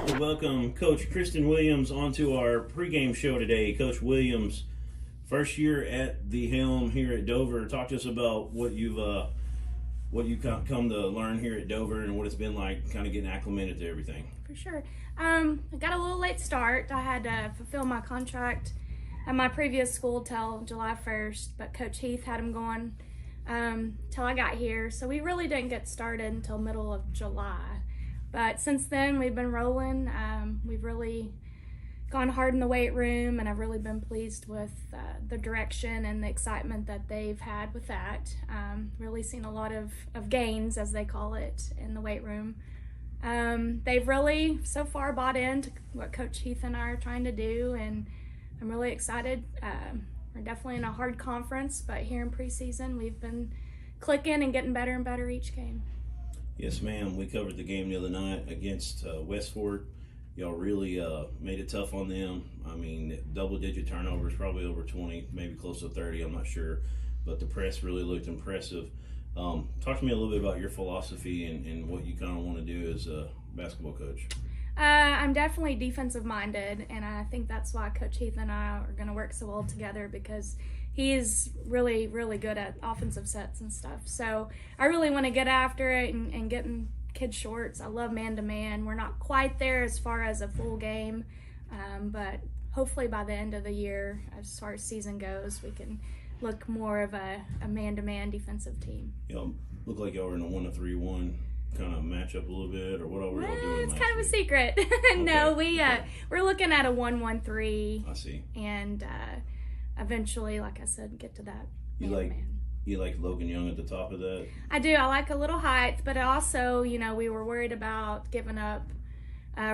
like to welcome Coach Kristen Williams onto our pregame show today. Coach Williams, first year at the helm here at Dover. Talk to us about what you've come to learn here at Dover and what it's been like kind of getting acclimated to everything. For sure. I got a little late start. I had to fulfill my contract at my previous school till July 1st, but Coach Heath had him going till I got here. So we really didn't get started until middle of July. But since then, we've been rolling. We've really gone hard in the weight room, and I've really been pleased with the direction and the excitement that they've had with that. Really seen a lot of gains, as they call it, in the weight room. They've really, so far, bought into what Coach Heath and I are trying to do, and I'm really excited. We're definitely in a hard conference, but here in preseason, we've been clicking and getting better and better each game. Yes, ma'am. We covered the game the other night against Westford. Y'all really made it tough on them. I mean, double-digit turnovers, probably over 20, maybe close to 30, I'm not sure. But the press really looked impressive. Talk to me a little bit about your philosophy and what you kind of want to do as a basketball coach. I'm definitely defensive-minded, and I think that's why Coach Heath and I are going to work so well together, because he is really, really good at offensive sets and stuff. So I really want to get after it and get in kids' shorts. I love man-to-man. We're not quite there as far as a full game, but hopefully by the end of the year, as far as season goes, we can look more of a man-to-man defensive team. Y'all look like y'all were in a 1-3-1 kind of matchup a little bit, or what were y'all doing? It's kind of a secret. No, we're looking at a 1-1-3. I see. And eventually, like I said, get to that man. You like Logan Young at the top of that? I do. I like a little height, but also, we were worried about giving up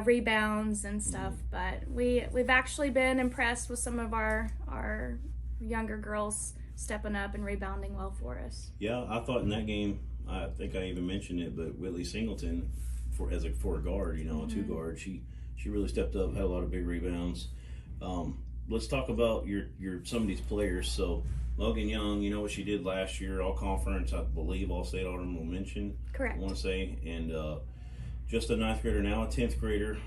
rebounds and stuff. But we've actually been impressed with some of our younger girls stepping up and rebounding well for us. Yeah, I thought in that game, I think I even mentioned it, but Whitley Singleton, for a guard, a two guard, she really stepped up, had a lot of big rebounds. Let's talk about your some of these players. So Logan Young, you know what she did last year, all conference, I believe, all state honorable mention. Correct. I want to say, and just a ninth grader now, a 10th grader.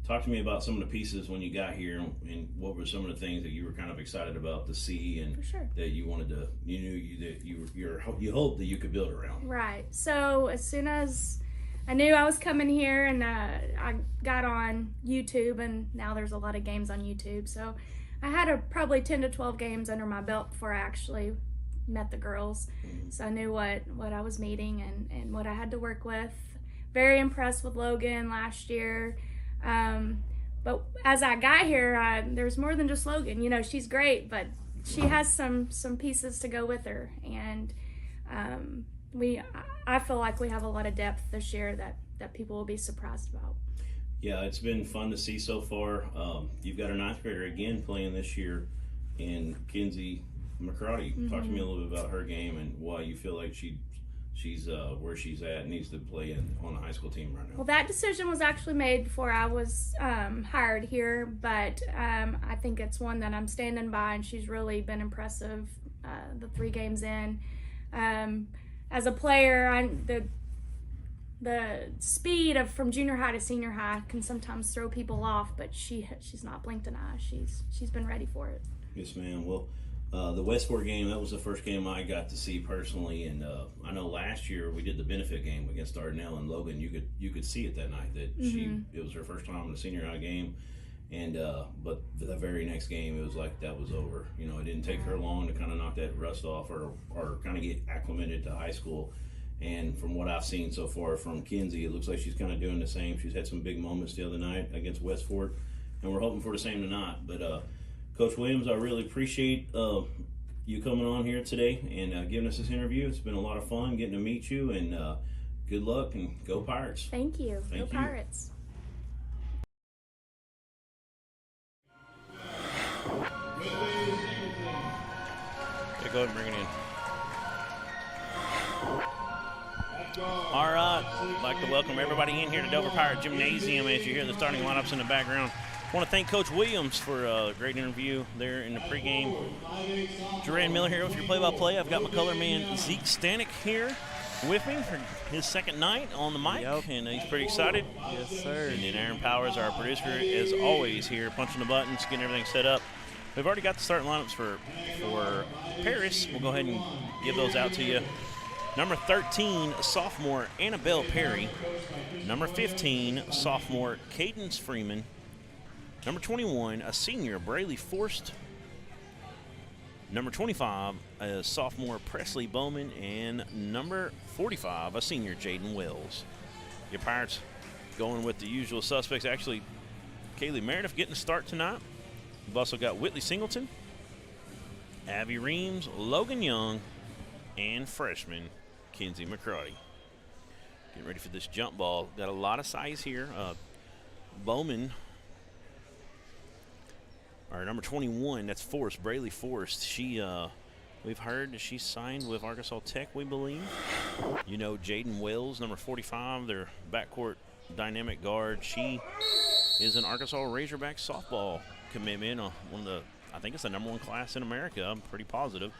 Talk to me about some of the pieces when you got here, and what were some of the things that you were kind of excited about to see, and for sure, that you wanted to, you hoped that you could build around. Right. So as soon as I knew I was coming here, and I got on YouTube, and now there's a lot of games on YouTube. So I had probably 10 to 12 games under my belt before I actually met the girls. Mm-hmm. So I knew what I was meeting and what I had to work with. Very impressed with Logan last year. But as I got here, there's more than just Logan. She's great, but she has some pieces to go with her. And I feel like we have a lot of depth this year that people will be surprised about. Yeah, it's been fun to see so far. You've got a ninth grader again playing this year in Kinsey McCarty. Mm-hmm. Talk to me a little bit about her game and why you feel like she's where she's at, needs to play on the high school team right now. Well, that decision was actually made before I was hired here, but I think it's one that I'm standing by, and she's really been impressive the 3 games in. As a player, the speed from junior high to senior high can sometimes throw people off, but she's not blinked an eye. She's been ready for it. Yes, ma'am. Well, the Westport game, that was the first game I got to see personally, and I know last year we did the benefit game against Dardanelle, and Logan, you could see it that night that it was her first time in the senior high game, and but the very next game it was like that was over. It didn't take her long to kind of knock that rust off or kind of get acclimated to high school. And from what I've seen so far from Kinsey, it looks like she's kind of doing the same. She's had some big moments the other night against Westford, and we're hoping for the same tonight. But Coach Williams, I really appreciate you coming on here today and giving us this interview. It's been a lot of fun getting to meet you, and good luck, and go Pirates. Thank you. Go Pirates. Okay, go ahead and bring it in. All right, I'd like to welcome everybody in here to Dover Pirate Gymnasium. As you hear the starting lineups in the background, I want to thank Coach Williams for a great interview there in the pregame. Jaran Miller here with your play-by-play. I've got my color man Zeke Stanek here. with me for his second night on the mic, and he's pretty excited. Yes, sir. And then Aaron Powers, our producer, as always, here punching the buttons, getting everything set up. We've already got the starting lineups for Paris. We'll go ahead and give those out to you. Number 13, sophomore Annabelle Perry. Number 15, sophomore Cadence Freeman. Number 21, a senior Braylee Forst. Number 25, a sophomore Presley Bowman. And number 45, a senior Jaden Wells. Your Pirates going with the usual suspects. Actually, Kaylee Meredith getting a start tonight. We've also got Whitley Singleton, Abby Reams, Logan Young, and freshman Kenzie McCrotty. Getting ready for this jump ball. Got a lot of size here. Bowman, or number 21, that's Forrest, Braylee Forrest. She, we've heard that she signed with Arkansas Tech, we believe. You know, Jaden Wells, number 45, their backcourt dynamic guard. She is an Arkansas Razorback softball commitment. One of the, I think it's the #1 class in America. I'm pretty positive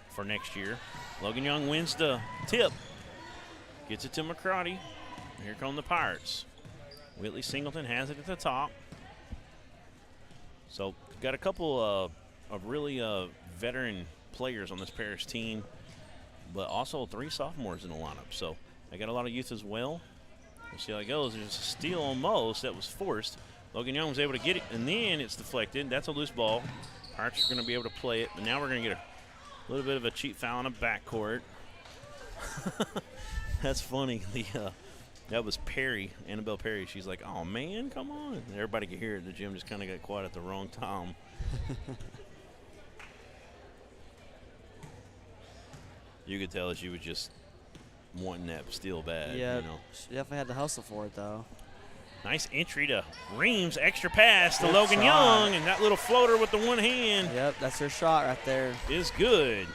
for next year. Logan Young wins the tip. Gets it to McCrotty. Here come the Pirates. Whitley Singleton has it at the top. So got a couple of really veteran players on this Paris team, but also 3 sophomores in the lineup. So they got a lot of youth as well. We'll see how it goes. There's a steal almost that was forced. Logan Young was able to get it, and then it's deflected. That's a loose ball. Pirates are going to be able to play it, but now we're going to get a little bit of a cheap foul in the backcourt. That's funny. That was Perry, Annabelle Perry. She's like, oh, man, come on. And everybody could hear it. The gym just kind of got quiet at the wrong time. You could tell that she was just wanting that steal bad. Yeah, you know. she definitely had to hustle for it, though. Nice entry to Reams. Extra pass to Good Logan shot. Young. And that little floater with the one hand Yep, that's her shot right there. is good.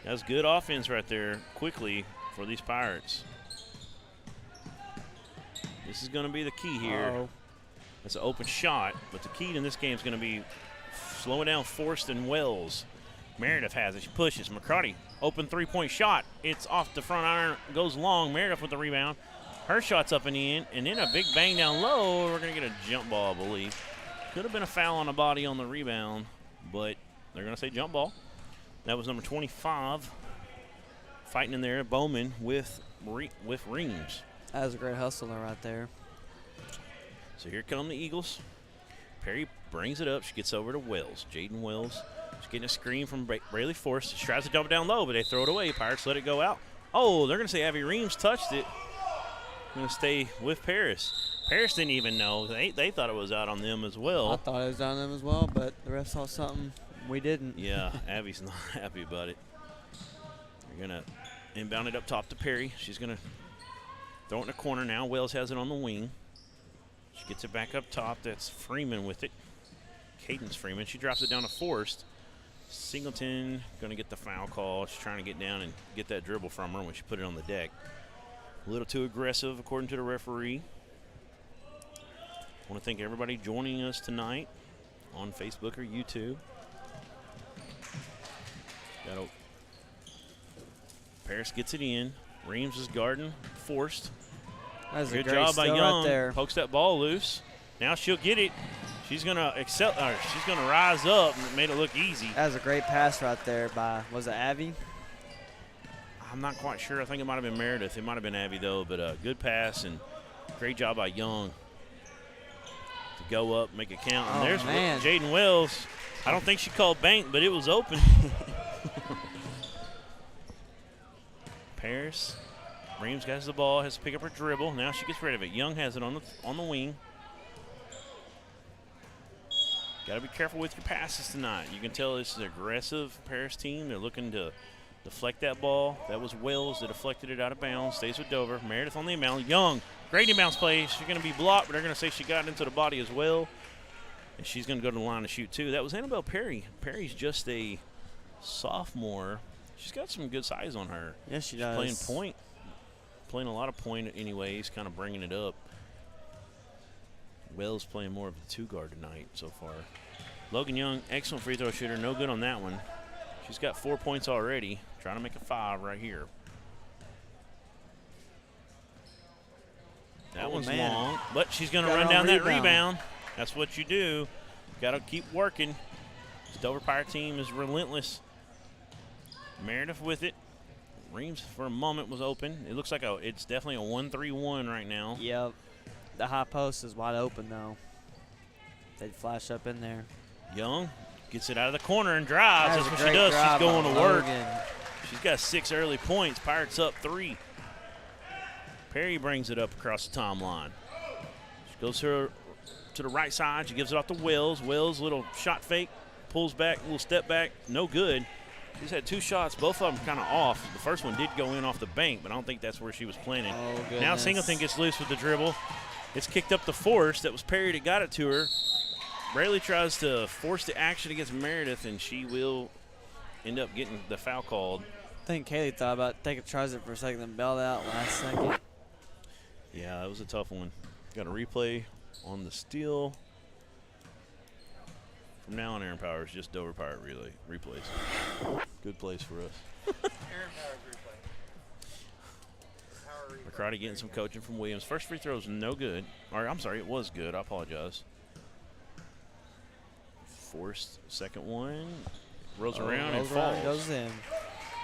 That's good offense right there quickly for these Pirates. This is going to be the key here. Uh-oh. It's an open shot, but the key in this game is going to be slowing down Forrest and Wells. Meredith has it. She pushes. McCarty, open three-point shot. It's off the front iron, goes long. Meredith with the rebound. Her shot's up and in, and then a big bang down low. We're going to get a jump ball, I believe. Could have been a foul on the body on the rebound, but they're going to say jump ball. That was number 25 fighting in there, Bowman with Reams. That was a great hustle right there. So here come the Eagles. Perry brings it up. She gets over to Wells. Jaden Wells. She's getting a screen from Braylee Forrest. She tries to dump it down low, but they throw it away. Pirates let it go out. Oh, they're going to say Abby Reams touched it. Going to stay with Paris. Paris didn't even know. They thought it was out on them as well. I thought it was on them as well, but the ref saw something we didn't. Yeah, Abby's not happy about it. They're going to inbound it up top to Perry. She's going to throw it in the corner now. Wells has it on the wing. She gets it back up top. That's Freeman with it. Cadence Freeman. She drops it down to Forrest. Singleton going to get the foul call. She's trying to get down and get that dribble from her when she put it on the deck. A little too aggressive, according to the referee. I want to thank everybody joining us tonight on Facebook or YouTube. Paris gets it in. Reams is guarding. Forced. That's Good a great job by steal Young. right there. Pokes that ball loose. Now she'll get it. She's gonna she's gonna rise up and made it look easy. That was a great pass right there by, was it Abby? I'm not quite sure. I think it might have been Meredith. It might have been Abby though, but a good pass and great job by Young to go up, make it count. And there's Jaden Wells. I don't think she called bank, but it was open. Paris. Reams has the ball, has to pick up her dribble. Now she gets rid of it. Young has it on the wing. Got to be careful with your passes tonight. You can tell this is an aggressive Paris team. They're looking to deflect that ball. That was Wells that deflected it out of bounds. Stays with Dover. Meredith on the inbound. Young, great inbounds play. She's going to be blocked, but they're going to say she got into the body as well. And she's going to go to the line to shoot too. That was Annabelle Perry. Perry's just a sophomore. She's got some good size on her. Yes, she She's does. playing point. Playing a lot of point anyways, kind of bringing it up. Wells playing more of the two guard tonight so far. Logan Young, excellent free throw shooter. No good on that one. She's got 4 points already. Trying to make a 5 right here. That one's man. long, but she's going to Got run her down on that rebound. rebound. That's what you do. Got to keep working. The Dover Pirate team is relentless. Meredith with it. Reams for a moment was open. It looks like it's definitely a 1-3-1 right now. Yep. The high post is wide open, though. They'd flash up in there. Young gets it out of the corner and drives. That was That's a what she great does. She's drive going by to work. Logan. She's got 6 early points. Pirates up 3. Perry brings it up across the timeline. She goes to the right side. She gives it off to Wells. Wells, little shot fake, pulls back, little step back, no good. She's had 2 shots, both of them kind of off. The first one did go in off the bank, but I don't think that's where she was planning. Oh, goodness. Now Singleton gets loose with the dribble. It's kicked up to Forrest. That was Perry that got it to her. Braley tries to force the action against Meredith, and she will end up getting the foul called. I think Kaylee thought about tries it for a second and bailed out last second. Yeah, that was a tough one. Got a replay on the steal. From now on, Aaron Powers, just Dover Pirate replays. Good place for us. Aaron Powers replay. Power replay. McCarty getting some coaching from Williams. First free throw is no good. Or, I'm sorry, it was good. I apologize. Forced second one. Rolls around and falls. Goes in.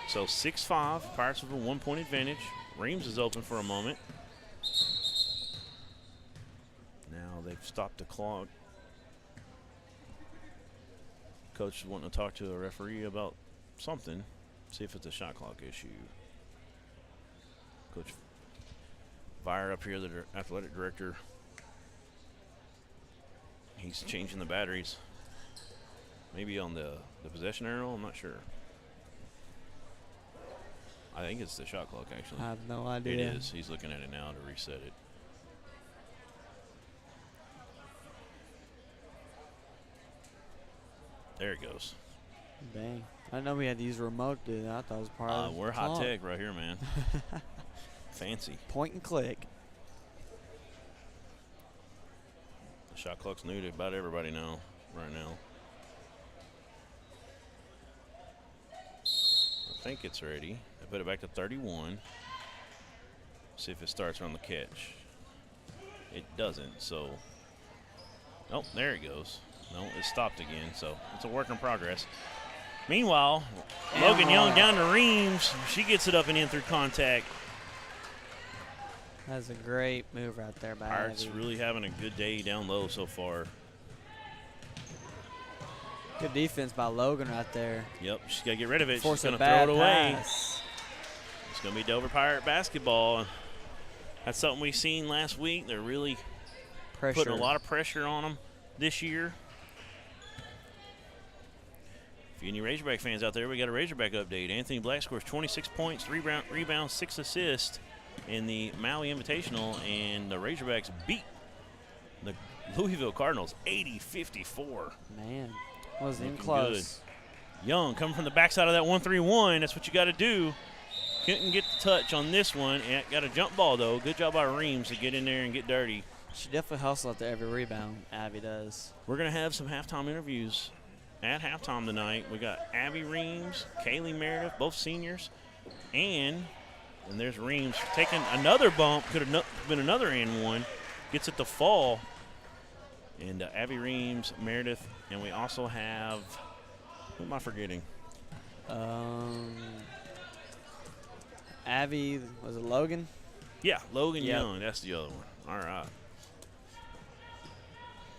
So 6-5. Pirates with a 1-point advantage. Reams is open for a moment. Now they've stopped the clock. Coach is wanting to talk to a referee about something. See if it's a shot clock issue. Coach Vire up here, the athletic director. He's changing the batteries. Maybe on the possession arrow, I'm not sure. I think it's the shot clock, actually. I have no idea. It is. He's looking at it now to reset it. There it goes. Dang. I didn't know we had to use a remote to do that. I thought it was part of the We're clock. high tech right here, man. Fancy. Point and click. The shot clock's new to about everybody now, right now. I think it's ready. I put it back to 31. See if it starts on the catch. It doesn't, so. Oh, there it goes. No, it stopped again, so it's a work in progress. Meanwhile, Logan Young down to Reams. She gets it up and in through contact. That's a great move right there by Pirates Abby. really having a good day down low so far. Good defense by Logan right there. Yep, she's got to get rid of it. Force She's a going to throw it bad away. pass. It's going to be Dover Pirate basketball. That's something we've seen last week. They're really putting a lot of pressure on them this year. If you any Razorback fans out there, we got a Razorback update. Anthony Black scores 26 points, 3 rebounds, 6 assists in the Maui Invitational, and the Razorbacks beat the Louisville Cardinals 80-54. Man, wasn't even Looking close. good. Young coming from the backside of that 1-3-1. That's what you got to do. Couldn't get the touch on this one. And got a jump ball, though. Good job by Reams to get in there and get dirty. She definitely hustles after every rebound. Abby does. We're going to have some halftime interviews at halftime tonight. We got Abby Reams, Kaylee Meredith, both seniors. And there's Reams taking another bump. Could have been another and one. Gets it to fall. And Abby Reams, Meredith. And we also have, who am I forgetting? Abby, was it Logan? Yeah, Logan Yep. Young. That's the other one. All right.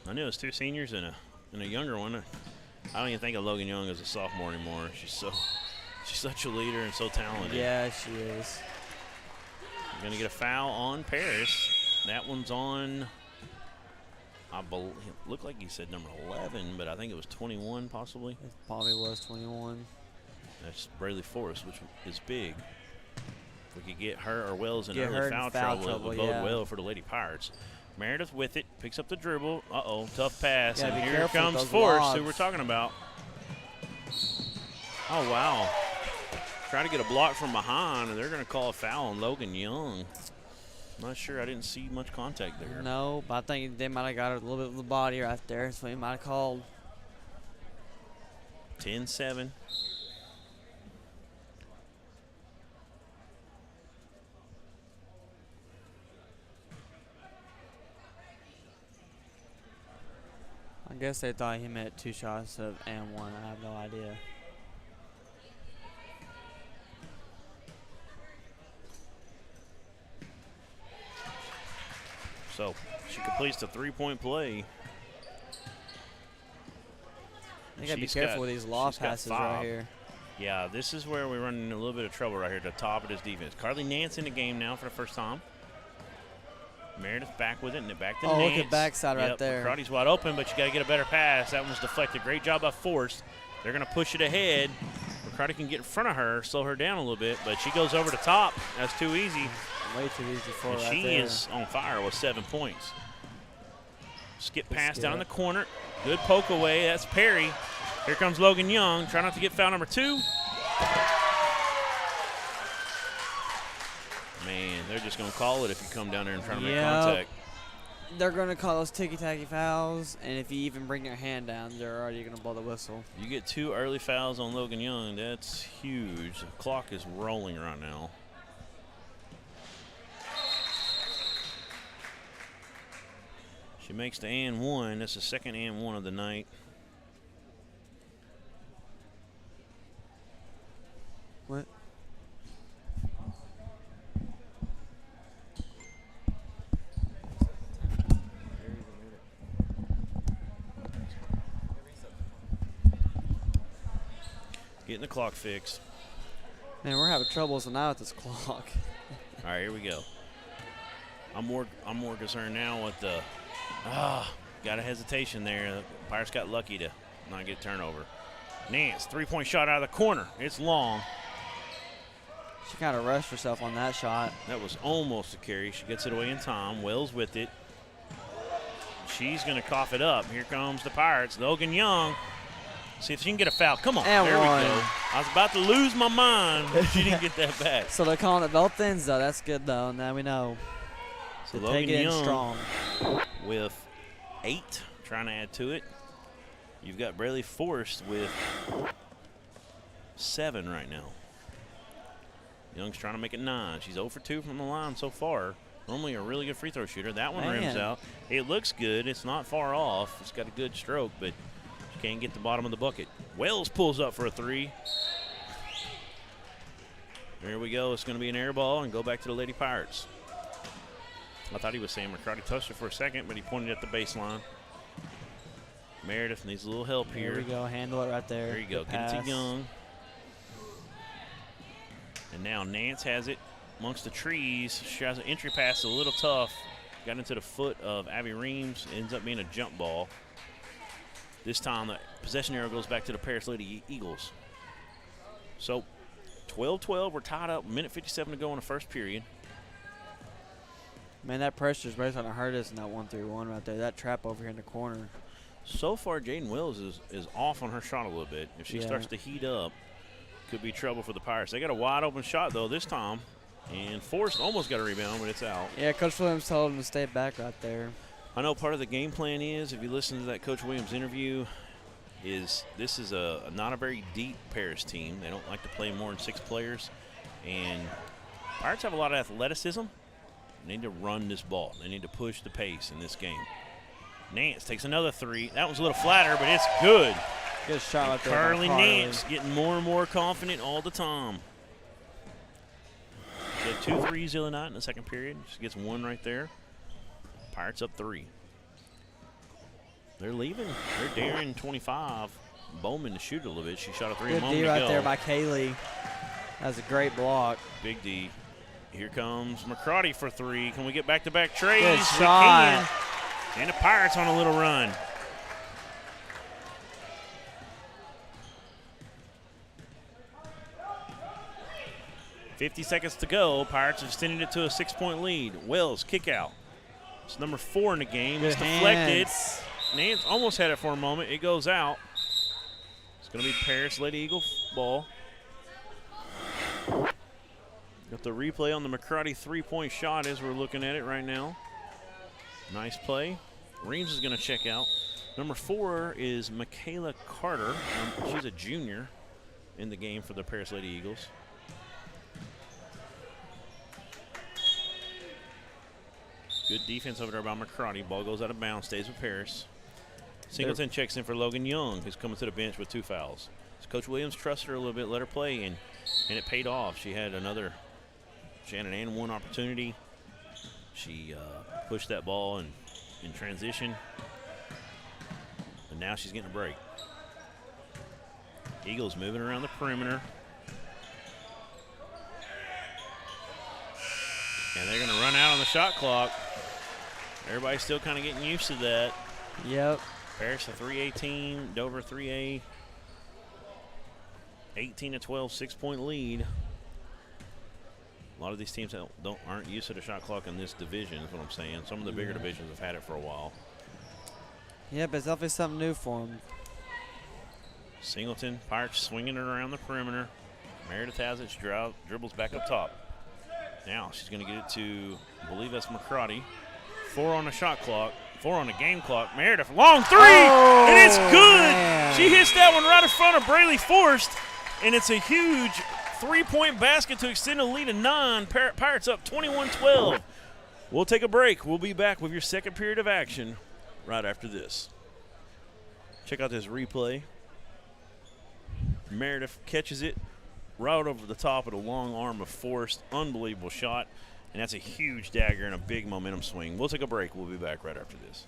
I knew it was 2 seniors and a younger one. I don't even think of Logan Young as a sophomore anymore. She's such a leader and so talented. Yeah, she is. We're going to get a foul on Paris. That one's on, I believe, it looked like he said number 11, but I think it was 21 possibly. It probably was 21. That's Braley Forrest, which is big. If we could get her or Wells in Get her early in foul foul trouble, it would trouble, bode yeah. well for the Lady Pirates. Meredith with it, picks up the dribble. Uh-oh, tough pass. Gotta And be here careful with comes those Forrest, who lobs. we're talking about. Oh, wow. Try to get a block from behind, and they're going to call a foul on Logan Young. Not sure. I didn't see much contact there. No, but I think they might have got her a little bit of the body right there. That's what he might have called. 10-7. guess they thought he meant 2 shots of and 1. I have no idea. So she completes the 3-point play. You gotta be careful with these loft passes right here. Yeah, this is where we run into a little bit of trouble right here at the top of this defense. Carly Nance in the game now for the first time. Meredith back with it, and back to Nance. Look at backside right there. McCarty's wide open, but you got to get a better pass. That one was deflected. Great job by Force. They're going to push it ahead. McCarty can get in front of her, slow her down a little bit, but she goes over the top. That's too easy. Way too easy for her right She there. is on fire with 7 points. Skip pass down in the corner. Good poke away. That's Perry. Here comes Logan Young. Try not to get foul number 2. Man, they're just going to call it if you come down there and try to make contact. They're going to call those ticky-tacky fouls, and if you even bring your hand down, they're already going to blow the whistle. You get 2 early fouls on Logan Young. That's huge. The clock is rolling right now. She makes the and 1. That's the second and 1 of the night. What? Getting the clock fixed. Man, we're having troubles now with this clock. All right, here we go. I'm more concerned now with the got a hesitation there. The Pirates got lucky to not get a turnover. Nance, 3-point shot out of the corner. It's long. She kind of rushed herself on that shot. That was almost a carry. She gets it away in time. Wells with it. She's going to cough it up. Here comes the Pirates. Logan Young. See if she can get a foul. Come on. And there one. we go. I was about to lose my mind, but she didn't get that back. So they're calling it belt thins, though. That's good, though. Now we know. So to Logan take it Young in strong. with 8, trying to add to it. You've got Braley Forrest with 7 right now. Young's trying to make it 9. She's 0 for 2 from the line so far. Normally a really good free throw shooter. That one rims out. It looks good. It's not far off. It's got a good stroke, but she can't get the bottom of the bucket. Wells pulls up for a 3. There we go. It's going to be an air ball and go back to the Lady Pirates. I thought he was saying McCarty touched it for a second, but he pointed at the baseline. Meredith needs a little help here. There we go. Handle it right there. There you go. Get it to Young. And now Nance has it amongst the trees. She has an entry pass, a little tough. Got into the foot of Abby Reams. Ends up being a jump ball. This time the possession arrow goes back to the Paris Lady Eagles. So 12-12. We're tied up. 1:57 to go in the first period. Man, that pressure is really going to hurt us in that 1-3-1 right there. That trap over here in the corner. So far, Jaden Wells is off on her shot a little bit. If she starts to heat up, could be trouble for the Pirates. They got a wide open shot, though, this time. And Forrest almost got a rebound, but it's out. Yeah, Coach Williams told him to stay back right there. I know part of the game plan is, if you listen to that Coach Williams interview, is this is not a very deep Paris team. They don't like to play more than 6 players. And Pirates have a lot of athleticism. They need to run this ball. They need to push the pace in this game. Nance takes another 3. That was a little flatter, but it's good. Good shot right there. Carly Nance getting more and more confident all the time. She had 2 threes the other night in the second period. She gets 1 right there. Pirates up 3. They're leaving. They're daring 25. Bowman to shoot a little bit. She shot a 3 a moment D ago. right there by Kaylee. That was a great block. Big D. Here comes McCarty for 3. Can we get back-to-back trays? Good We shot. can. And the Pirates on a little run. .50 seconds to go. Pirates have extended it to a 6-point lead. Wells, kick out. It's number 4 in the game. Good It's deflected. hands. Nance almost had it for a moment. It goes out. It's going to be Paris Lady Eagle ball. Got the replay on the McCarty 3-point shot as we're looking at it right now. Nice play. Reams is going to check out. Number 4 is Michaela Carter. She's a junior in the game for the Paris Lady Eagles. Good defense over there by McCarty. Ball goes out of bounds, stays with Paris. Singleton checks in for Logan Young, who's coming to the bench with 2 fouls. So Coach Williams trusts her a little bit, let her play, and it paid off. She had an and one opportunity. She pushed that ball in transition, and now she's getting a break. Eagles moving around the perimeter. And they're going to run out on the shot clock. Everybody's still kind of getting used to that. Yep. Paris a 3-18, Dover 3A. 18-12, 6-point lead. A lot of these teams aren't used to the shot clock in this division, is what I'm saying. Some of the bigger divisions have had it for a while. Yeah, but it's definitely something new for them. Singleton, Pirates swinging it around the perimeter. Meredith has it. She dribbles back up top. Now she's going to get it to, I believe that's McCrotty. 4 on the shot clock. 4 on the game clock. Meredith, long 3, and it's good. Man. She hits that one right in front of Braley Forrest, and it's a huge 3-point basket to extend the lead to 9. Pirates up 21-12. We'll take a break. We'll be back with your second period of action right after this. Check out this replay. Meredith catches it right over the top of the long arm of Forrest. Unbelievable shot. And that's a huge dagger and a big momentum swing. We'll take a break. We'll be back right after this.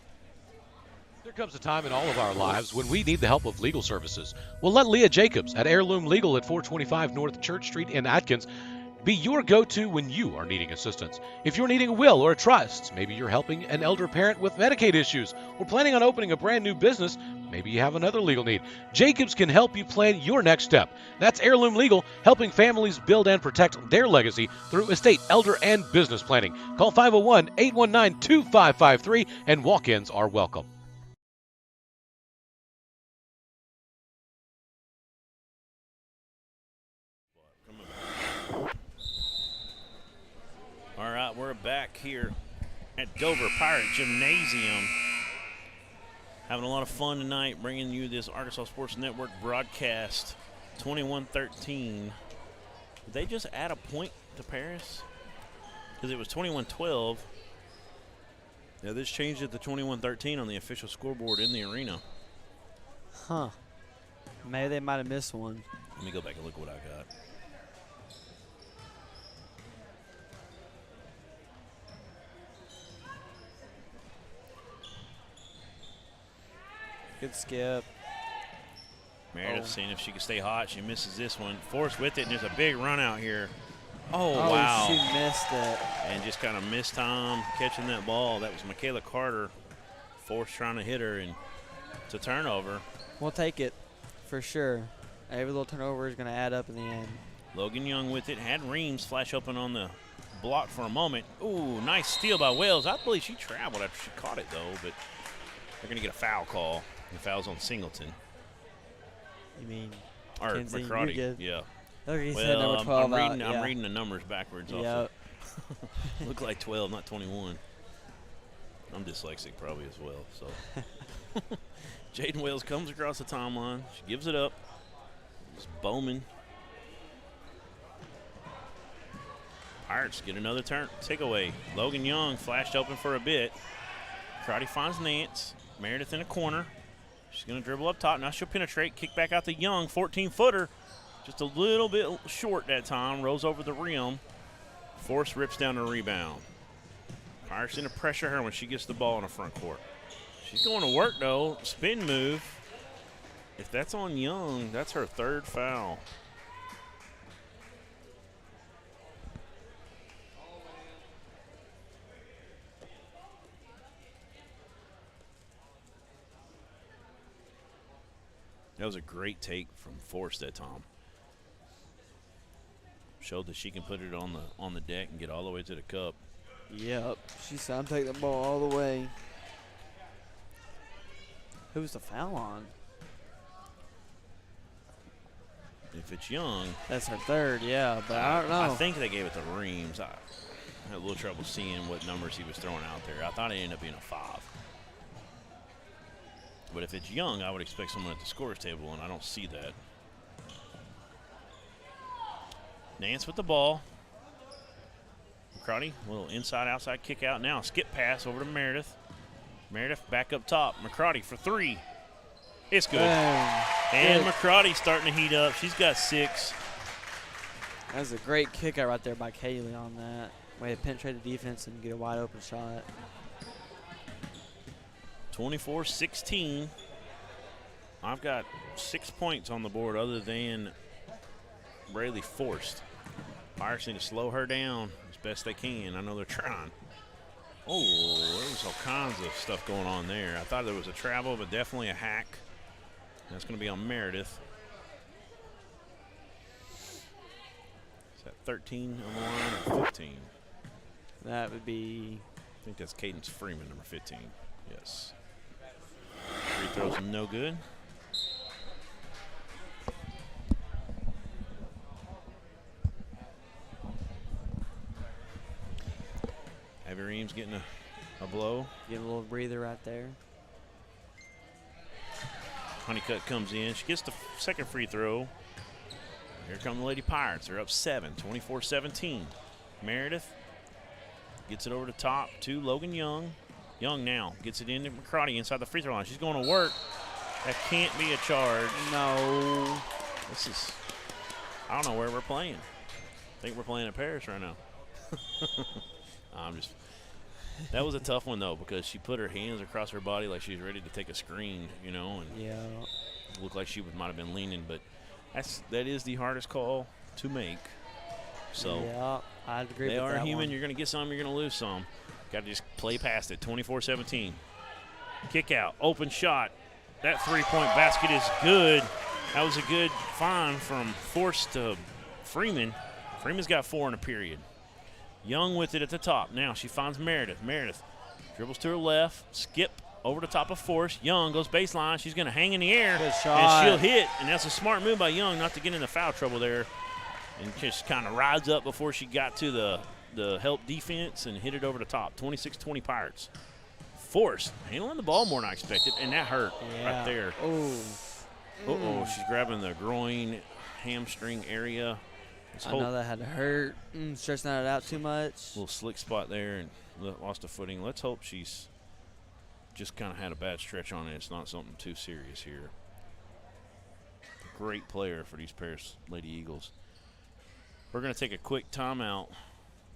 There comes a time in all of our lives when we need the help of legal services. Well, let Leah Jacobs at Heirloom Legal at 425 North Church Street in Atkins be your go-to when you are needing assistance. If you're needing a will or a trust, maybe you're helping an elder parent with Medicaid issues, or planning on opening a brand new business, maybe you have another legal need. Jacobs can help you plan your next step. That's Heirloom Legal, helping families build and protect their legacy through estate, elder, and business planning. Call 501-819-2553, and walk-ins are welcome. All right, we're back here at Dover Pirate Gymnasium. Having a lot of fun tonight, bringing you this Arkansas Sports Network broadcast. 21-13. Did they just add a point to Paris? Because it was 21-12. Yeah, this changed it to 21-13 on the official scoreboard in the arena. Huh. Maybe they might have missed one. Let me go back and look what I got. Good skip. Meredith seeing if she can stay hot. She misses this one. Forrest with it, and there's a big run out here. Oh, wow. She missed it. And just kind of missed time catching that ball. That was Michaela Carter. Forrest trying to hit her, and it's a turnover. We'll take it for sure. Every little turnover is going to add up in the end. Logan Young with it. Had Reams flash open on the block for a moment. Ooh, nice steal by Wells. I believe she traveled after she caught it, though, but they're going to get a foul call. The foul's on Singleton. You mean or Kenzie, McCrotty? you're good. Yeah. Look, he said number 12 I'm reading the numbers backwards. Yep. Look like 12, not 21. I'm dyslexic probably as well. So Jaden Wells comes across the timeline. She gives it up. It's Bowman. Pirates get another takeaway. Logan Young flashed open for a bit. McCrotty finds Nance. Meredith in a corner. She's going to dribble up top. Now she'll penetrate. Kick back out to Young. 14-footer. Just a little bit short that time. Rolls over the rim. Force rips down the rebound. Pirates going to pressure her when she gets the ball in the front court. She's going to work, though. Spin move. If that's on Young, that's her 3rd foul. That was a great take from Forrest that time. Showed that she can put it on the deck and get all the way to the cup. Yep. She said, I'm taking the ball all the way. Who's the foul on? If it's Young. That's her 3rd, yeah, but I don't know. I think they gave it to Reams. I had a little trouble seeing what numbers he was throwing out there. I thought it ended up being a 5. But if it's Young, I would expect someone at the scorer's table, and I don't see that. Nance with the ball. McCrotty, little inside-outside kick out now. Skip pass over to Meredith. Meredith back up top. McCarty for 3. It's good. And good. McCarty starting to heat up. She's got 6. That was a great kick out right there by Kaylee on that. Way to penetrate the defense and get a wide open shot. 24-16. I've got 6 points on the board other than Braley forced. Pirates need to slow her down as best they can. I know they're trying. Oh, there's all kinds of stuff going on there. I thought there was a travel, but definitely a hack. That's going to be on Meredith. Is that 13 on the line or 15? That would be. I think that's Cadence Freeman, number 15. Yes. Free throws no good. Abby Reams getting a blow. Get a little breather right there. Honeycutt comes in. She gets the second free throw. Here come the Lady Pirates. They're up 7, 24-17. Meredith gets it over the top to Logan Young. Young now gets it into McCarty inside the free throw line. She's going to work. That can't be a charge. No. This is, I don't know where we're playing. I think we're playing at Paris right now. That was a tough one, though, because she put her hands across her body like she was ready to take a screen, you know, and yeah, looked like she might have been leaning, but that is the hardest call to make. So yeah, I'd agree with that. They are human. One. You're going to get some, you're going to lose some. Got to just play past it. 24-17. Kick out, open shot. That three-point basket is good. That was a good find from Force to Freeman. Freeman's got 4 in a period. Young with it at the top. Now she finds Meredith. Meredith dribbles to her left, skip over the top of Force. Young goes baseline. She's going to hang in the air. Good shot. And she'll hit. And that's a smart move by Young not to get into foul trouble there. And just kind of rides up before she got to the help defense and hit it over the top. 26-20 Pirates. Force handling the ball more than I expected, and that hurt right there. Oh. She's grabbing the groin, hamstring area. I know that had to hurt. Stressing it out too much. Little slick spot there and lost a footing. Let's hope she's just kind of had a bad stretch on it. It's not something too serious here. Great player for these Paris Lady Eagles. We're going to take a quick timeout,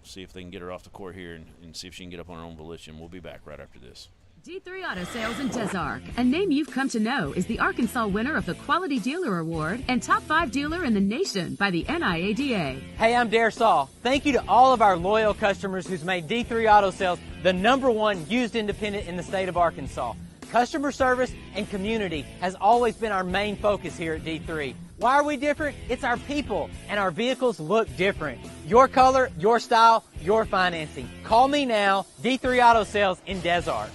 see if they can get her off the court here and see if she can get up on her own volition. We'll be back right after this. D3 Auto Sales in Des Arc, a name you've come to know, is the Arkansas winner of the Quality Dealer Award and Top 5 Dealer in the Nation by the NIADA. Hey, I'm Dare Saul. Thank you to all of our loyal customers who's made D3 Auto Sales the #1 used independent in the state of Arkansas. Customer service and community has always been our main focus here at D3. Why are we different? It's our people, and our vehicles look different. Your color, your style, your financing. Call me now, D3 Auto Sales in Des Arc.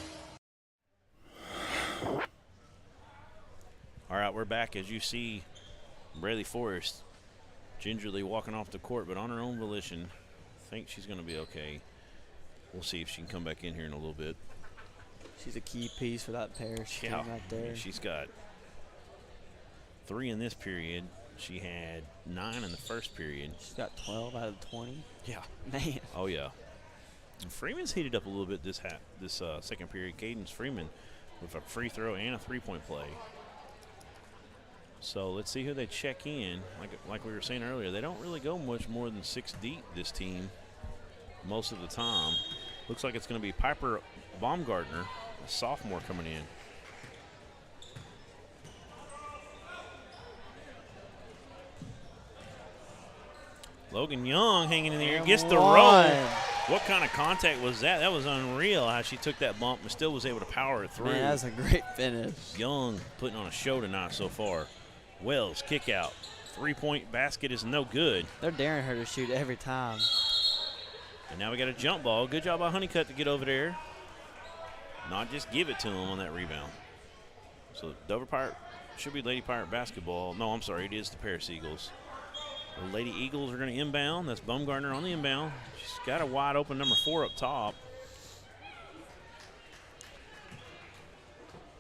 All right, we're back. As you see, Braley Forrest gingerly walking off the court, but on her own volition. I think she's going to be okay. We'll see if she can come back in here in a little bit. She's a key piece for that Paris team right there. She's got 3 in this period. She had 9 in the first period. She's got 12 out of 20. Yeah. Man. Oh, yeah. And Freeman's heated up a little bit this second period. Cadence Freeman with a free throw and a three-point play. So let's see who they check in. Like we were saying earlier, they don't really go much more than 6 deep, this team, most of the time. Looks like it's going to be Piper Baumgartner, a sophomore, coming in. Logan Young hanging in the air, gets the roll. What kind of contact was that? That was unreal how she took that bump and still was able to power it through. Man, that's a great finish. Young putting on a show tonight so far. Wells, kick out. 3-point basket is no good. They're daring her to shoot every time. And now we got a jump ball. Good job by Honeycutt to get over there. Not just give it to him on that rebound. So Dover Pirate should be Lady Pirate basketball. No, I'm sorry, it is the Paris Eagles. The Lady Eagles are going to inbound. That's Baumgartner on the inbound. She's got a wide open number 4 up top.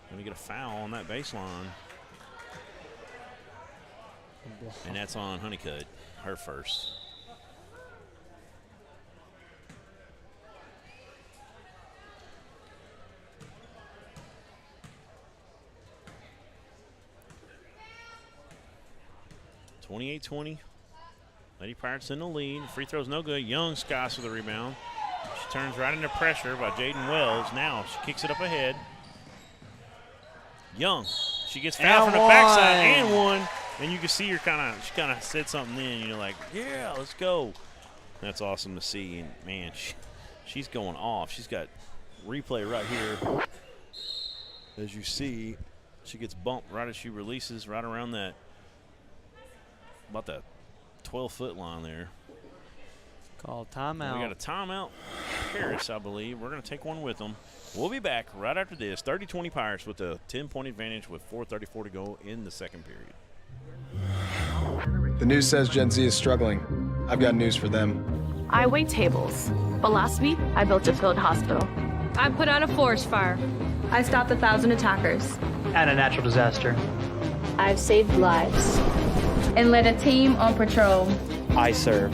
Going to get a foul on that baseline. And that's on Honeycutt, her first. 28-20. Lady Pirates in the lead. Free throw's no good. Young skies for the rebound. She turns right into pressure by Jaden Wells. Now she kicks it up ahead. Young. She gets fouled from the backside and one. And you can see she kind of said something then. And you're like, yeah, let's go. That's awesome to see. And, man, she's going off. She's got replay right here. As you see, she gets bumped right as she releases right around that, about that 12-foot line there. Called timeout. We got a timeout. Paris, I believe. We're going to take one with them. We'll be back right after this. 30-20 Pirates with a 10-point advantage with 4:34 to go in the second period. The news says Gen Z is struggling. I've got news for them. I wait tables, but last week I built a field hospital. I put out a forest fire. I stopped 1,000 attackers. And a natural disaster. I've saved lives. And led a team on patrol. I serve.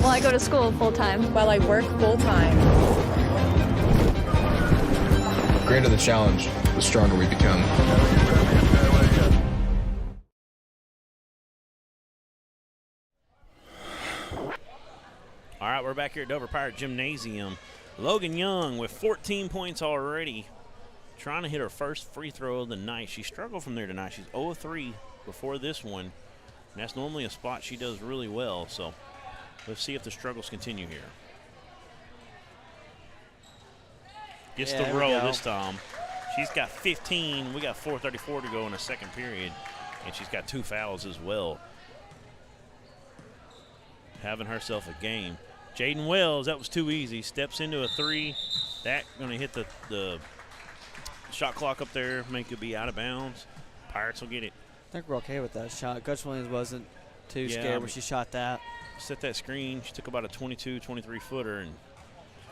Well, I go to school full-time. While I work full-time. The greater the challenge, the stronger we become. All right, we're back here at Dover Pirate Gymnasium. Logan Young with 14 points already, trying to hit her first free throw of the night. She struggled from there tonight. She's 0 of 3 before this one, and that's normally a spot she does really well. So let's see if the struggles continue here. Gets the roll this time. She's got 15. We got 4:34 to go in the second period, and she's got 2 fouls as well. Having herself a game. Jaden Wells, that was too easy. Steps into a 3. That going to hit the shot clock up there, make it be out of bounds. Pirates will get it. I think we're okay with that shot. Coach Williams wasn't too scared when she shot that. Set that screen. She took about a 22, 23-footer and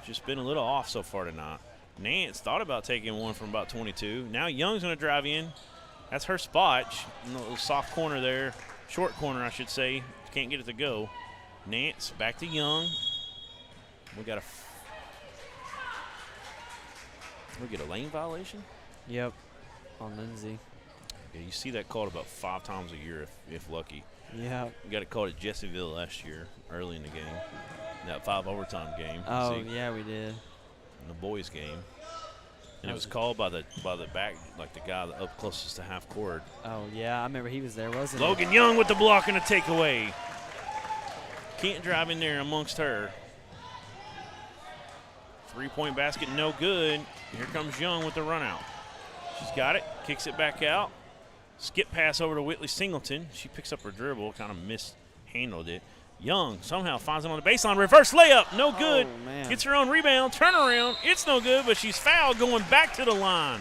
just been a little off so far tonight. Nance thought about taking one from about 22. Now Young's going to drive in. That's her spot. A little soft corner there. Short corner, I should say. Can't get it to go. Nance back to Young. We get a lane violation? Yep, on Lindsay. Yeah, you see that called about 5 times a year if lucky. Yeah. We got it called at Jesseville last year, early in the game. That 5 overtime game. Oh, yeah, we did. In the boys' game. And it was called by the back, like the guy up closest to half court. Oh, yeah, I remember he was there, wasn't he? Logan Young with the block and a takeaway. Can't drive in there amongst her. 3-point basket, no good. Here comes Young with the run out. She's got it, kicks it back out. Skip pass over to Whitley Singleton. She picks up her dribble, kind of mishandled it. Young somehow finds it on the baseline. Reverse layup, no good. Oh, man. Gets her own rebound, turnaround. It's no good, but she's fouled going back to the line.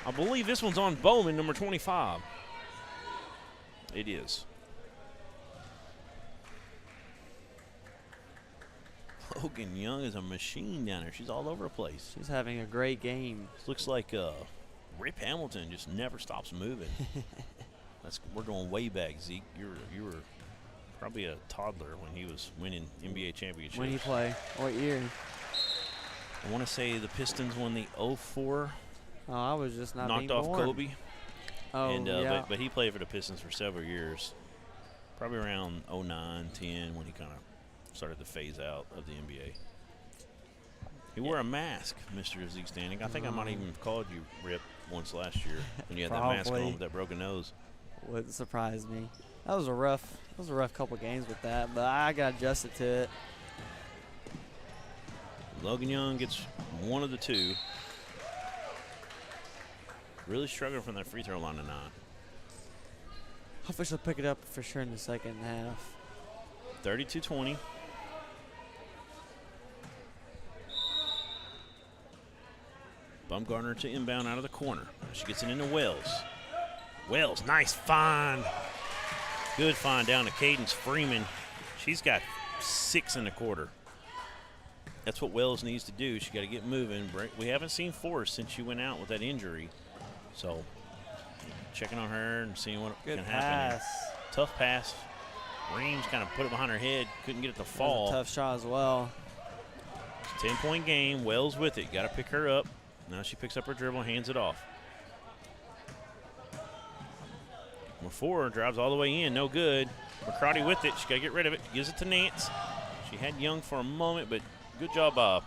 I believe this one's on Bowman, number 25. It is. Logan Young is a machine down there. She's all over the place. She's having a great game. This looks like Rip Hamilton just never stops moving. We're going way back, Zeke. You were probably a toddler when he was winning NBA championships. When he play? What year? I want to say the Pistons won the 04. Oh, I was just not knocked being off born. Kobe. Oh, and, yeah. But he played for the Pistons for several years. Probably around 09, 10 when he kind of started to phase out of the NBA. He wore a mask, Mr. Zeke Stanek. I think I might even called you Rip once last year when you had that mask on with that broken nose. Wouldn't surprise me. That was a rough couple games with that, but I got adjusted to it. Logan Young gets one of the 2. Really struggling from that free throw line tonight. Hopefully she'll pick it up for sure in the second half. 32-20. Bumgarner to inbound out of the corner. She gets it into Wells. Wells, nice find. Good find down to Cadence Freeman. She's got 6 in the quarter. That's what Wells needs to do. She got to get moving. We haven't seen Forrest since she went out with that injury. So checking on her and seeing what can happen. Tough pass. Reams kind of put it behind her head. Couldn't get it to fall. Tough shot as well. 10-point game. Wells with it. Got to pick her up. Now she picks up her dribble and hands it off. Number 4 drives all the way in, no good. McCarty with it. She got to get rid of it. Gives it to Nance. She had Young for a moment, but good job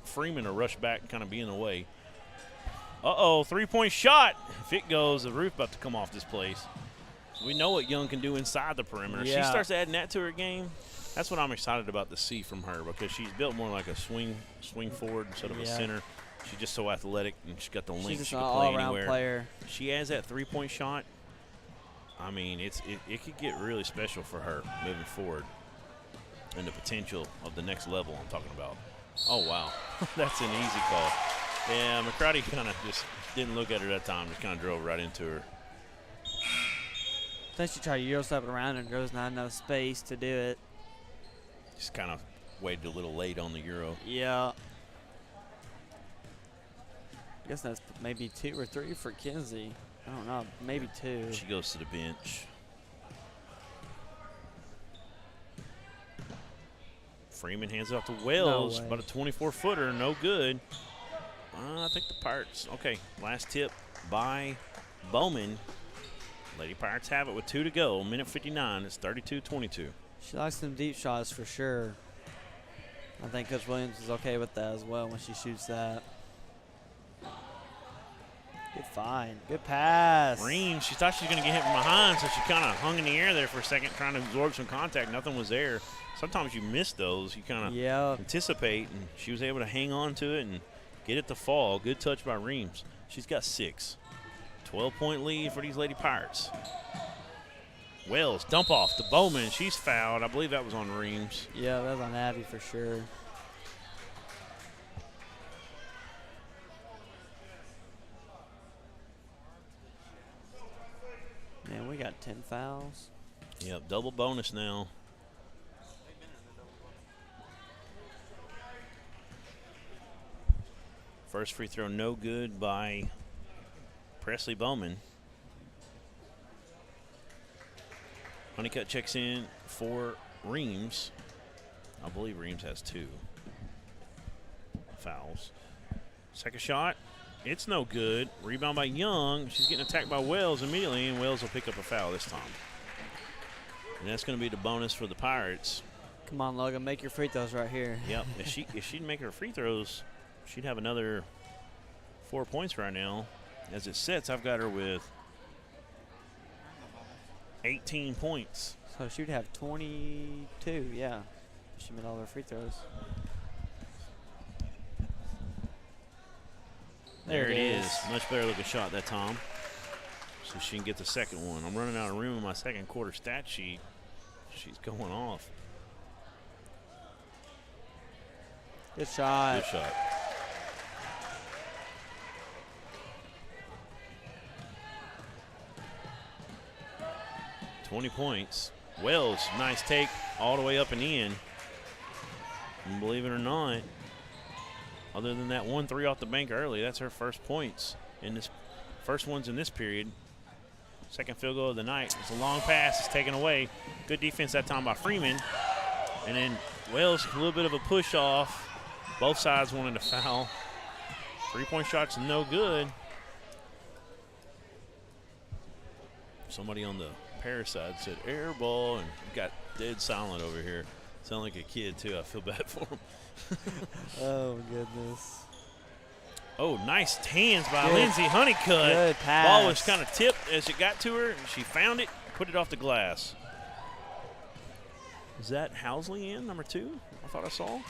Freeman to rush back and kind of be in the way. Uh-oh, 3-point shot. If it goes, the roof about to come off this place. We know what Young can do inside the perimeter. Yeah. She starts adding that to her game. That's what I'm excited about to see from her, because she's built more like a swing forward instead of a center. She's just so athletic, and she's got the length. She's she an can play all-around anywhere. player. She has that 3-point shot. I mean, it could get really special for her moving forward, and the potential of the next level I'm talking about. Oh, wow. That's an easy call. Yeah, McCarty kind of just didn't look at her that time. Just kind of drove right into her. I think she tried to Euro step it around and there was not enough space to do it. Just kind of waited a little late on the Euro. Yeah. I guess that's maybe 2 or 3 for Kinsey. I don't know, maybe 2. She goes to the bench. Freeman hands it off to Wells. No way. About a 24-footer, no good. I think the Pirates. Okay, last tip by Bowman. Lady Pirates have it with 2 to go. Minute 59. It's 32-22. She likes some deep shots for sure. I think Coach Williams is okay with that as well when she shoots that. Good find. Good pass. Reams, she thought she was going to get hit from behind, so she kind of hung in the air there for a second trying to absorb some contact. Nothing was there. Sometimes you miss those. You kind of anticipate, and she was able to hang on to it and get it to fall. Good touch by Reams. She's got 6. 12-point lead for these Lady Pirates. Wells, dump off to Bowman. She's fouled. I believe that was on Reams. Yeah, that was on Abby for sure. Man, we got 10 fouls. Yep, double bonus now. First free throw no good by Presley Bowman. Honeycutt checks in for Reams. I believe Reams has 2 fouls. Second shot, it's no good. Rebound by Young. She's getting attacked by Wells immediately, and Wells will pick up a foul this time. And that's going to be the bonus for the Pirates. Come on, Logan, make your free throws right here. Yep, if she'd make her free throws, she'd have another 4 points right now. As it sits, I've got her with 18 points. So she'd have 22, yeah. She made all her free throws. There it is. Much better looking shot that time. So she can get the second one. I'm running out of room in my second quarter stat sheet. She's going off. Good shot. Good shot. $20 points. Wells, nice take all the way up and in. And believe it or not, other than that 1-3 off the bank early, that's her first points in this. First ones in this period. Second field goal of the night. It's a long pass. It's taken away. Good defense that time by Freeman. And then Wells, a little bit of a push off. Both sides wanted to foul. 3-point shot's no good. Somebody on the Paris side said air ball and got dead silent over here. Sound like a kid too. I feel bad for him. Oh, goodness. Oh, nice hands by Lindsay Honeycutt. Good pass. Ball was kind of tipped as it got to her. She found it, put it off the glass. Is that Housley in, number 2? I thought I saw.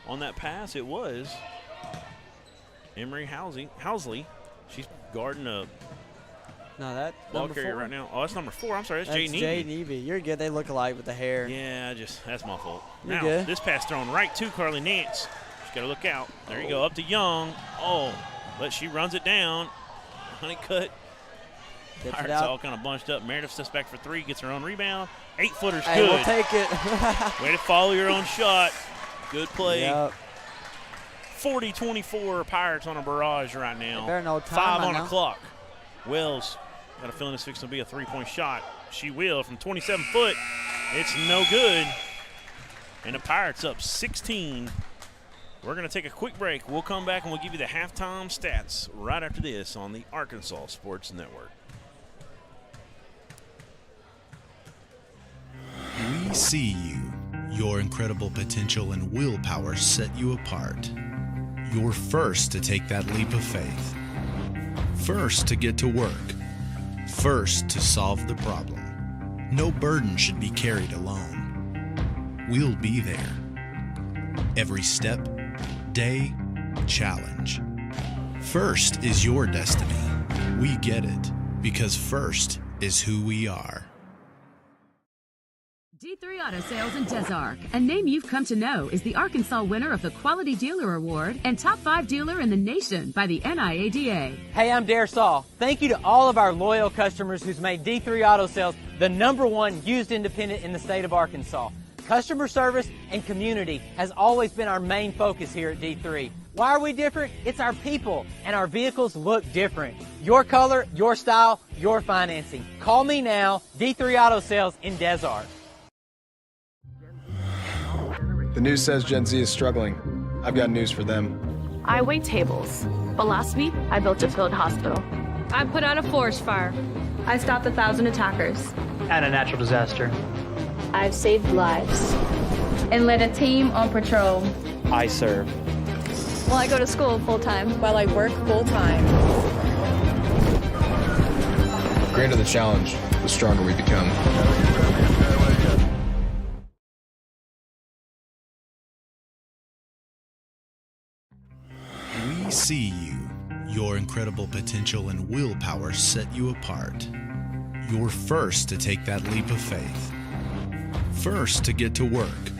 On that pass, it was Emery Housley. She's guarding a No, that ball number carrier 4. right now. Oh, that's number 4. I'm sorry, that's Jay That's Neebe. Jay Neebe. You're good. They look alike with the hair. Yeah, that's my fault. You're Now, good. this pass thrown right to Carly Nance. She's got to look out. There you go, up to Young. Oh, but she runs it down. Honeycutt. Gets it Pirates out. all kind of bunched up. Meredith steps back for 3, gets her own rebound. 8-footer's Hey, good. we'll take it. Way to follow your own shot. Good play. Yep. 40-24 Pirates on a barrage right now. Better no time, 5 I on the know. clock. Wells got a feeling it's fixing to be a 3-point shot. She will from 27 foot. It's no good. And the Pirates up 16. We're going to take a quick break. We'll come back and we'll give you the halftime stats right after this on the Arkansas Sports Network. We see you. Your incredible potential and willpower set you apart. You're first to take that leap of faith. First to get to work. First to solve the problem. No burden should be carried alone. We'll be there. Every step, day, challenge. First is your destiny. We get it because first is who we are. D3 Auto Sales in Des Arc, a name you've come to know, is the Arkansas winner of the Quality Dealer Award and Top 5 Dealer in the Nation by the NIADA. Hey, I'm Dare Saul. Thank you to all of our loyal customers who's made D3 Auto Sales the #1 used independent in the state of Arkansas. Customer service and community has always been our main focus here at D3. Why are we different? It's our people, and our vehicles look different. Your color, your style, your financing. Call me now, D3 Auto Sales in Des Arc. The news says Gen Z is struggling. I've got news for them. I wait tables, but last week I built a field hospital. I put out a forest fire. I stopped 1,000 attackers. And a natural disaster. I've saved lives and led a team on patrol. I serve. Well, I go to school full time. While I work full time. The greater the challenge, the stronger we become. We see you. Your incredible potential and willpower set you apart. You're first to take that leap of faith. First to get to work.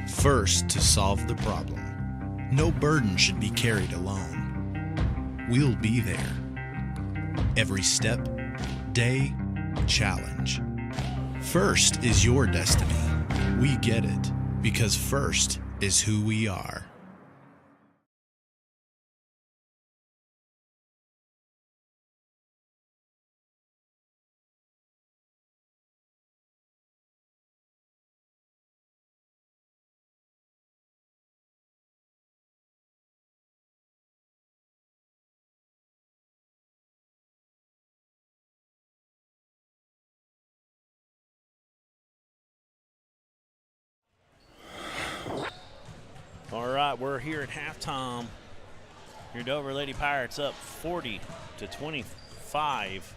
First to solve the problem. No burden should be carried alone. We'll be there. Every step, day, challenge. First is your destiny. We get it because first is who we are. All right, we're here at halftime. Your Dover Lady Pirates up 40-25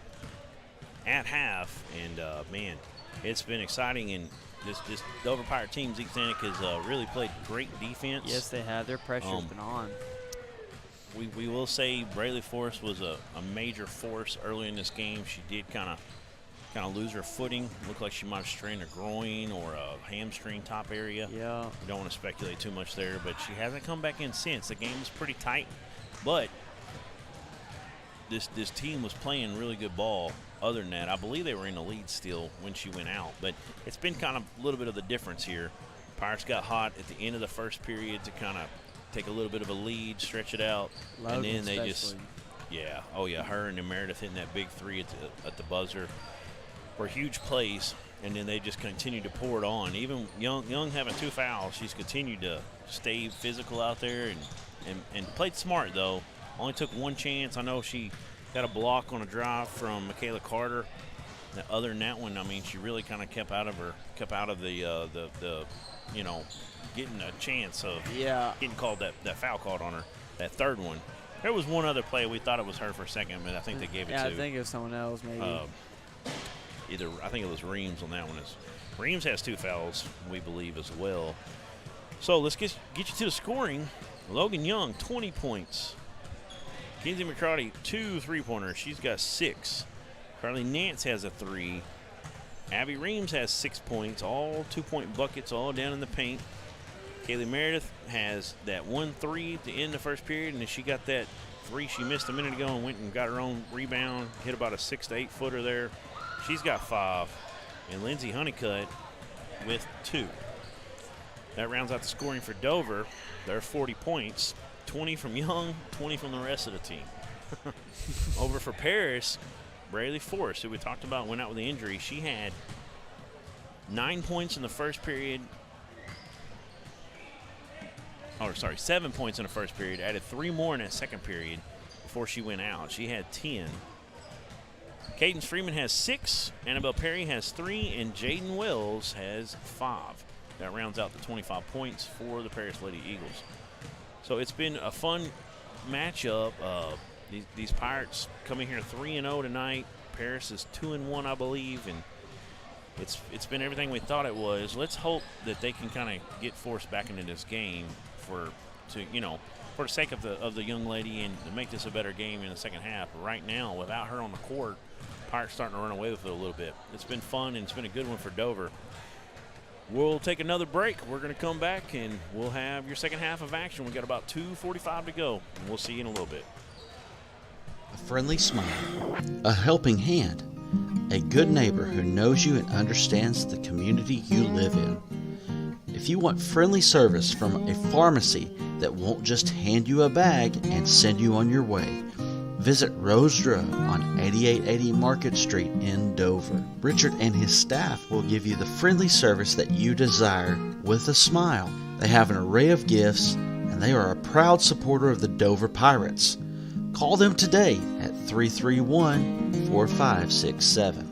at half. And, man, it's been exciting. And this Dover Pirate team, Zeke Stanek, has really played great defense. Yes, they have. Their pressure's been on. We will say Braley Forrest was a major force early in this game. She did kind of lose her footing. Looked like she might have strained a groin or a hamstring top area. Yeah. We don't want to speculate too much there, but she hasn't come back in since. The game was pretty tight, but this team was playing really good ball. Other than that, I believe they were in the lead still when she went out, but it's been kind of a little bit of the difference here. Pirates got hot at the end of the first period to kind of take a little bit of a lead, stretch it out, Logan and then they especially. her and Meredith hitting that big three at the buzzer were huge plays, and then they just continued to pour it on. Even Young having 2 fouls, she's continued to stay physical out there and played smart, though. Only took one chance. I know she got a block on a drive from Michaela Carter. Other than that one, I mean, she really kind of kept out of the getting a chance of getting called that foul called on her, that third one. There was one other play. We thought it was her for a second, but I think they gave it to. Yeah, I think it was someone else maybe. I think it was Reams on that one. Reams has 2 fouls, we believe, as well. So let's get you to the scoring. Logan Young, 20 points. Kenzie McCarty, 2 3-pointers. She's got 6. Carly Nance has a 3. Abby Reams has 6 points, all 2-point buckets, all down in the paint. Kaylee Meredith has that 1-3 at the end of the first period, and then she got that 3 she missed a minute ago and went and got her own rebound, hit about a 6 to 8 footer there. She's got 5, and Lindsay Honeycutt with 2. That rounds out the scoring for Dover. They're 40 points, 20 from Young, 20 from the rest of the team. Over for Paris, Braley Forrest, who we talked about, went out with the injury. She had 9 points in the first period. 7 points in the first period. Added 3 more in that second period before she went out. She had 10. Cadence Freeman has 6, Annabelle Perry has 3, and Jaden Wells has 5. That rounds out the 25 points for the Paris Lady Eagles. So it's been a fun matchup. These Pirates coming here 3-0 tonight. Paris is 2-1, I believe, and it's been everything we thought it was. Let's hope that they can kind of get forced back into this game for the sake of the young lady and to make this a better game in the second half. But right now, without her on the court, Pirates starting to run away with it a little bit. It's been fun, and it's been a good one for Dover. We'll take another break. We're going to come back, and we'll have your second half of action. We've got about 2:45 to go, and we'll see you in a little bit. A friendly smile, a helping hand, a good neighbor who knows you and understands the community you live in. If you want friendly service from a pharmacy that won't just hand you a bag and send you on your way, visit Rose Drug on 8880 Market Street in Dover. Richard and his staff will give you the friendly service that you desire with a smile. They have an array of gifts, and they are a proud supporter of the Dover Pirates. Call them today at 331-4567.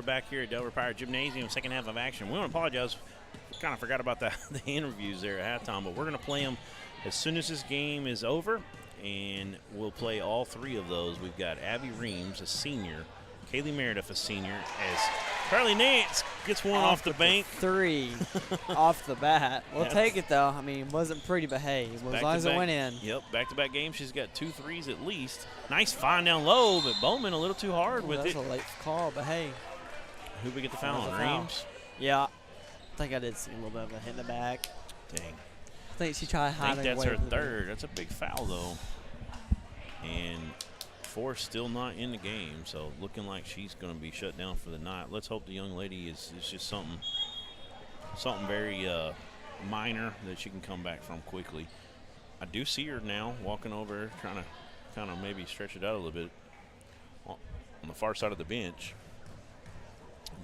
Back here at Dover Pirate Gymnasium, second half of action. We want to apologize. We kind of forgot about the interviews there at halftime, but we're going to play them as soon as this game is over, and we'll play all 3 of those. We've got Abby Reams, a senior, Kaylee Meredith, a senior, as Carly Nance gets one off the bank. 3 off the bat. We'll take it, though. I mean, wasn't pretty, but hey, as long as it went in. Yep, back-to-back games. She's got 2 threes at least. Nice find down low, but Bowman a little too hard with it. That's a late call, but hey. Who we get the foul on? Reams? Yeah. I think I did see a little bit of a hit in the back. Dang. I think she tried hiding away. I think that's her third. That's a big foul, though. And Force still not in the game, so looking like she's going to be shut down for the night. Let's hope the young lady is just something very minor that she can come back from quickly. I do see her now walking over, trying to kind of maybe stretch it out a little bit on the far side of the bench.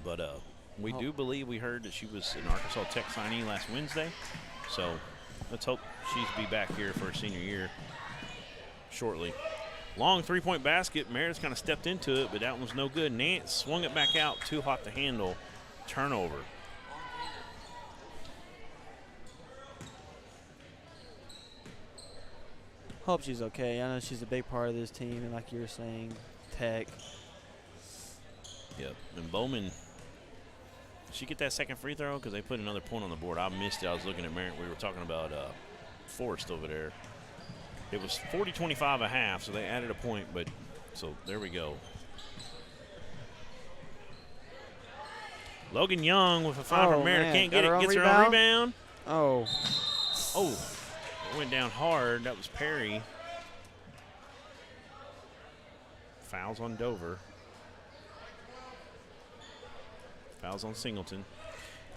But we do believe we heard that she was an Arkansas Tech signee last Wednesday. So let's hope she's be back here for her senior year shortly. Long three-point basket. Meredith kind of stepped into it, but that one was no good. Nance swung it back out, too hot to handle. turnover. Hope she's okay. I know she's a big part of this team, and like you were saying, Tech. Yep. And Bowman, did she get that second free throw? Because they put another point on the board. I missed it. I was looking at Merritt. We were talking about Forrest over there. It was 40-25 a half, so they added a point. But so there we go. Logan Young with a 5 from Merritt. Can't get it. Gets her own rebound. Oh. Oh. It went down hard. That was Perry. Fouls on Dover. Fouls on Singleton.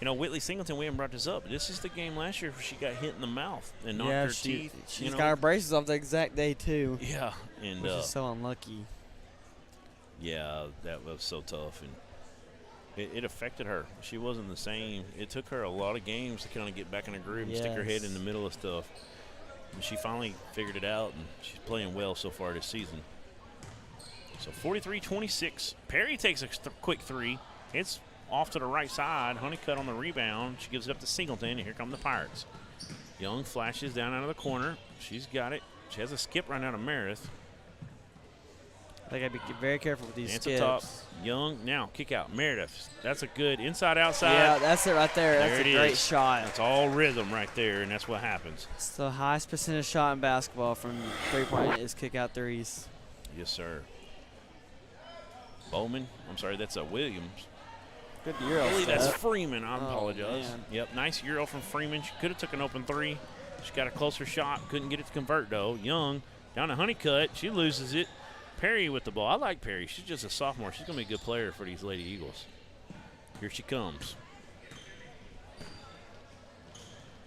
You know, Whitley Singleton, we haven't brought this up. This is the game last year where she got hit in the mouth and knocked her teeth. She's got her braces off the exact day, too. Yeah. And, which is so unlucky. Yeah, that was so tough. And it affected her. She wasn't the same. It took her a lot of games to kind of get back in a groove and stick her head in the middle of stuff. And she finally figured it out, and she's playing well so far this season. So 43-26. Perry takes a quick three. It's off to the right side. Honeycutt on the rebound. She gives it up to Singleton, and here come the Pirates. Young flashes down out of the corner. She's got it. She has a skip right out of Meredith. They got to be very careful with these skips. Top. Young, now kick out. Meredith. That's a good inside-outside. Yeah, that's it right there. That's a great shot. That's all rhythm right there, and that's what happens. It's the highest percentage shot in basketball from three-point is kick-out threes. Yes, sir. Bowman. I'm sorry, that's a Williams. Good Euro. I believe that's Freeman. I apologize. Man. Yep, nice Euro from Freeman. She could have took an open three. She got a closer shot. Couldn't get it to convert, though. Young down to Honeycutt. She loses it. Perry with the ball. I like Perry. She's just a sophomore. She's going to be a good player for these Lady Eagles. Here she comes.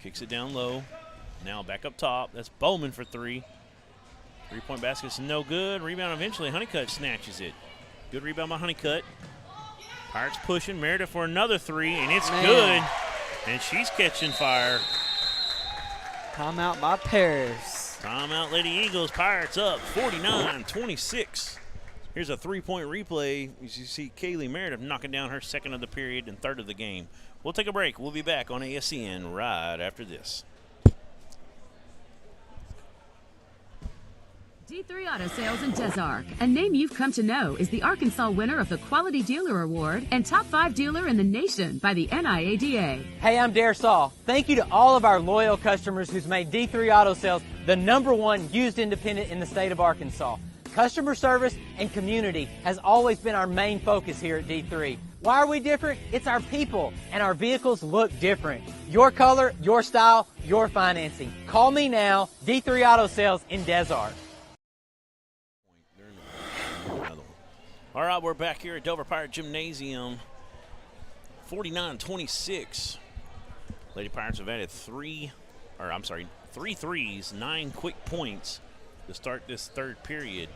Kicks it down low. Now back up top. That's Bowman for three. Three-point basket's no good. Rebound eventually. Honeycutt snatches it. Good rebound by Honeycutt. Pirates pushing. Meredith for another three, and it's good. And she's catching fire. Timeout by Paris. Timeout, Lady Eagles. Pirates up 49-26. Here's a three-point replay. As you see Kaylee Meredith knocking down her second of the period and third of the game. We'll take a break. We'll be back on ASCN right after this. D3 Auto Sales in Desark. A name you've come to know is the Arkansas winner of the Quality Dealer Award and Top 5 Dealer in the Nation by the NIADA. Hey, I'm Dare Saul. Thank you to all of our loyal customers who's made D3 Auto Sales the #1 used independent in the state of Arkansas. Customer service and community has always been our main focus here at D3. Why are we different? It's our people, and our vehicles look different. Your color, your style, your financing. Call me now, D3 Auto Sales in Desark. All right, we're back here at Dover Pirate Gymnasium. 49-26. Lady Pirates have added three threes, 9 quick points to start this third period.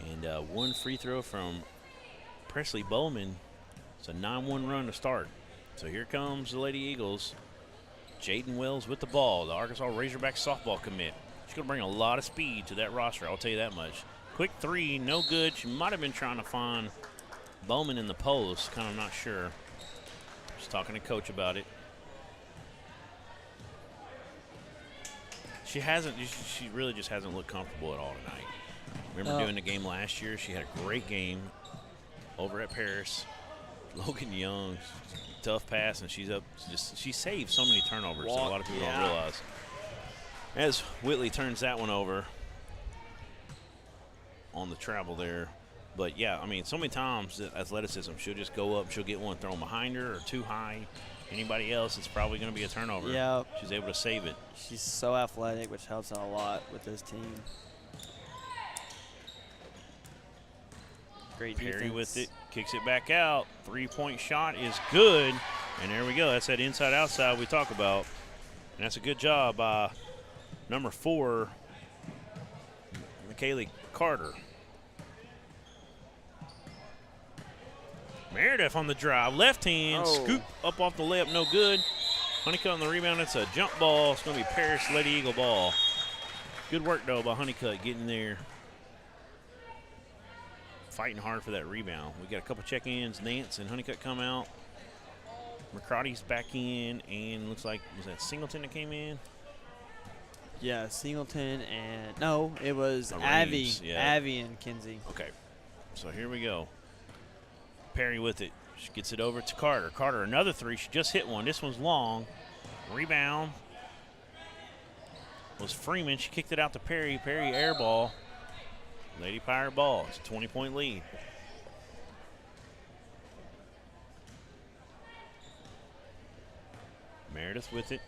And one free throw from Presley Bowman. It's a 9-1 run to start. So here comes the Lady Eagles. Jaden Wells with the ball, the Arkansas Razorback softball commit. She's going to bring a lot of speed to that roster, I'll tell you that much. Quick three, no good. She might have been trying to find Bowman in the post. Kind of not sure. Just talking to Coach about it. She really just hasn't looked comfortable at all tonight. Remember doing the game last year? She had a great game over at Paris. Logan Young, tough pass, and she saved so many turnovers that a lot of people don't realize. As Whitley turns that one over on the travel there. But, yeah, I mean, so many times athleticism, she'll just go up, she'll get one thrown behind her or too high. Anybody else, it's probably going to be a turnover. Yeah. She's able to save it. She's so athletic, which helps out a lot with this team. Great defense. Perry with it, kicks it back out. Three-point shot is good. And there we go. That's that inside-outside we talk about. And that's a good job by number 4, McKaylee Carter. Meredith on the drive, left hand, scoop up off the layup, no good. Honeycutt on the rebound, it's a jump ball. It's going to be Paris Lady Eagle ball. Good work, though, by Honeycutt getting there. Fighting hard for that rebound. We got a couple check-ins. Nance and Honeycutt come out. McCarty's back in, and looks like, was that Singleton that came in? Yeah, Singleton and no, it was Reeves, Avi and Kinsey. Okay, so here we go. Perry with it. She gets it over to Carter. Carter, another three. She just hit one. This one's long. Rebound was Freeman. She kicked it out to Perry. Perry air ball. Lady Pirate ball. It's a 20-point lead. Meredith with it.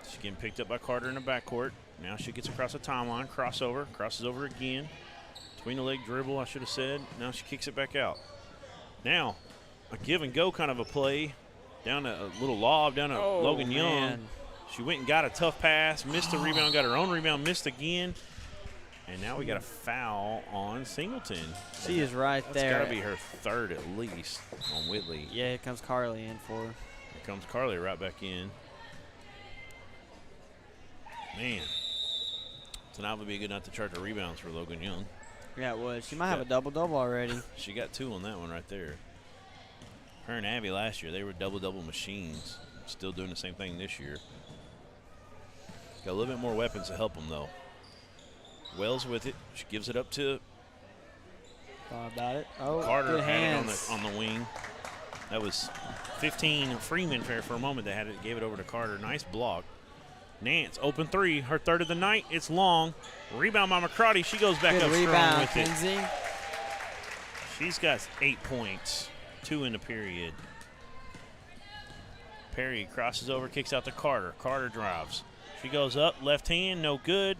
She's getting picked up by Carter in the backcourt. Now she gets across the timeline. Crossover. Crosses over again. Between the leg dribble, I should have said. Now she kicks it back out. Now, a give and go kind of a play. Down a little lob down to Logan Young. Man. She went and got a tough pass. Missed the rebound. Got her own rebound. Missed again. And now we got a foul on Singleton. She is right there. That's got to be her third at least on Whitley. Yeah, here comes Carly in for her. Here comes Carly right back in. Man. Tonight would be a good night to charge her rebounds for Logan Young. Yeah, it would. She might have a double-double already. She got 2 on that one right there. Her and Abby last year, they were double-double machines. Still doing the same thing this year. Got a little bit more weapons to help them, though. Wells with it. She gives it up to about it. Oh, Carter good had hands. it on the wing. That was 15 Freeman for a moment. They had it, gave it over to Carter. Nice block. Nance, open three. Her third of the night. It's long. Rebound by McCarty. She goes back up strong with Kinsey. it. She's got 8 points. 2 in the period. Perry crosses over, kicks out to Carter. Carter drives. She goes up, left hand, no good.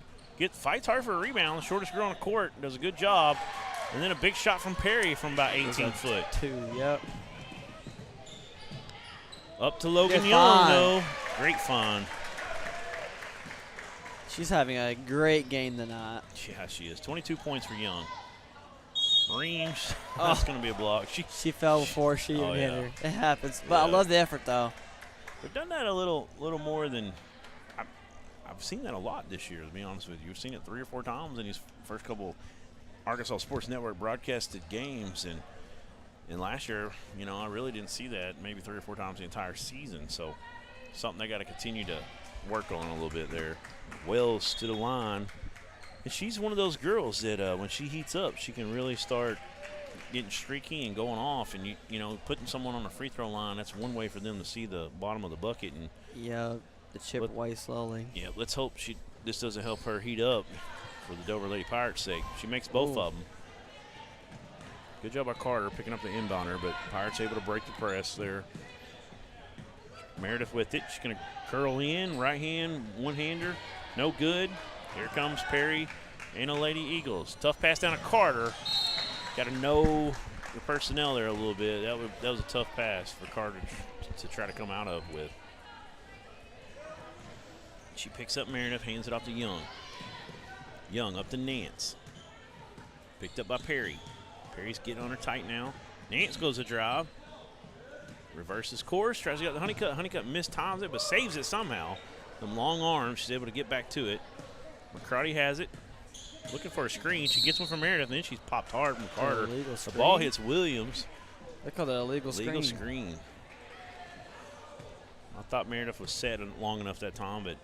Fights hard for a rebound. The shortest girl on the court does a good job. And then a big shot from Perry from about 18 foot. 2, yep. Up to Logan Young, though. Great find. She's having a great game tonight. Yeah, she is. 22 points for Young. Reams. That's going to be a block. She fell before she even hit her. It happens. But Yeah. I love the effort, though. We've done that a little more than I've seen that a lot this year, to be honest with you. We've seen it 3 or 4 times in these first couple Arkansas Sports Network broadcasted games. And last year, I really didn't see that maybe 3 or 4 times the entire season. So something they got to continue to work on a little bit there. Wells to the line. And she's one of those girls that when she heats up, she can really start getting streaky and going off. And, putting someone on the free throw line, that's one way for them to see the bottom of the bucket. And yeah, the chip away slowly. Yeah, let's hope this doesn't help her heat up for the Dover Lady Pirates' sake. She makes both of them. Good job by Carter picking up the inbounder, but Pirates able to break the press there. Meredith with it. She's going to curl in, right hand, one-hander. No good. Here comes Perry and the Lady Eagles. Tough pass down to Carter. Got to know the personnel there a little bit. That was a tough pass for Carter to try to come out of with. She picks up Meredith, hands it off to Young. Young up to Nance. Picked up by Perry. Perry's getting on her tight now. Nance goes a drive. Reverses course, tries to get the Honeycutt. Honeycutt mistimes it, but saves it somehow. Them long arms, she's able to get back to it. McCarty has it. Looking for a screen. She gets one from Meredith, and then she's popped hard from Carter. The ball hits Williams. They call that a legal screen. Legal screen. I thought Meredith was set long enough that time, but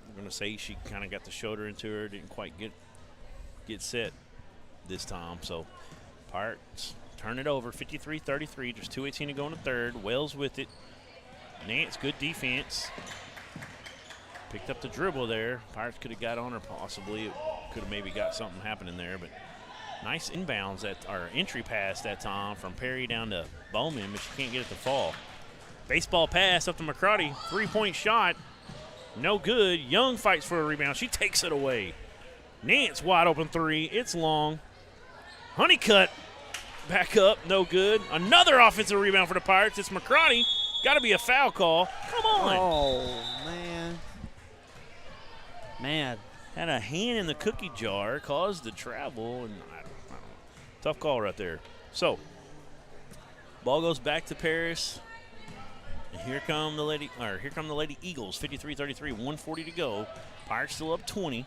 I'm going to say she kind of got the shoulder into her. Didn't quite get set this time. So Pirates turn it over, 53-33. There's 2:18 to go in the third. Wells with it. Nance, good defense. Picked up the dribble there. Pirates could have got on her possibly. It could have maybe got something happening there, but nice inbounds or entry pass that time from Perry down to Bowman, but she can't get it to fall. Baseball pass up to McCarty. 3-point shot. No good. Young fights for a rebound. She takes it away. Nance wide open three. It's long. Honeycutt back up. No good. Another offensive rebound for the Pirates. It's McCarty. Got to be a foul call. Come on. Oh, man. Man. Had a hand in the cookie jar. Caused the travel. And I don't know. Tough call right there. So, ball goes back to Paris. And here come the Lady Eagles. 53-33. 1:40 to go. Pirates still up 20.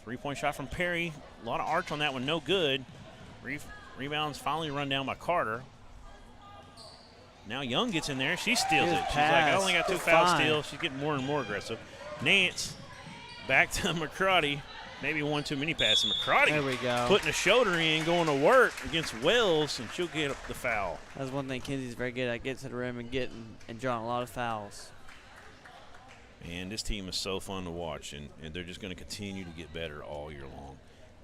3-point shot from Perry. A lot of arch on that one. No good. Rebounds finally run down by Carter. Now Young gets in there. She steals it. She's like, I only got 2 foul steals. She's getting more and more aggressive. Nance back to McCrotty. Maybe one too many passes. McCrotty there we go. Putting a shoulder in, going to work against Wells, and she'll get the foul. That's one thing Kenzie's very good at, getting to the rim and drawing a lot of fouls. And this team is so fun to watch, and they're just going to continue to get better all year long.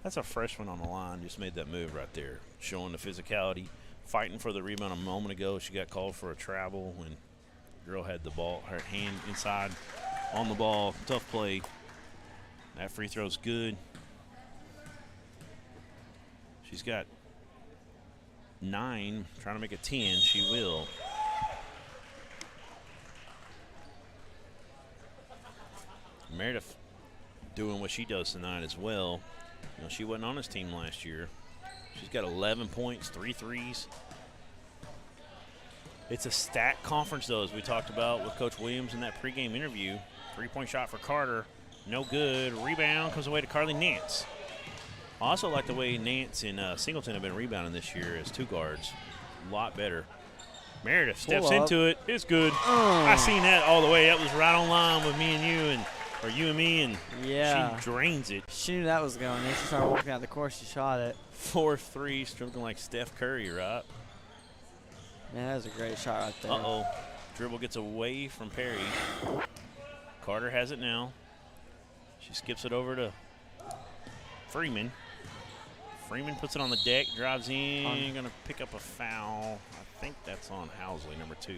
That's a freshman on the line, just made that move right there, showing the physicality, fighting for the rebound a moment ago. She got called for a travel when the girl had the ball, her hand inside on the ball. Tough play. That free throw's good. She's got 9, trying to make it 10. She will. Meredith doing what she does tonight as well. You know, she wasn't on this team last year. She's got 11 points, 3 threes. It's a stacked conference, though, as we talked about with Coach Williams in that pregame interview. 3-point shot for Carter. No good. Rebound comes away to Carly Nance. I also like the way Nance and Singleton have been rebounding this year as 2 guards. A lot better. Meredith steps into it. It's good. I seen that all the way. That was right on line with me and you, or you and me, and she drains it. She knew that was going in. She started walking out the court. She shot it. 4-3, looking like Steph Curry, right? Man, that was a great shot right there. Uh-oh. Dribble gets away from Perry. Carter has it now. She skips it over to Freeman. Freeman puts it on the deck, drives in, going to pick up a foul. I think that's on Housley, number 2.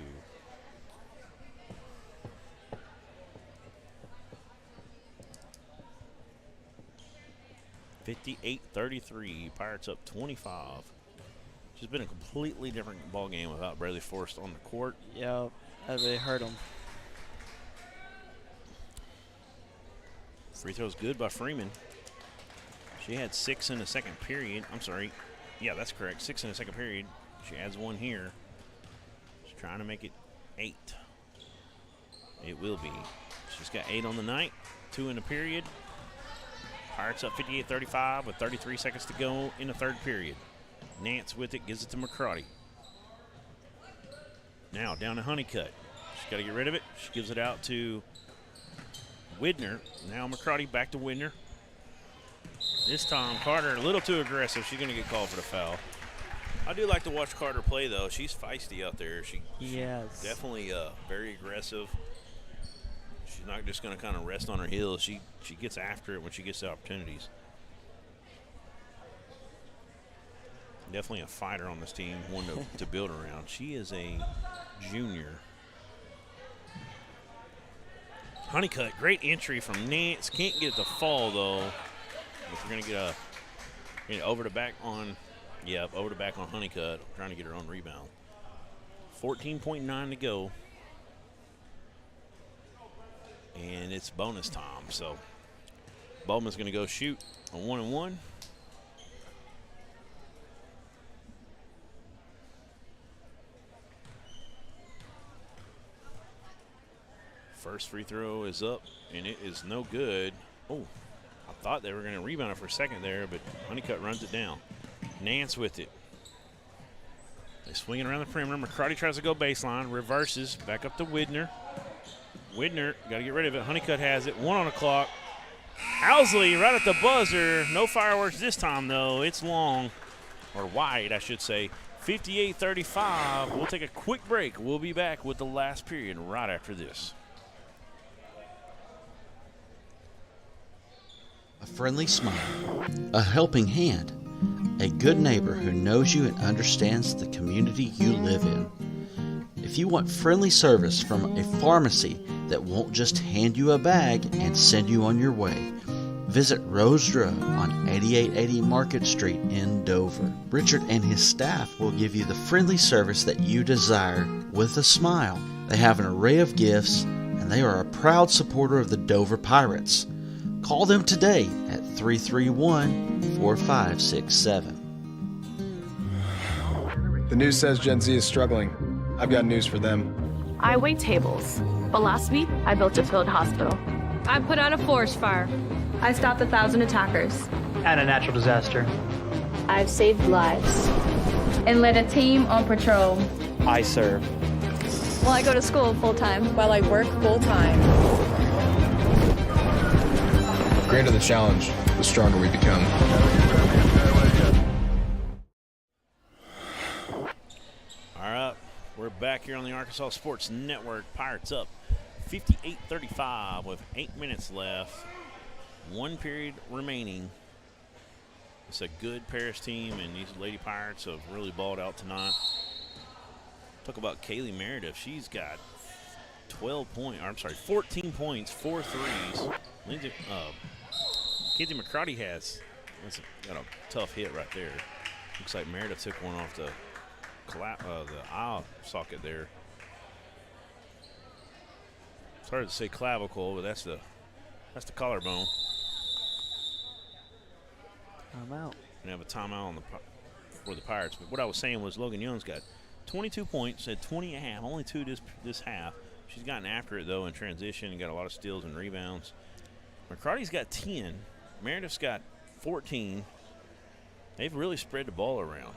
(58-33). Pirates up 25. It's been a completely different ball game without Bradley Forrest on the court. Yep, that really hurt them. Free throw's good by Freeman. She had 6 in the second period. I'm sorry. Yeah, that's correct. 6 in the second period. She adds 1 here. She's trying to make it 8. It will be. She's got 8 on the night, 2 in the period. Pirates up 58-35 with 33 seconds to go in the third period. Nance with it, gives it to McCrotty. Now down to Honeycutt. She's got to get rid of it. She gives it out to Widner. Now McCrotty back to Widner. This time Carter a little too aggressive. She's going to get called for the foul. I do like to watch Carter play, though. She's feisty out there. She's definitely very aggressive. She's not just going to kind of rest on her heels. She gets after it when she gets the opportunities. Definitely a fighter on this team, one to build around. She is a junior. Honeycutt, great entry from Nance. Can't get it to fall, though. If we're going to get over the back on, over the back on Honeycutt, trying to get her own rebound. 14.9 to go. And it's bonus time, so Bowman's going to go shoot a 1-and-1. First free throw is up, and it is no good. Oh, I thought they were going to rebound it for a second there, but Honeycutt runs it down. Nance with it. They swing it around the perimeter. McCrotty tries to go baseline, reverses, back up to Widner. Widner, got to get rid of it. Honeycutt has it, 1 on the clock. Housley right at the buzzer. No fireworks this time, though. It's long, or wide, I should say. 58-35. We'll take a quick break. We'll be back with the last period right after this. A friendly smile, a helping hand, a good neighbor who knows you and understands the community you live in. If you want friendly service from a pharmacy that won't just hand you a bag and send you on your way, visit Rose Drug on 8880 Market Street in Dover. Richard and his staff will give you the friendly service that you desire with a smile. They have an array of gifts, and they are a proud supporter of the Dover Pirates. Call them today at 331-4567. The news says Gen Z is struggling. I've got news for them. I wait tables, but last week I built a field hospital. I put out a forest fire. I stopped 1,000 attackers. And a natural disaster. I've saved lives and led a team on patrol. I serve. Well, I go to school full-time. While I work full-time. The greater the challenge, the stronger we become. All right, we're back here on the Arkansas Sports Network. Pirates up 58-35 with 8 minutes left. 1 period remaining. It's a good Paris team, and these Lady Pirates have really balled out tonight. Talk about Kaylee Meredith. She's got 14 points, 4 threes. Kenzie McCarty got a tough hit right there. Looks like Meredith took one off the eye socket there. It's hard to say clavicle, but that's the collarbone. Timeout. Gonna have a timeout for the Pirates. But what I was saying was Logan Young's got 22 points, had 20 and a half, only 2 this half. She's gotten after it though in transition and got a lot of steals and rebounds. McCarty's got 10. Meredith's got 14. They've really spread the ball around.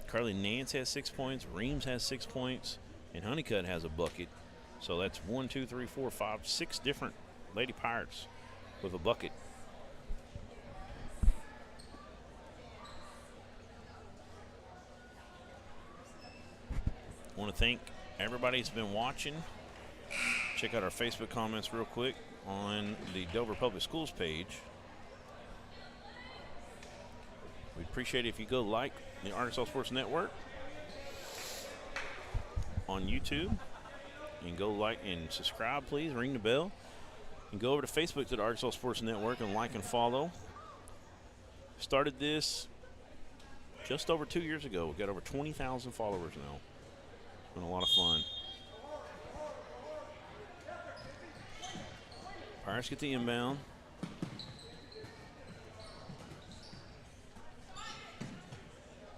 Carly Nance has 6 points. Reams has 6 points, and Honeycutt has a bucket. So that's 1, 2, 3, 4, 5, 6 different Lady Pirates with a bucket. I want to thank everybody who's been watching. Check out our Facebook comments real quick on the Dover Public Schools page. We'd appreciate it if you go like the Arkansas Sports Network on YouTube. You can go like and subscribe, please. Ring the bell. And go over to Facebook to the Arkansas Sports Network and like and follow. Started this just over 2 years ago. We've got over 20,000 followers now. Been a lot of fun. Pirates get the inbound.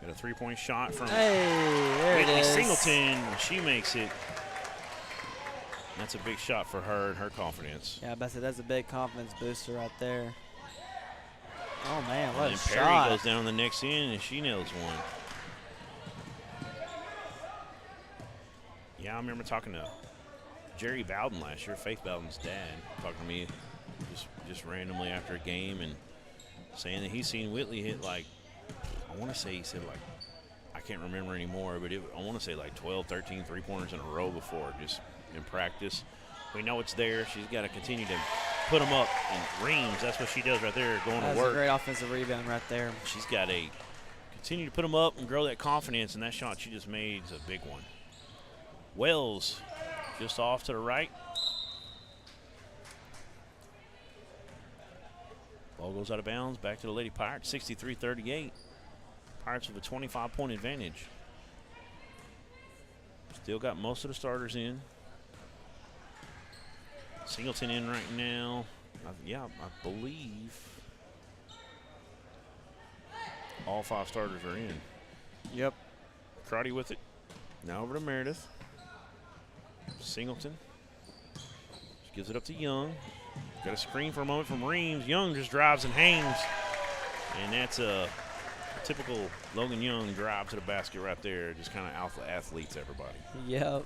Got a 3-point shot from Whitney Singleton. She makes it. That's a big shot for her and her confidence. Yeah, that's a big confidence booster right there. Oh, man, what a Perry shot. goes down the next end, and she nails one. Yeah, I remember talking to Jerry Bowden last year, Faith Bowden's dad, talking to me just randomly after a game and saying that he's seen Whitley hit I want to say he said I can't remember anymore, but I want to say 12, 13 3-pointers in a row before, just in practice. We know it's there. She's got to continue to put them up. And Reams, that's what she does right there, going to work. That's a great offensive rebound right there. She's got to continue to put them up and grow that confidence, and that shot she just made is a big one. Wells just off to the right. Ball goes out of bounds, back to the Lady Pirates, 63-38. Pirates with a 25-point advantage. Still got most of the starters in. Singleton in right now. I believe all 5 starters are in. Yep. Crotty with it. Now over to Meredith. Singleton. She gives it up to Young. Got a screen for a moment from Reams. Young just drives and hangs. And that's a typical Logan Young drive to the basket right there. Just kind of alpha athletes everybody. Yep.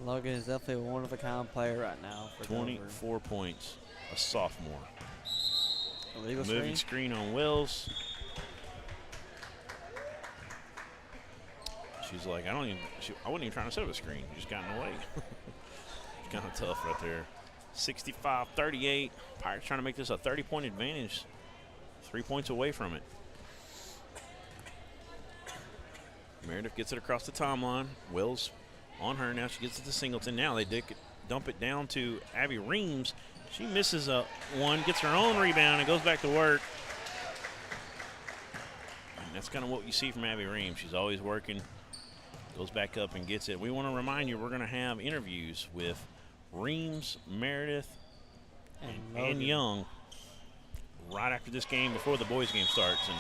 Logan is definitely a one-of-a-kind player right now. For 24 Dover. points, a sophomore. Illegal Moving screen on Wells. She's like, I wasn't even trying to set up a screen. Just got in the way. It's kind of tough right there. 65-38. Pirates trying to make this a 30-point advantage. 3 points away from it. Meredith gets it across the timeline. Wells on her. Now she gets it to Singleton. Now they dump it down to Abby Reams. She misses one, gets her own rebound, and goes back to work. And that's kind of what you see from Abby Reams. She's always working. Goes back up and gets it. We want to remind you we're going to have interviews with Reams, Meredith, and Young right after this game before the boys' game starts. And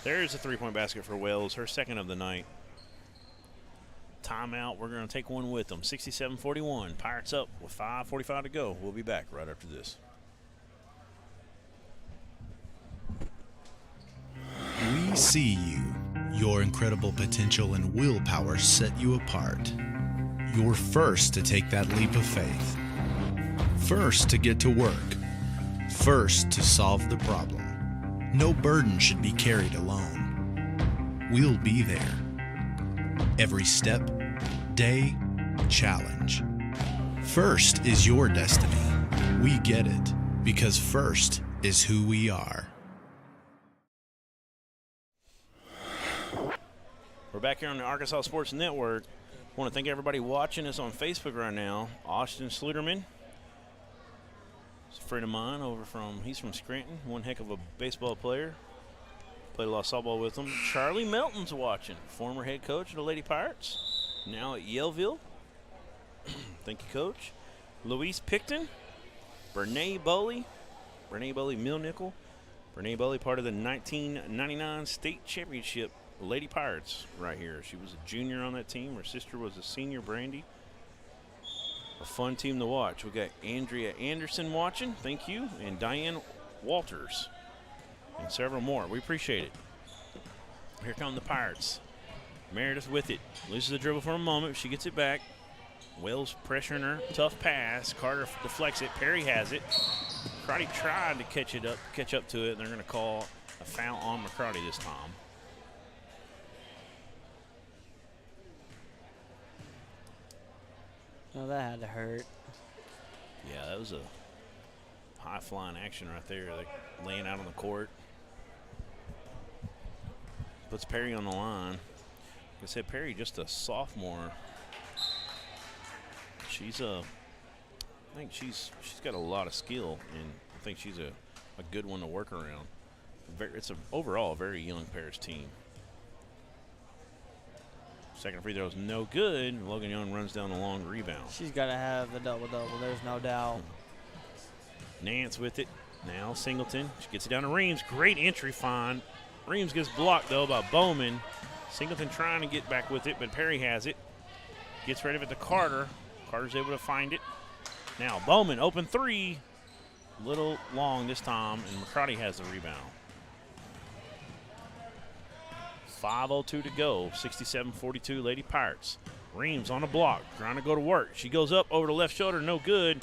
there's a 3-point basket for Wells, her second of the night. Timeout. We're going to take one with them. 67-41. Pirates up with 5:45 to go. We'll be back right after this. We see you. Your incredible potential and willpower set you apart. You're first to take that leap of faith. First to get to work. First to solve the problem. No burden should be carried alone. We'll be there. Every step, day, challenge. First is your destiny. We get it because first is who we are. We're back here on the Arkansas Sports Network. I want to thank everybody watching us on Facebook right now. Austin Sluderman, he's a friend of mine he's from Scranton, one heck of a baseball player. Played a lot of softball with him. Charlie Melton's watching, former head coach of the Lady Pirates, now at Yaleville. Thank you, Coach. Louise Picton, Brene Boley Mill Nickel. Brene Boley, part of the 1999 state championship Lady Pirates right here. She was a junior on that team. Her sister was a senior, Brandy. A fun team to watch. We got Andrea Anderson watching. Thank you. And Diane Walters. And several more. We appreciate it. Here come the Pirates. Meredith with it. Loses the dribble for a moment. She gets it back. Wells pressuring her. Tough pass. Carter deflects it. Perry has it. McCarty tried to catch up to it. And they're going to call a foul on McCarty this time. Oh, that had to hurt. Yeah, that was a high-flying action right there. Like laying out on the court. Puts Perry on the line. Like I said, Perry just a sophomore. I think she's got a lot of skill, and I think she's a good one to work around. It's overall a very young Paris team. Second free throw is no good. Logan Young runs down the long rebound. She's got to have the double-double. There's no doubt. Nance with it. Now Singleton. She gets it down to Reams. Great entry find. Reams gets blocked, though, by Bowman. Singleton trying to get back with it, but Perry has it. Gets rid of it to Carter. Carter's able to find it. Now Bowman, open three. Little long this time, and McCarty has the rebound. 5:02 to go. 67-42 Lady Pirates. Reams on the block, trying to go to work. She goes up over the left shoulder, no good.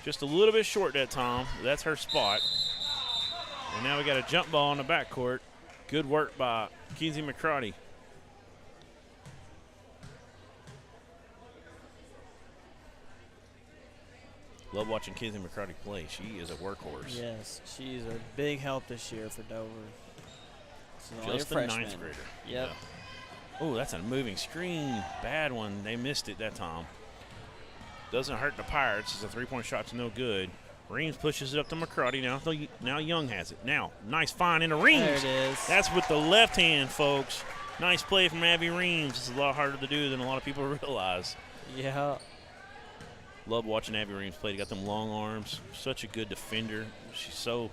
Just a little bit short that time. That's her spot. And now we got a jump ball in the backcourt. Good work by Kinsey McCarty. Love watching Kinsey McCarty play. She is a workhorse. Yes, she's a big help this year for Dover. Just a ninth grader. Yep. Yeah. Oh, that's a moving screen. Bad one. They missed it that time. Doesn't hurt the Pirates. It's a three-point shot's no good. Reams pushes it up to McCarty. Now Young has it. Now, nice find into Reams. There it is. That's with the left hand, folks. Nice play from Abby Reams. It's a lot harder to do than a lot of people realize. Yeah. Love watching Abby Reams play. They got them long arms. Such a good defender. She's so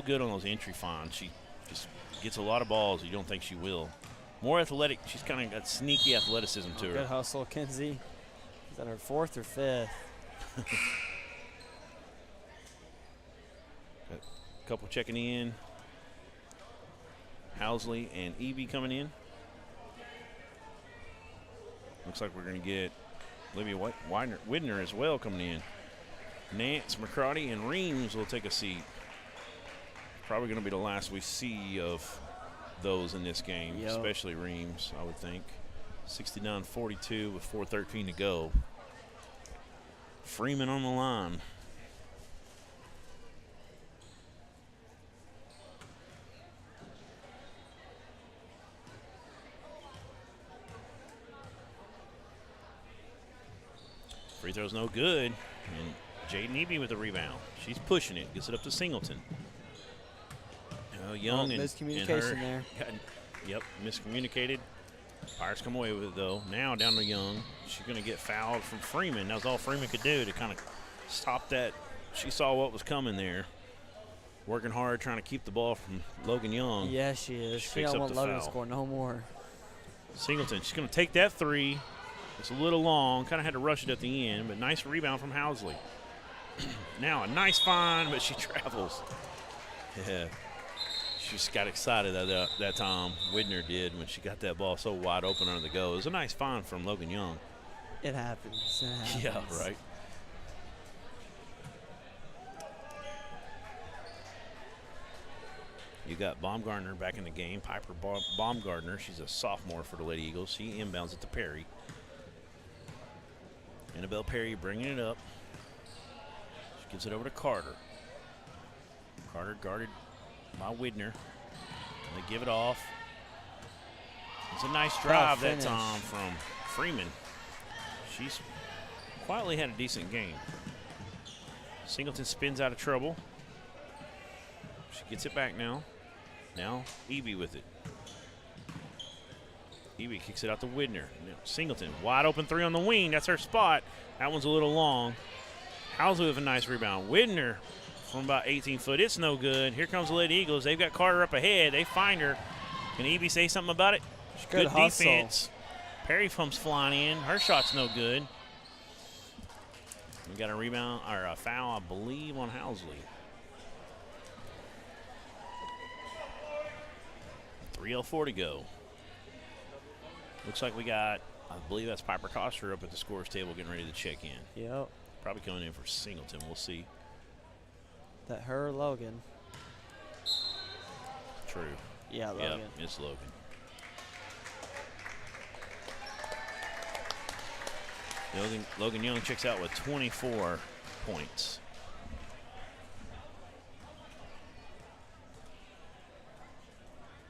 good on those entry finds. She just gets a lot of balls you don't think she will. More athletic. She's kind of got sneaky athleticism to her. Good hustle, Kinsey. Is that her fourth or fifth? A couple checking in. Housley and Evie coming in. Looks like we're going to get Olivia Widner as well coming in. Nance, McCarty, and Reams will take a seat. Probably going to be the last we see of those in this game, especially Reams, I would think. 69-42 with 4:13 to go. Freeman on the line. Free throw's no good. And Jaden Eby with the rebound. She's pushing it. Gets it up to Singleton. Young and miscommunication and there. Yep, miscommunicated. Pirates come away with it, though. Now down to Young. She's going to get fouled from Freeman. That was all Freeman could do to kind of stop that. She saw what was coming there. Working hard, trying to keep the ball from Logan Young. Yeah, she is. She don't want Logan to score no more. Singleton, she's going to take that three. It's a little long. Kind of had to rush it at the end, but nice rebound from Housley. Now a nice find, but she travels. Yeah. She just got excited that time. Widner did when she got that ball so wide open under the go. It was a nice find from Logan Young. It happens. It happens. Yeah, right. You got Baumgartner back in the game. Piper Baumgartner. She's a sophomore for the Lady Eagles. She inbounds it to Perry. Annabelle Perry bringing it up. She gives it over to Carter. Carter guarded by Widner. They give it off. It's a nice drive that time from Freeman. She's quietly had a decent game. Singleton spins out of trouble. She gets it back now. Now Evie with it. Evie kicks it out to Widner. Now Singleton, wide open three on the wing. That's her spot. That one's a little long. Housley with a nice rebound. Widner from about 18 foot. It's no good. Here comes the Lady Eagles. They've got Carter up ahead. They find her. Can Evie say something about it? Good defense. Perry comes flying in. Her shot's no good. We got a rebound or a foul, I believe, on Housley. 3:04 to go. Looks like we got, I believe that's Piper Coster up at the scores table getting ready to check in. Yep. Probably coming in for Singleton. We'll see. That her or Logan? True. Yeah, Logan. Yep, it's Logan. Logan Young checks out with 24 points.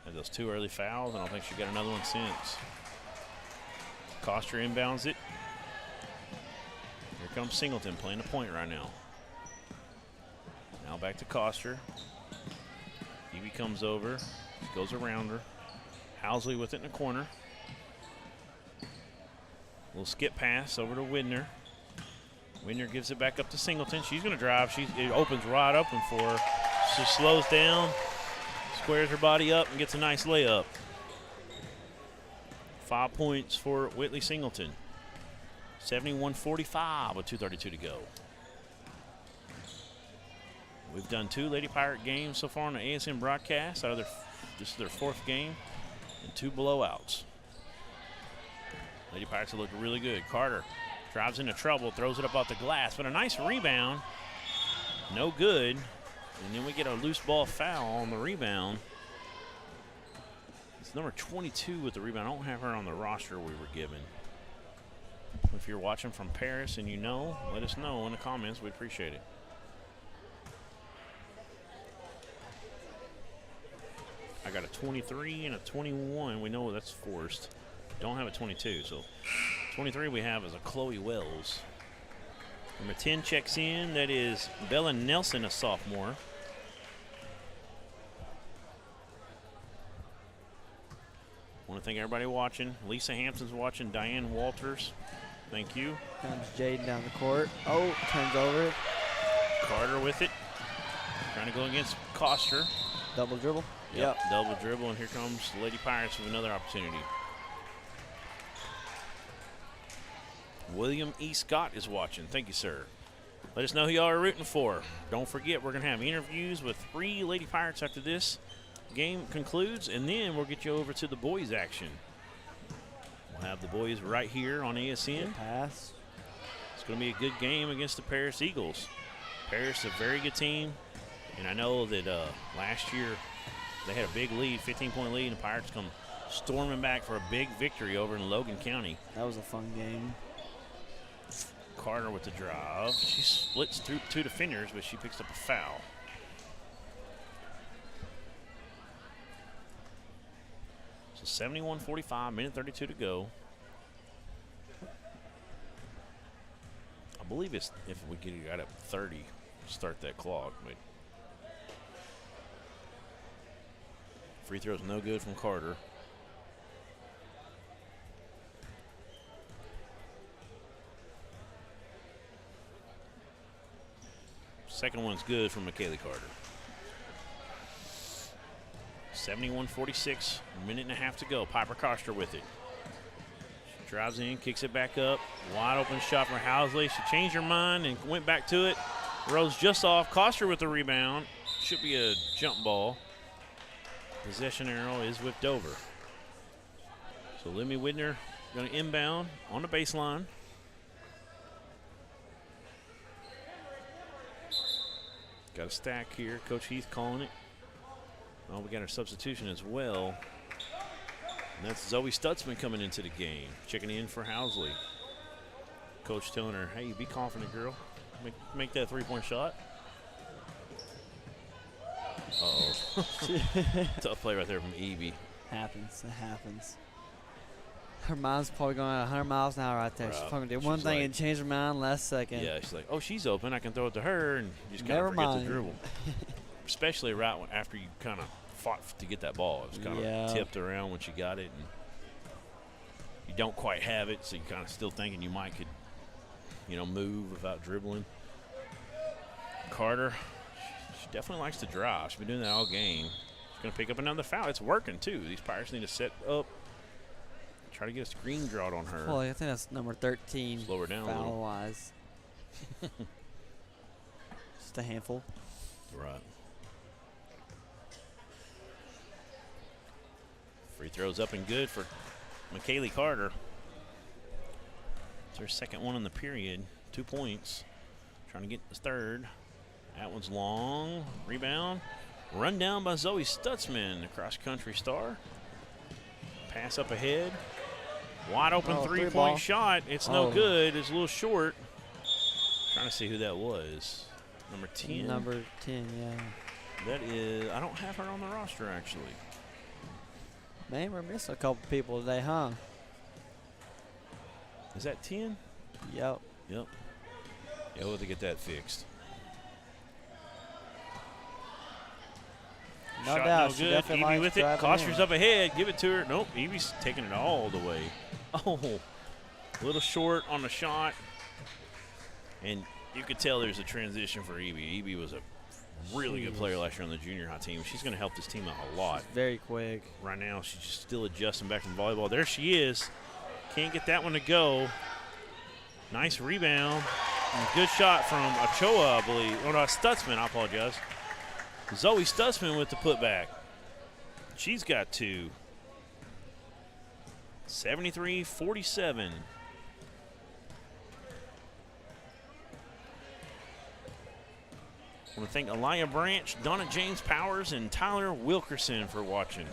Had those two early fouls. I don't think she got another one since. Coster inbounds it. Here comes Singleton playing the point right now. Now back to Coster. Evie comes over, goes around her. Housley with it in the corner. Little skip pass over to Widner. Widner gives it back up to Singleton. She's going to drive. It opens right open for her. She slows down, squares her body up, and gets a nice layup. 5 points for Whitley Singleton. 71-45 with 2:32 to go. We've done 2 Lady Pirate games so far on the ASN broadcast. This is their 4th game and 2 blowouts. Lady Pirates are looking really good. Carter drives into trouble, throws it up off the glass, but a nice rebound. No good. And then we get a loose ball foul on the rebound. It's number 22 with the rebound. I don't have her on the roster we were given. If you're watching from Paris and you know, let us know in the comments. We'd appreciate it. I got a 23 and a 21. We know that's forced. Don't have a 22, so 23 we have is a Chloe Wells. Number 10 checks in. That is Bella Nelson, a sophomore. Want to thank everybody watching. Lisa Hampton's watching. Diane Walters, thank you. Comes Jaden down the court. Oh, turns over. Carter with it. Trying to go against Coster. Double dribble. Yep. Double dribble, and here comes the Lady Pirates with another opportunity. William E. Scott is watching. Thank you, sir. Let us know who y'all are rooting for. Don't forget, we're going to have interviews with 3 Lady Pirates after this game concludes, and then we'll get you over to the boys' action. We'll have the boys right here on ASN. Pass. It's going to be a good game against the Paris Eagles. Paris is a very good team, and I know that last year they had a big lead, 15-point lead, and the Pirates come storming back for a big victory over in Logan County. That was a fun game. Carter with the drive. She splits through 2 defenders, but she picks up a foul. So 71-45, minute 32 to go. I believe it's if we get it up 30, start that clock. But free throw's no good from Carter. Second one's good from McKaylee Carter. 71-46, a minute and a half to go. Piper Coster with it. She drives in, kicks it back up. Wide open shot for Housley. She changed her mind and went back to it. Rose just off. Coster with the rebound. Should be a jump ball. Possession arrow is whipped over. So Lemmy Widner going to inbound on the baseline. Got a stack here. Coach Heath calling it. Oh, we got our substitution as well. And that's Zoe Stutzman coming into the game. Checking in for Housley. Coach telling her, hey, be confident, girl. Make that three-point shot. Uh-oh. Tough play right there from Evie. Happens. It happens. Her mind's probably going at 100 miles an hour right there. Right. She fucking did one thing and changed her mind last second. Yeah, she's like, oh, she's open. I can throw it to her. And you just kind of forget to dribble. Especially right after you kind of fought to get that ball. It was kind of tipped around when she got it. And you don't quite have it, so you're kind of still thinking you might could, move without dribbling. Carter, she definitely likes to drive. She's been doing that all game. She's going to pick up another foul. It's working, too. These Pirates need to set up. Try to get a screen drawed on her. Well, I think that's number 13. Slow her down a little. Foul-wise. Just a handful. Right. Free throws up and good for McKaylee Carter. It's her second one in the period. 2 points. Trying to get the third. That one's long. Rebound. Run down by Zoe Stutzman, the cross-country star. Pass up ahead. Wide open three-point shot. It's no good. It's a little short. Trying to see who that was. Number 10. Number 10, yeah. That is, I don't have her on the roster, actually. Man, we're missing a couple people today, huh? Is that 10? Yep. Yeah, we'll have to get that fixed. No Shot doubt. no good. Evie with it. Koster's up ahead. Give it to her. Nope. Evie's taking it all the way. Oh, a little short on the shot. And you could tell there's a transition for Evie. Evie was a really good player last year on the junior high team. She's going to help this team out a lot. She's very quick. Right now, she's just still adjusting back from volleyball. There she is. Can't get that one to go. Nice rebound. And a good shot from Ochoa, I believe. Oh, no, Stutzman. I apologize. Zoe Stutzman with the putback. She's got 2. 73-47. I want to thank Aliyah Branch, Donna James Powers, and Tyler Wilkerson for watching.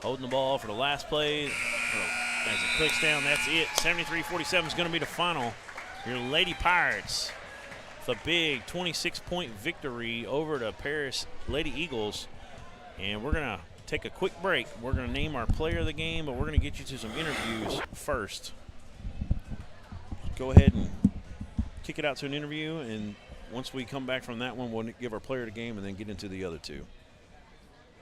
Holding the ball for the last play. As it clicks down, that's it. 73-47 is going to be the final. Your Lady Pirates, the big 26-point victory over the Paris Lady Eagles. And we're going to take a quick break. We're going to name our player of the game, but we're going to get you to some interviews first. Go ahead and kick it out to an interview, and once we come back from that one, we'll give our player of the game and then get into the other two.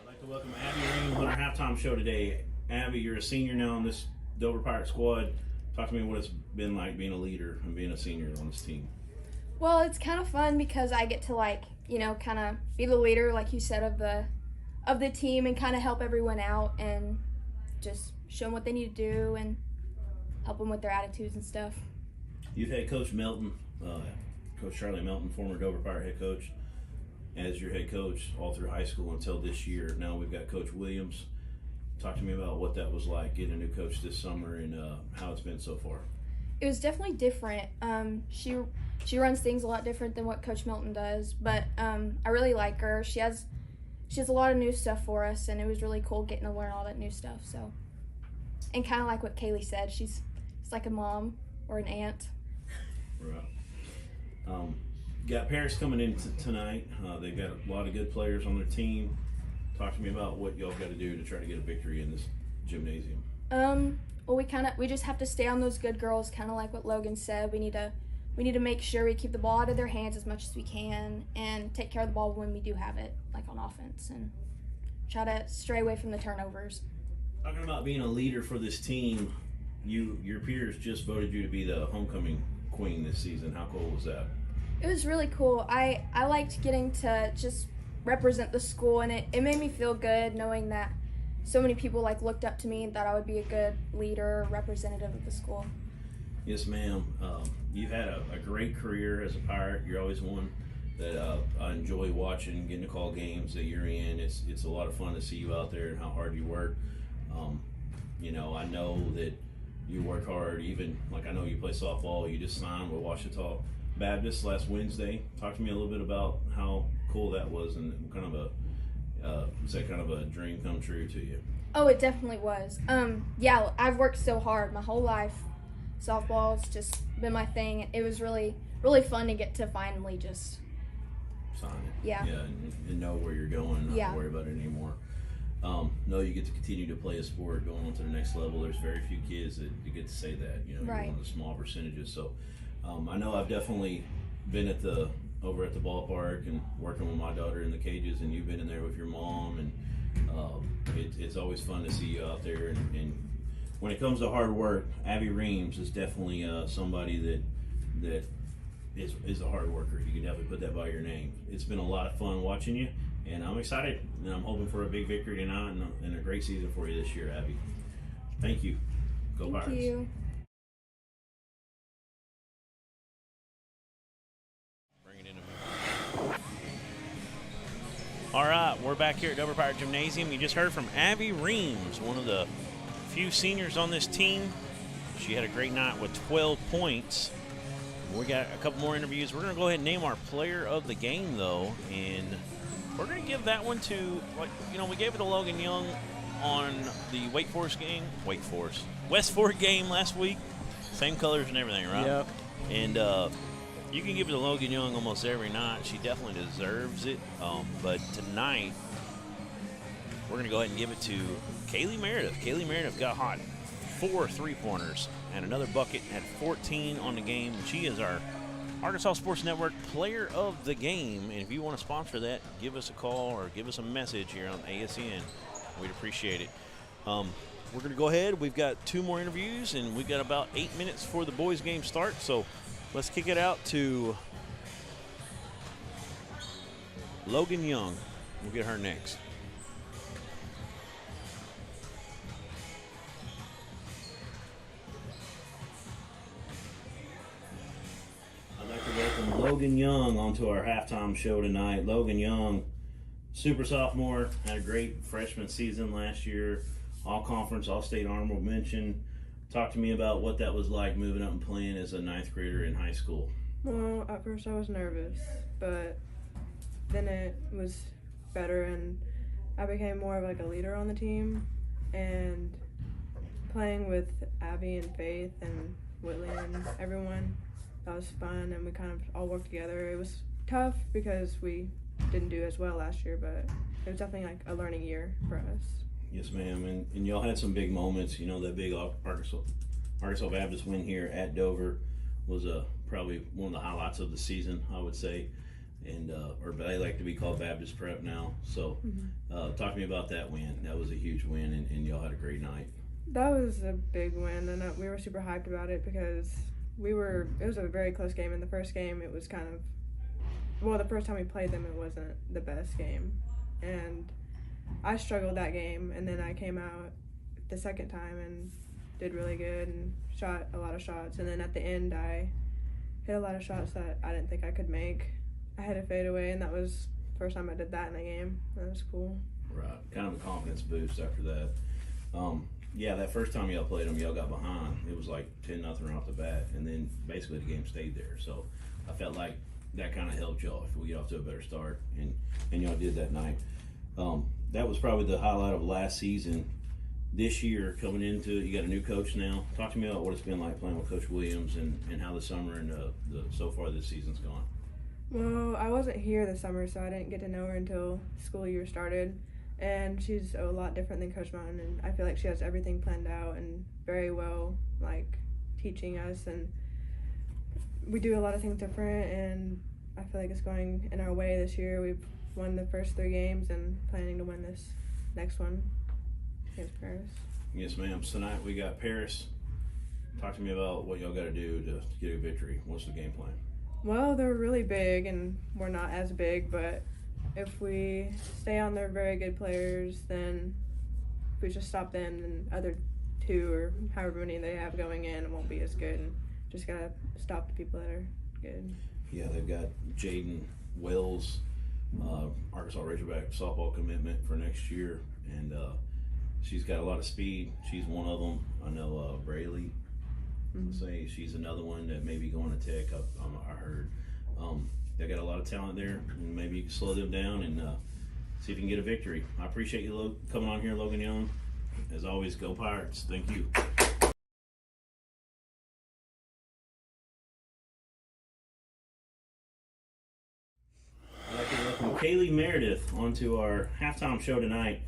I'd like to welcome Abby Reams on our halftime show today. Abby, you're a senior now on this Dover Pirate squad. Talk to me what it's been like being a leader and being a senior on this team. Well, it's kind of fun because I get to kind of be the leader, like you said, of the team and kind of help everyone out and just show them what they need to do and help them with their attitudes and stuff. You've had Coach Melton, Coach Charlie Melton, former Dover Pirate head coach, as your head coach all through high school until this year. Now we've got Coach Williams. Talk to me about what that was like getting a new coach this summer and how it's been so far. It was definitely different. She runs things a lot different than what Coach Melton does, but I really like her. She has a lot of new stuff for us, and it was really cool getting to learn all that new stuff. So, and kind of like what Kaylee said, she's like a mom or an aunt. Right. Got Paris coming in tonight. They've got a lot of good players on their team. Talk to me about what y'all got to do to try to get a victory in this gymnasium. Well, we just have to stay on those good girls, kind of like what Logan said. We need to make sure we keep the ball out of their hands as much as we can and take care of the ball when we do have it, like on offense, and try to stray away from the turnovers. Talking about being a leader for this team, your peers just voted you to be the homecoming queen this season. How cool was that? It was really cool. I liked getting to just represent the school, and it made me feel good knowing that so many people looked up to me and thought I would be a good leader, representative of the school. Yes, ma'am. You've had a great career as a Pirate. You're always one that I enjoy watching, getting to call games that you're in. It's a lot of fun to see you out there and how hard you work. I know that you work hard. Even like I know you play softball. You just signed with Ouachita Baptist last Wednesday. Talk to me a little bit about how cool that was and kind of was that kind of a dream come true to you? Oh, it definitely was. Yeah, I've worked so hard my whole life. Softball's just been my thing. It was really, really fun to get to finally just sign it. Yeah. Yeah, and know where you're going and not worry about it anymore. No, you get to continue to play a sport, going on to the next level. There's very few kids that get to say that. You know, right. You're one of the small percentages. So I know I've definitely been over at the ballpark and working with my daughter in the cages, and you've been in there with your mom, and it's always fun to see you out there. And when it comes to hard work, Abby Reams is definitely somebody that is a hard worker. You can definitely put that by your name. It's been a lot of fun watching you, and I'm excited, and I'm hoping for a big victory tonight and a great season for you this year, Abby. Thank you. Go Pirates. Thank you. All right, we're back here at Dover Pirate Gymnasium. You just heard from Abby Reams, one of the few seniors on this team. She had a great night with 12 points. We got a couple more interviews. We're going to go ahead and name our player of the game, though, and we're going to give that one to, we gave it to Logan Young on the West Fork game last week. Same colors and everything, right? Yep. And you can give it to Logan Young almost every night. She definitely deserves it. But tonight, we're going to go ahead and give it to Kaylee Meredith. Kaylee Meredith got hot. 4 3-pointers and another bucket, had 14 on the game. She is our Arkansas Sports Network player of the game. And if you want to sponsor that, give us a call or give us a message here on ASN. We'd appreciate it. We're going to go ahead. We've got 2 more interviews, and we've got about 8 minutes before the boys' game starts. So let's kick it out to Logan Young. We'll get her next. I'd like to welcome Logan Young onto our halftime show tonight. Logan Young, super sophomore, had a great freshman season last year, all-conference, all-state honorable mention. Talk to me about what that was like moving up and playing as a 9th grader in high school. Well, at first I was nervous, but then it was better, and I became more of like a leader on the team. And playing with Abby and Faith and Whitley and everyone, that was fun, and we kind of all worked together. It was tough because we didn't do as well last year, but it was definitely like a learning year for us. Yes, ma'am. And y'all had some big moments. You know, that big Arkansas Baptist win here at Dover was probably one of the highlights of the season, I would say. And or they like to be called Baptist Prep now. So talk to me about that win. That was a huge win, and y'all had a great night. That was a big win, and we were super hyped about it because it was a very close game. In the first game, it was kind of, well, the first time we played them, it wasn't the best game. And I struggled that game, and then I came out the second time and did really good and shot a lot of shots. And then at the end, I hit a lot of shots that I didn't think I could make. I had a fadeaway, and that was the first time I did that in a game. That was cool. Right, kind of a confidence boost after that. Yeah, that first time y'all played them, y'all got behind. It was like 10-0 off the bat, and then basically the game stayed there. So I felt like that kind of helped y'all if we get off to a better start, and y'all did that night. That was probably the highlight of last season. This year, coming into it, you got a new coach now. Talk to me about what it's been like playing with Coach Williams and how the summer and so far this season's gone. Well, I wasn't here this summer, so I didn't get to know her until school year started. And she's a lot different than Coach Mountain, and I feel like she has everything planned out and very well, like, teaching us. And we do a lot of things different, and I feel like it's going in our way this year. We've won the first 3 games and planning to win this next one against Paris. Yes, ma'am. So tonight we got Paris. Talk to me about what y'all got to do to get a victory. What's the game plan? Well, they're really big, and we're not as big, but if we stay on their very good players, then if we just stop them, then other 2 or however many they have going in, it won't be as good. And just got to stop the people that are good. Yeah, they've got Jaden Wells, Arkansas Razorback softball commitment for next year, and she's got a lot of speed. She's one of them. I know Braylee. Say she's another one that may be going to Tech. I heard they got a lot of talent there, and maybe you can slow them down and see if you can get a victory. I appreciate you coming on here, Logan Young. As always, go Pirates. Thank you. I'd like to welcome Kaylee Meredith onto our halftime show tonight.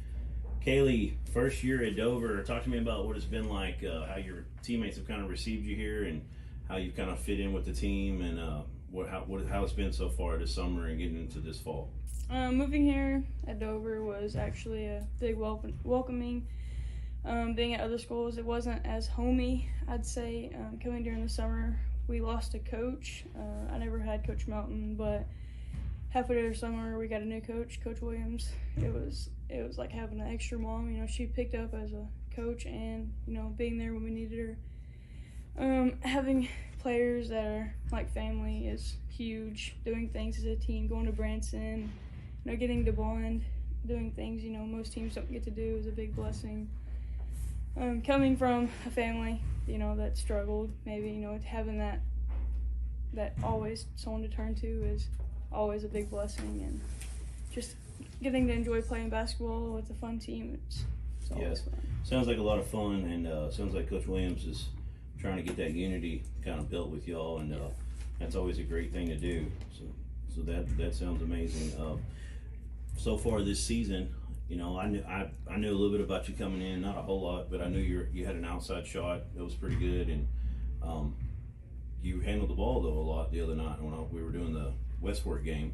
Kaylee, first year at Dover. Talk to me about what it's been like, how your teammates have kind of received you here, and how you've kind of fit in with the team, and how it's been so far this summer and getting into this fall. Moving here at Dover was actually a big welcoming. Being at other schools, it wasn't as homey, I'd say. Coming during the summer, we lost a coach. I never had Coach Melton, but halfway through the summer, we got a new coach, Coach Williams. It was like having an extra mom. You know, she picked up as a coach, and you know, being there when we needed her. Having players that are like family is huge. Doing things as a team, going to Branson, you know, getting to bond, doing things you know most teams don't get to do is a big blessing. Coming from a family, you know, that struggled, maybe you know, having that always someone to turn to is always a big blessing, and just getting to enjoy playing basketball with a fun team. It's always fun. Sounds like a lot of fun, and sounds like Coach Williams is trying to get that unity kind of built with y'all, and that's always a great thing to do. So that sounds amazing. So far this season, you know, I knew a little bit about you coming in, not a whole lot, but I knew you had an outside shot. It was pretty good, and you handled the ball though a lot the other night when we were doing the Westport game,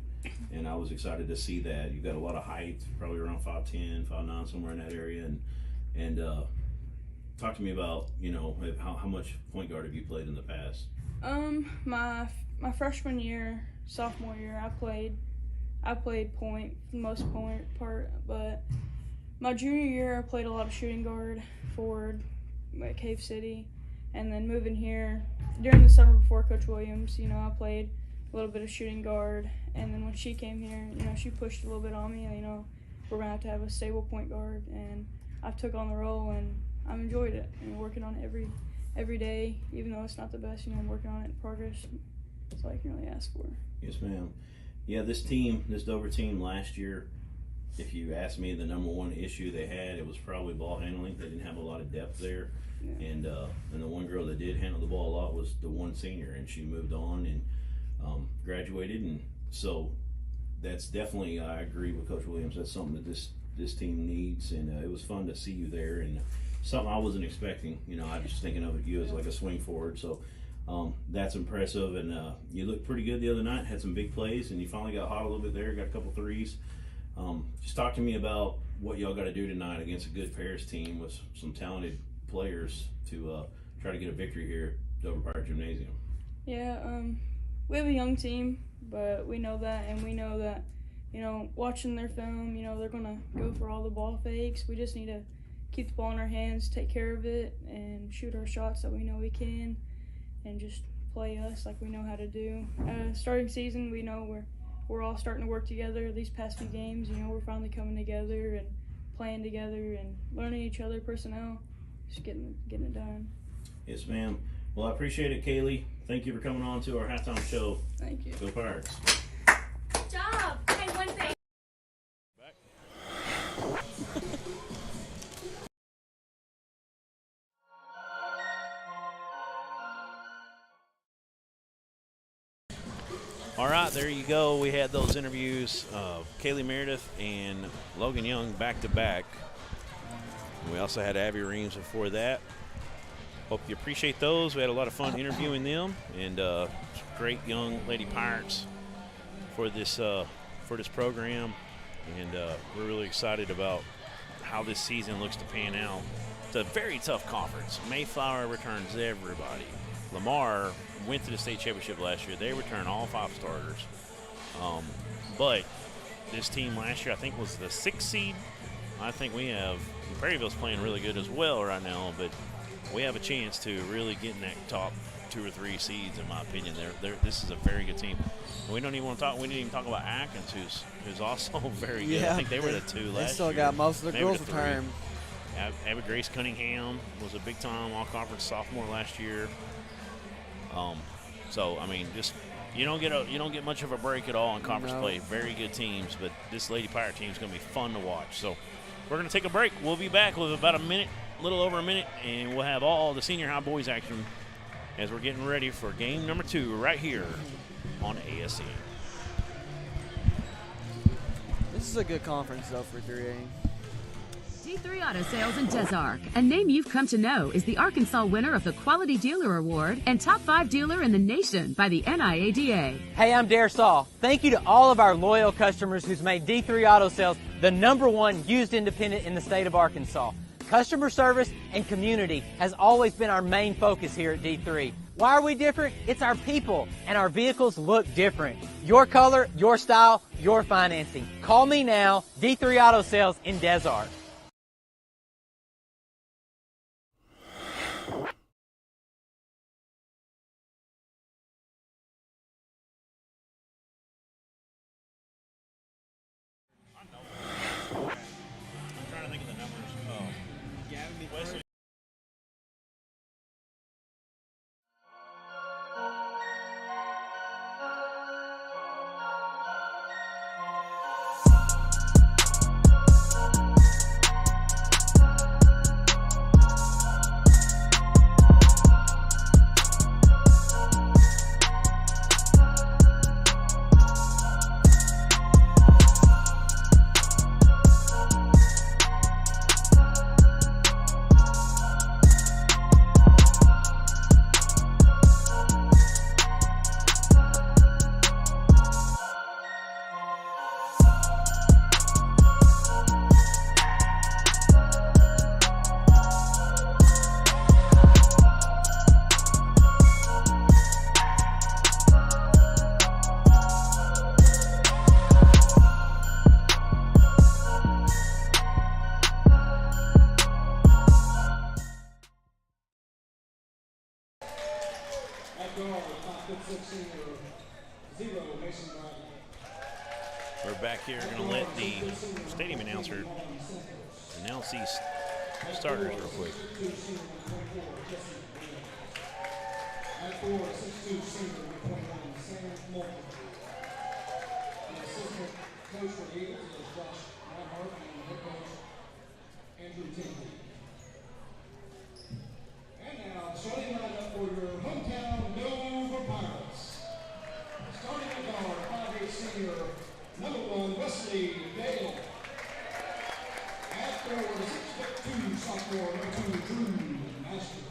and I was excited to see that. You've got a lot of height, probably around 5'10", 5'9", somewhere in that area, and talk to me about, you know, how much point guard have you played in the past? My freshman year, sophomore year, I played point for the most part, but my junior year I played a lot of shooting guard, forward at Cave City, and then moving here during the summer before Coach Williams, you know, I played a little bit of shooting guard, and then when she came here, you know, she pushed a little bit on me, you know, we're gonna have to have a stable point guard, and I took on the role, and I've enjoyed it. I'm working on it every day, even though it's not the best, you know, I'm working on it in progress. That's all I can really ask for. Yes, ma'am. Yeah, this Dover team last year, if you asked me the number one issue they had, it was probably ball handling. They didn't have a lot of depth there. Yeah. And the one girl that did handle the ball a lot was the one senior, and she moved on and graduated. And so that's definitely, I agree with Coach Williams, that's something that this team needs. And it was fun to see you there, and something I wasn't expecting. You know, I was just thinking of you as like a swing forward. So that's impressive, and you looked pretty good the other night, had some big plays, and you finally got hot a little bit there, got a couple threes. Just talk to me about what y'all got to do tonight against a good Paris team with some talented players to try to get a victory here at Dover Pirate Gymnasium. Yeah, we have a young team, but we know that, and we know that, you know, watching their film, you know, they're going to go for all the ball fakes. We just need to keep the ball in our hands, take care of it, and shoot our shots that we know we can, and just play us like we know how to do. Starting season, we know we're all starting to work together. These past few games, you know, we're finally coming together and playing together and learning each other personnel, just getting it done. Yes, ma'am. Well, I appreciate it, Kaylee. Thank you for coming on to our halftime show. Thank you. Go Pirates. Good job. Hey, one thing. All right, there you go. We had those interviews of Kaylee Meredith and Logan Young back-to-back. We also had Abby Reams before that. Hope you appreciate those. We had a lot of fun interviewing them, and great young Lady Pirates for this program. And we're really excited about how this season looks to pan out. It's a very tough conference. Mayflower returns everybody. Lamar went to the state championship last year. They returned all 5 starters. But this team last year, I think, was the 6th seed. I think we have – Prairieville's playing really good as well right now, but we have a chance to really get in that top 2 or 3 seeds, in my opinion. This is a very good team. We don't even want to talk – we didn't even talk about Atkins, who's also very good. I think they were the 2 last year. They still got most of their girls the returned. Abby Grace Cunningham was a big-time all-conference sophomore last year. So I mean, just you don't get much of a break at all in conference play. Very good teams, but this Lady Pirate team is going to be fun to watch. So we're going to take a break. We'll be back with about a little over a minute, and we'll have all the senior high boys action as we're getting ready for game number 2 right here on ASN. This is a good conference, though, for 3A. D3 Auto Sales in Desark, a name you've come to know, is the Arkansas winner of the Quality Dealer Award and Top 5 Dealer in the Nation by the NIADA. Hey, I'm Dare Saul. Thank you to all of our loyal customers who's made D3 Auto Sales the #1 used independent in the state of Arkansas. Customer service and community has always been our main focus here at D3. Why are we different? It's our people, and our vehicles look different. Your color, your style, your financing. Call me now, D3 Auto Sales in Desark. We're back here. Going to let the stadium announcer announce these starters real quick. At 4, 6'2" senior, 29, Sam Moulton. The assistant coach for the Eagles is Josh Reinhardt, and head coach Andrew Tingley. And now, starting right up for your hometown Dover Pirates. Starting at guard, 5'8" senior, #1, Wesley Dale. At forward, 6'2" sophomore, #2, Drew Masters.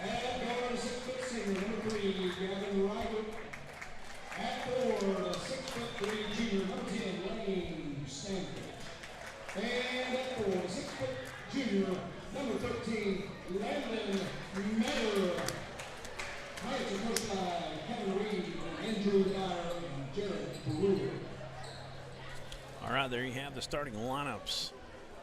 At guard, 6' senior, #3, Gavin Ryder. At forward, 6'3" junior, #10, Lane Stanford. And at forward, 6' junior, #13, Landon Metter. Pirates are coached by Kevin Reed, Andrew Dyer, and Jared Brewer. All right, there you have the starting lineups.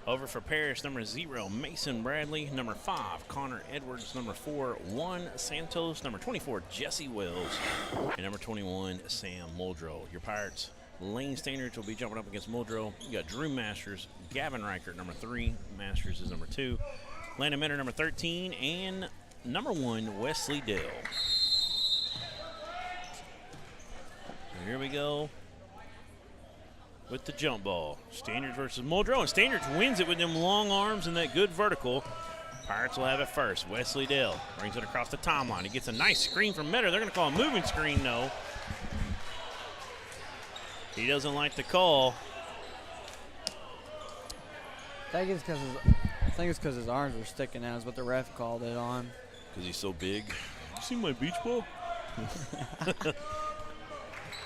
Over for Paris, #0, Mason Bradley. #5, Connor Edwards. #4, Juan Santos. #24, Jesse Wells. And #21, Sam Muldrow. Your Pirates, Lane Standards will be jumping up against Muldrow. You got Drew Masters, Gavin Reichert, #3. Masters is #2. Landon Metter, #13. And #1, Wesley Dale. So here we go with the jump ball. Standards versus Muldrow, and Standards wins it with them long arms and that good vertical. Pirates will have it first. Wesley Dale brings it across the timeline. He gets a nice screen from Metter. They're going to call a moving screen, though. He doesn't like the call. I think it's because his arms were sticking out is what the ref called it on. Because he's so big. You see my beach ball?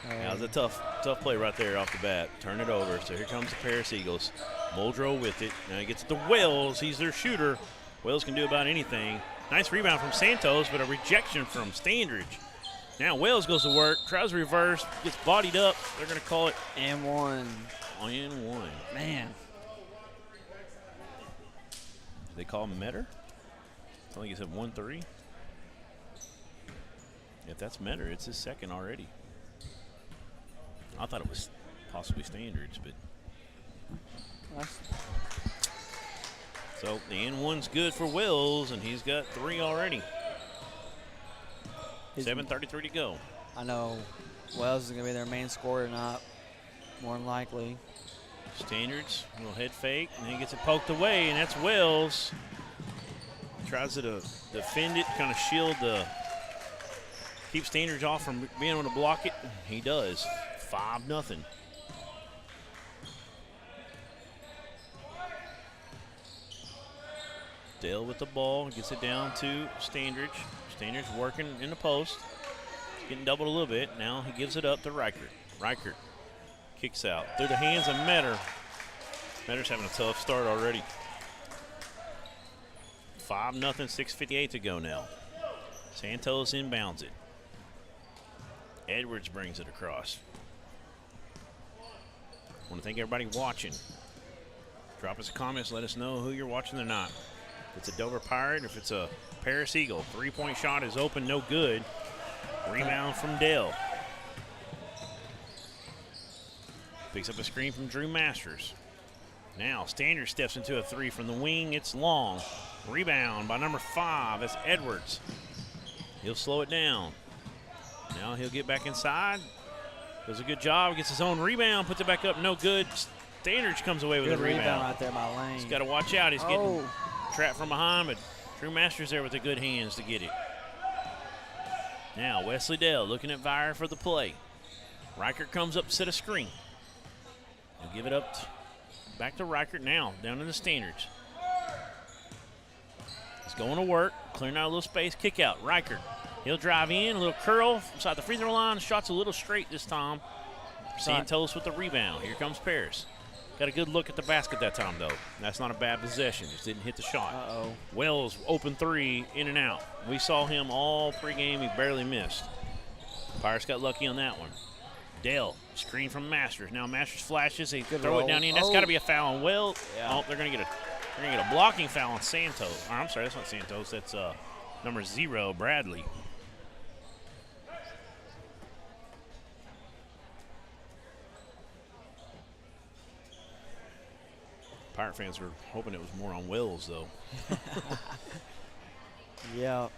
That was a tough play right there off the bat. Turn it over. So here comes the Paris Eagles. Muldrow with it. Now he gets it to Wells. He's their shooter. Wells can do about anything. Nice rebound from Santos, but a rejection from Standridge. Now Wells goes to work, tries to reverse, gets bodied up. They're going to call it and one. Man. They call him Metter? I think he said 1-3. If that's Metter, it's his second already. I thought it was possibly Standards, but So the end one's good for Wills, and he's got 3 already. 7:33 to go. I know Wells is going to be their main scorer, not more than likely. Standards, little head fake, and he gets it poked away, and that's Wells. Tries to defend it, kind of shield keep Standards off from being able to block it. He does. 5-0. Dale with the ball, gets it down to Standards. Standards working in the post. Getting doubled a little bit. Now he gives it up to Reichert. Reichert kicks out through the hands of Metter. Metter's having a tough start already. 5-0, 6:58 to go now. Santos inbounds it. Edwards brings it across. Want to thank everybody watching. Drop us a comment, let us know who you're watching or not. If it's a Dover Pirate, if it's a Paris Eagle. 3-point shot is open, no good. Rebound from Dale. Picks up a screen from Drew Masters. Now Standard steps into a 3 from the wing. It's long. Rebound by number 5. That's Edwards. He'll slow it down. Now he'll get back inside. Does a good job. Gets his own rebound. Puts it back up. No good. Standards comes away with a rebound. Right there by Lane. He's got to watch out. He's getting trapped from behind, but Drew Masters there with the good hands to get it. Now Wesley Dale looking at Vire for the play. Reichert comes up to set a screen. He'll give it up back to Reichert now, down in the Standards. He's going to work, clearing out a little space, kick out. Reichert, he'll drive in, a little curl inside the free throw line. Shot's a little straight this time. Santos with the rebound. Here comes Paris. Got a good look at the basket that time, though. That's not a bad possession. Just didn't hit the shot. Wells, open 3, in and out. We saw him all pregame. He barely missed. Pirates got lucky on that one. Dale, screen from Masters. Now Masters flashes. They throw it down in. That's got to be a foul on Wells. Yeah. Oh, they're going to get a blocking foul on Santos. Or, I'm sorry, that's not Santos. That's number 0, Bradley. Pirate fans were hoping it was more on Wells, though. Yeah.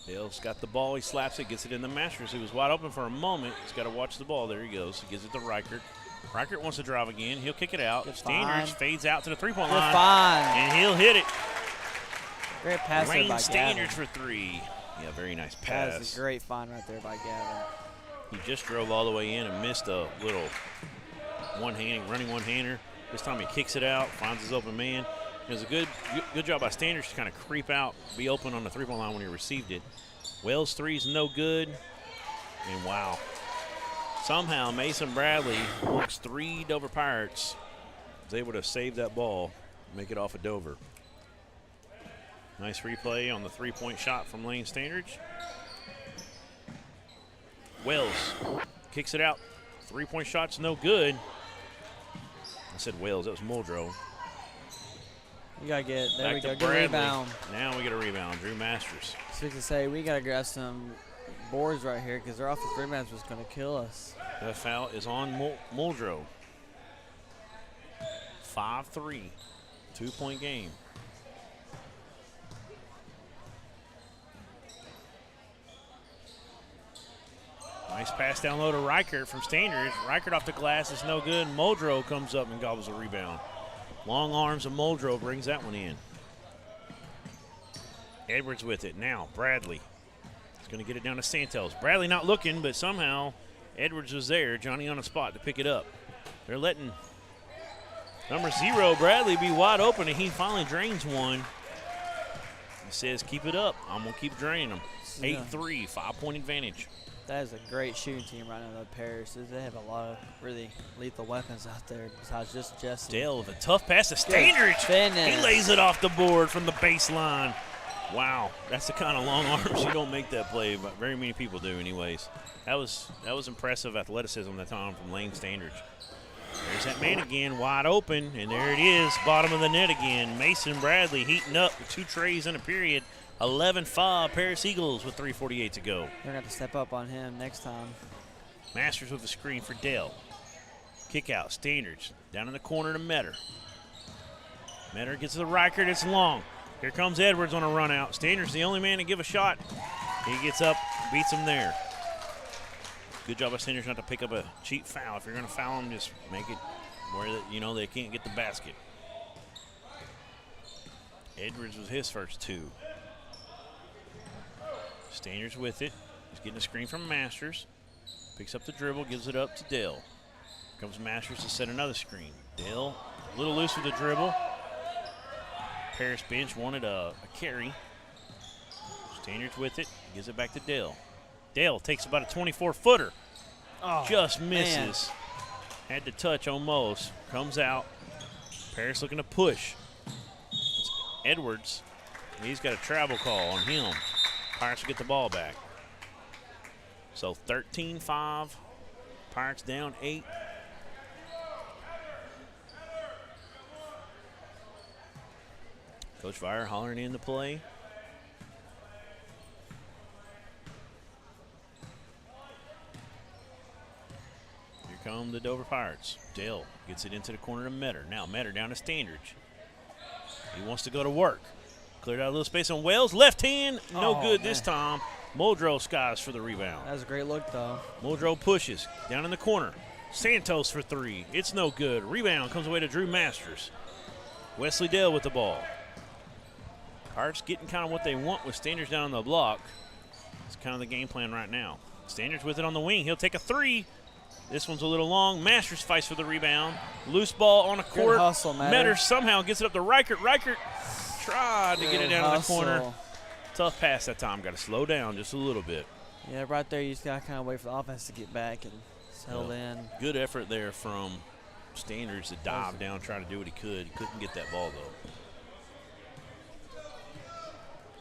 Dale's got the ball. He slaps it, gets it in the Masters. He was wide open for a moment. He's got to watch the ball. There he goes. He gives it to Reichert. Reichert wants to drive again. He'll kick it out. Standards fades out to the 3-point line. And he'll hit it. Great pass by Gavin. Standards for 3. Yeah, very nice pass. That's a great find right there by Gavin. He just drove all the way in and missed a little running one-hander. This time he kicks it out, finds his open man. It was a good job by Standards to kind of creep out, be open on the 3-point line when he received it. Wells' 3's no good. And wow. Somehow Mason Bradley, amongst 3 Dover Pirates, was able to save that ball, make it off of Dover. Nice replay on the 3-point shot from Lane Standards. Wells kicks it out. 3-point shot's no good. I said Wells, that was Muldrow. We got to get, there we go, good rebound. Now we get a rebound, Drew Masters. So we can say we got to grab some boards right here because their offensive rebounds was going to kill us. That foul is on Muldrow. 5-3, 2-point game. Nice pass down low to Reichert from Standards. Reichert off the glass is no good. Muldrow comes up and gobbles a rebound. Long arms of Muldrow brings that one in. Edwards with it. Now Bradley is going to get it down to Santos. Bradley not looking, but somehow Edwards was there. Johnny on the spot to pick it up. They're letting number 0, Bradley, be wide open, and he finally drains one. He says, keep it up. I'm going to keep draining them. 8-3, 5-point advantage. That is a great shooting team right now, the Paris. They have a lot of really lethal weapons out there besides just Jesse. Dale with a tough pass to Standards. He lays it off the board from the baseline. Wow, that's the kind of long arms you don't make that play, but very many people do anyways. That was impressive athleticism that time from Lane Standards. There's that man again, wide open, and there it is, bottom of the net again. Mason Bradley heating up with 2 trays in a period. 11-5, Paris Eagles with 3:48 to go. They're going to have to step up on him next time. Masters with the screen for Dale. Kick out, Standards down in the corner to Metter. Metter gets to the Reichert, it's long. Here comes Edwards on a run out. Standards the only man to give a shot. He gets up, beats him there. Good job by Standards not to pick up a cheap foul. If you're going to foul him, just make it where they can't get the basket. Edwards was his first 2. Standards with it. He's getting a screen from Masters. Picks up the dribble, gives it up to Dale. Comes Masters to set another screen. Dale a little loose with the dribble. Paris bench wanted a carry. Standards with it, gives it back to Dale. Dale takes about a 24-footer. Oh, just misses. Had to touch almost. Comes out. Paris looking to push. It's Edwards. He's got a travel call on him. Pirates will get the ball back. So 13-5. Pirates down 8. Coach Fire hollering in the play. Here come the Dover Pirates. Dale gets it into the corner to Metter. Now Metter down to Standards. He wants to go to work. Cleared out a little space on Wells. Left hand, no good this time. Muldrow skies for the rebound. That was a great look, though. Muldrow pushes down in the corner. Santos for 3. It's no good. Rebound comes away to Drew Masters. Wesley Dale with the ball. Pirates getting kind of what they want with Standards down on the block. It's kind of the game plan right now. Standards with it on the wing. He'll take a 3. This one's a little long. Masters fights for the rebound. Loose ball on the court. Good hustle, Metter somehow gets it up to Reichert. Reichert tried to get it down in the corner. Tough pass that time. Got to slow down just a little bit. Yeah, right there you just got to kind of wait for the offense to get back and settle in. Good effort there from Standards to dive down, try to do what he could. He couldn't get that ball, though.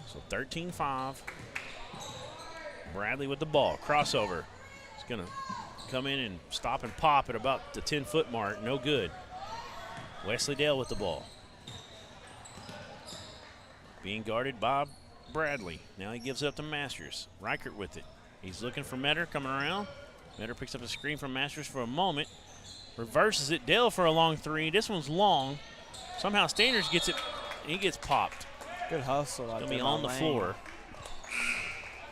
So 13-5. Bradley with the ball. Crossover. He's going to come in and stop and pop at about the 10-foot mark. No good. Wesley Dale with the ball. Being guarded by Bradley. Now he gives it up to Masters. Reichert with it. He's looking for Metter coming around. Metter picks up a screen from Masters for a moment. Reverses it. Dale for a long 3. This one's long. Somehow Standards gets it, and he gets popped. Good hustle. Going to be on the floor.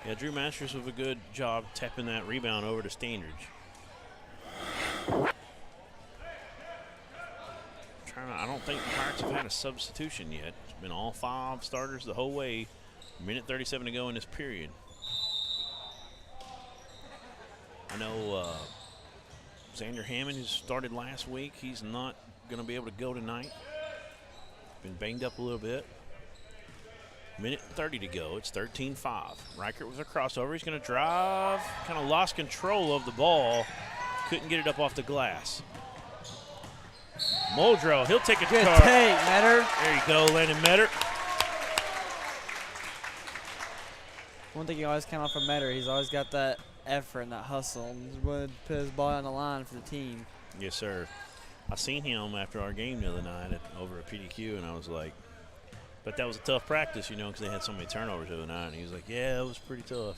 Yeah, Drew Masters with a good job tapping that rebound over to Standards. I don't think the Pirates have had a substitution yet. It's been all 5 starters the whole way. Minute 37 to go in this period. I know Xander Hammond, who started last week, he's not going to be able to go tonight. Been banged up a little bit. Minute 30 to go. It's 13-5. Reichert with a crossover. He's going to drive. Kind of lost control of the ball. Couldn't get it up off the glass. Muldrow, he'll take it to Good take, Metter. There you go, Landon Metter. One thing you always count on from Metter, he's always got that effort and that hustle. And he's willing to put his ball on the line for the team. Yes, sir. I seen him after our game the other night over at PDQ, and I was like, but that was a tough practice, you know, because they had so many turnovers the other night. And he was like, yeah, it was pretty tough.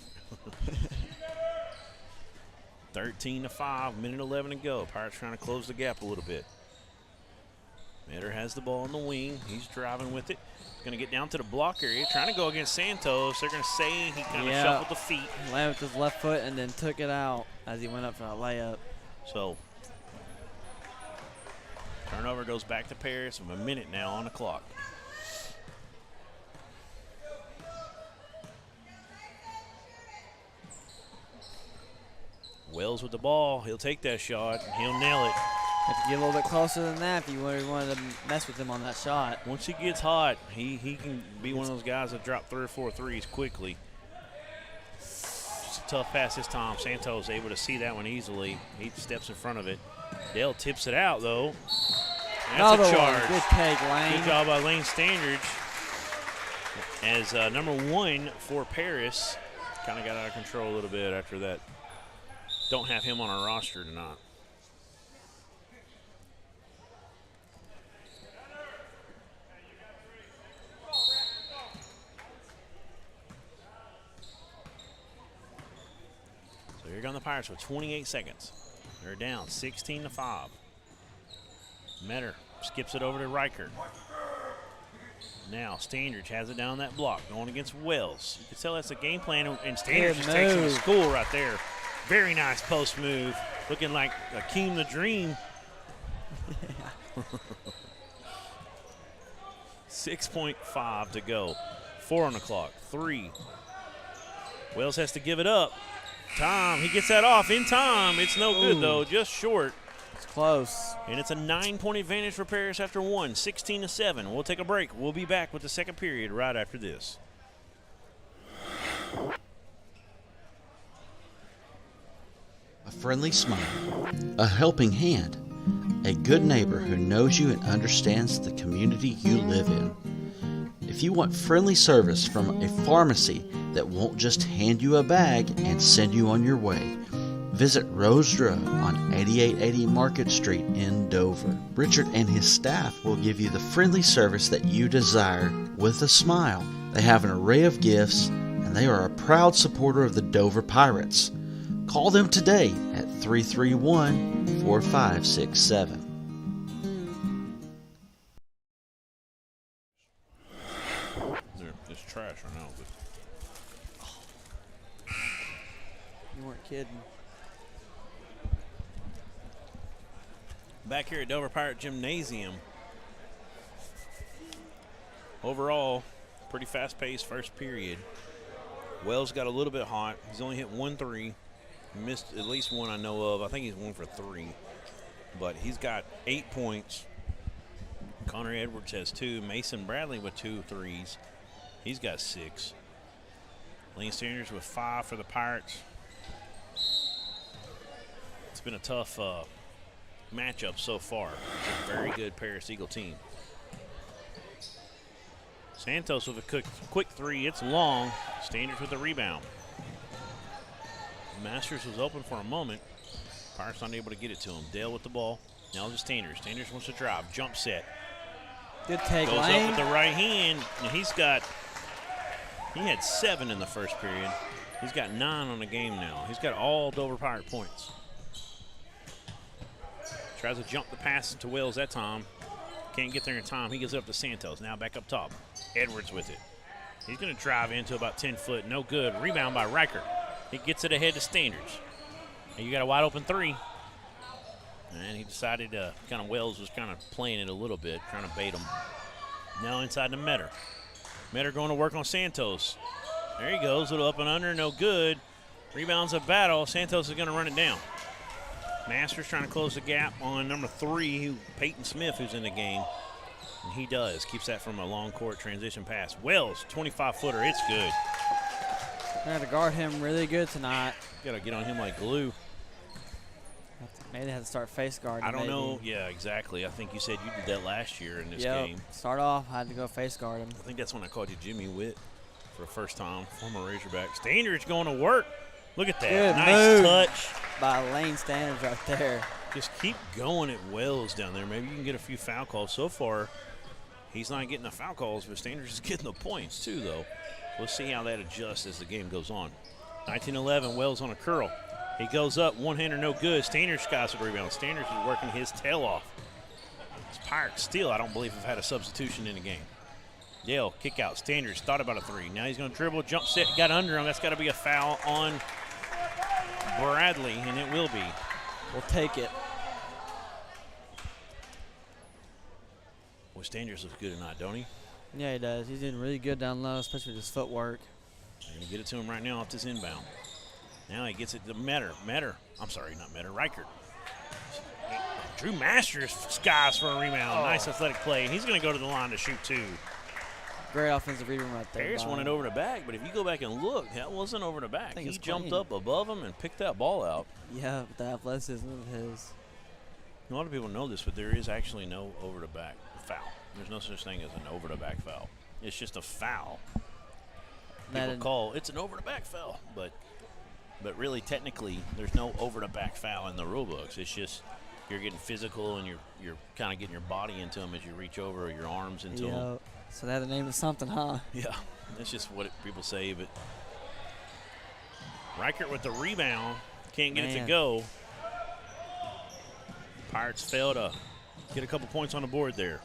13-5, minute 11 to go. Pirates trying to close the gap a little bit. Metter has the ball on the wing. He's driving with it. He's going to get down to the block area, trying to go against Santos. They're going to say he kind of shuffled the feet. Landed with his left foot and then took it out as he went up for that layup. So turnover goes back to Paris with a minute now on the clock. Wells with the ball. He'll take that shot. He'll nail it. Have to get a little bit closer than that if you really wanted to mess with him on that shot. Once he gets hot, he can be one of those guys that drop 3 or 4 threes quickly. Just a tough pass this time. Santos able to see that one easily. He steps in front of it. Dale tips it out, though. That's a charge. Good take, Lane. Good job by Lane Standards. As number 1 for Paris. Kind of got out of control a little bit after that. Don't have him on our roster tonight. So here come the Pirates with 28 seconds. They're down 16-5. Metter skips it over to Reichert. Now Standridge has it down that block, going against Wells. You can tell that's a game plan, and Standridge just takes it to school right there. Very nice post move, looking like Akeem the Dream. 6.5 to go. 4 on the clock. 3. Wells has to give it up. Tom, he gets that off in time. It's no good, though, just short. It's close. And it's a 9-point advantage for Paris after 1, 16-7. We'll take a break. We'll be back with the second period right after this. A friendly smile, a helping hand, a good neighbor who knows you and understands the community you live in. If you want friendly service from a pharmacy that won't just hand you a bag and send you on your way, visit Rose Drug on 8880 Market Street in Dover. Richard and his staff will give you the friendly service that you desire with a smile. They have an array of gifts, and they are a proud supporter of the Dover Pirates. Call them today at 331-4567. It's trash right now. You weren't kidding. Back here at Dover Pirate Gymnasium. Overall, pretty fast-paced first period. Wells got a little bit hot. He's only hit 1 3. Missed at least one I know of. I think he's 1 for 3. But he's got 8 points. Connor Edwards has 2. Mason Bradley with 2 threes. He's got 6. Lane Sanders with 5 for the Pirates. It's been a tough matchup so far. It's a very good Paris Eagle team. Santos with a quick 3. It's long. Standards with the rebound. Masters was open for a moment. Pirates not able to get it to him. Dale with the ball. Now to Standards. Standards wants to drive. Jump set. Good take, Goes Lane. up with the right hand. And he had 7 in the first period. He's got 9 on the game now. He's got all Dover Pirate points. Tries to jump the pass to Wells that time. Can't get there in time. He gives it up to Santos. Now back up top. Edwards with it. He's going to drive into about 10 foot. No good. Rebound by Reichert. He gets it ahead to Standards. And you got a wide open 3. And he decided Wells was kind of playing it a little bit, trying to bait him. Now inside to Metter. Metter going to work on Santos. There he goes. Little up and under. No good. Rebounds a battle. Santos is going to run it down. Masters trying to close the gap on number 3, Peyton Smith, who's in the game. And he does. Keeps that from a long court transition pass. Wells, 25-footer. It's good. We're going to guard him really good tonight. Got to get on him like glue. Maybe they have to start face guarding. I don't know. Yeah, exactly. I think you said you did that last year in this Yep. game. Start off, I had to go face guard him. I think that's when I called you Jimmy Witt for the first time. Former Razorback. Standards going to work. Look at that. Good nice move touch. By Lane Standards right there. Just keep going at Wells down there. Maybe you can get a few foul calls. So far, he's not getting the foul calls, but Standards is getting the points too, though. We'll see how that adjusts as the game goes on. 19-11, Wells on a curl. He goes up, one-hander no good. Standards skies with the rebound. Standards is working his tail off. This Pirates still, I don't believe, have had a substitution in the game. Dale, kick out. Standards thought about a 3. Now he's going to dribble, jump set, got under him. That's got to be a foul on Bradley, and it will be. We'll take it. Well, Standards looks good tonight, don't he? Yeah, he does. He's doing really good down low, especially with his footwork. They're going to get it to him right now off this inbound. Now he gets it to Reichert. Drew Masters skies for a rebound. Nice athletic play. He's going to go to the line to shoot 2. Great offensive rebound right there. Paris wanted over the back, but if you go back and look, that wasn't over the back. He jumped up above him and picked that ball out. Yeah, but the athleticism of his. A lot of people know this, but there is actually no over the back foul. There's no such thing as an over the back foul. It's just a foul. People call it's an over the back foul, but really technically there's no over the back foul in the rule books. It's just you're getting physical and you're kind of getting your body into them as you reach over, or your arms into them. So that the name of something, huh? Yeah, that's just what people say. But Reichert with the rebound, can't get it to go. Pirates fail to get a couple points on the board there.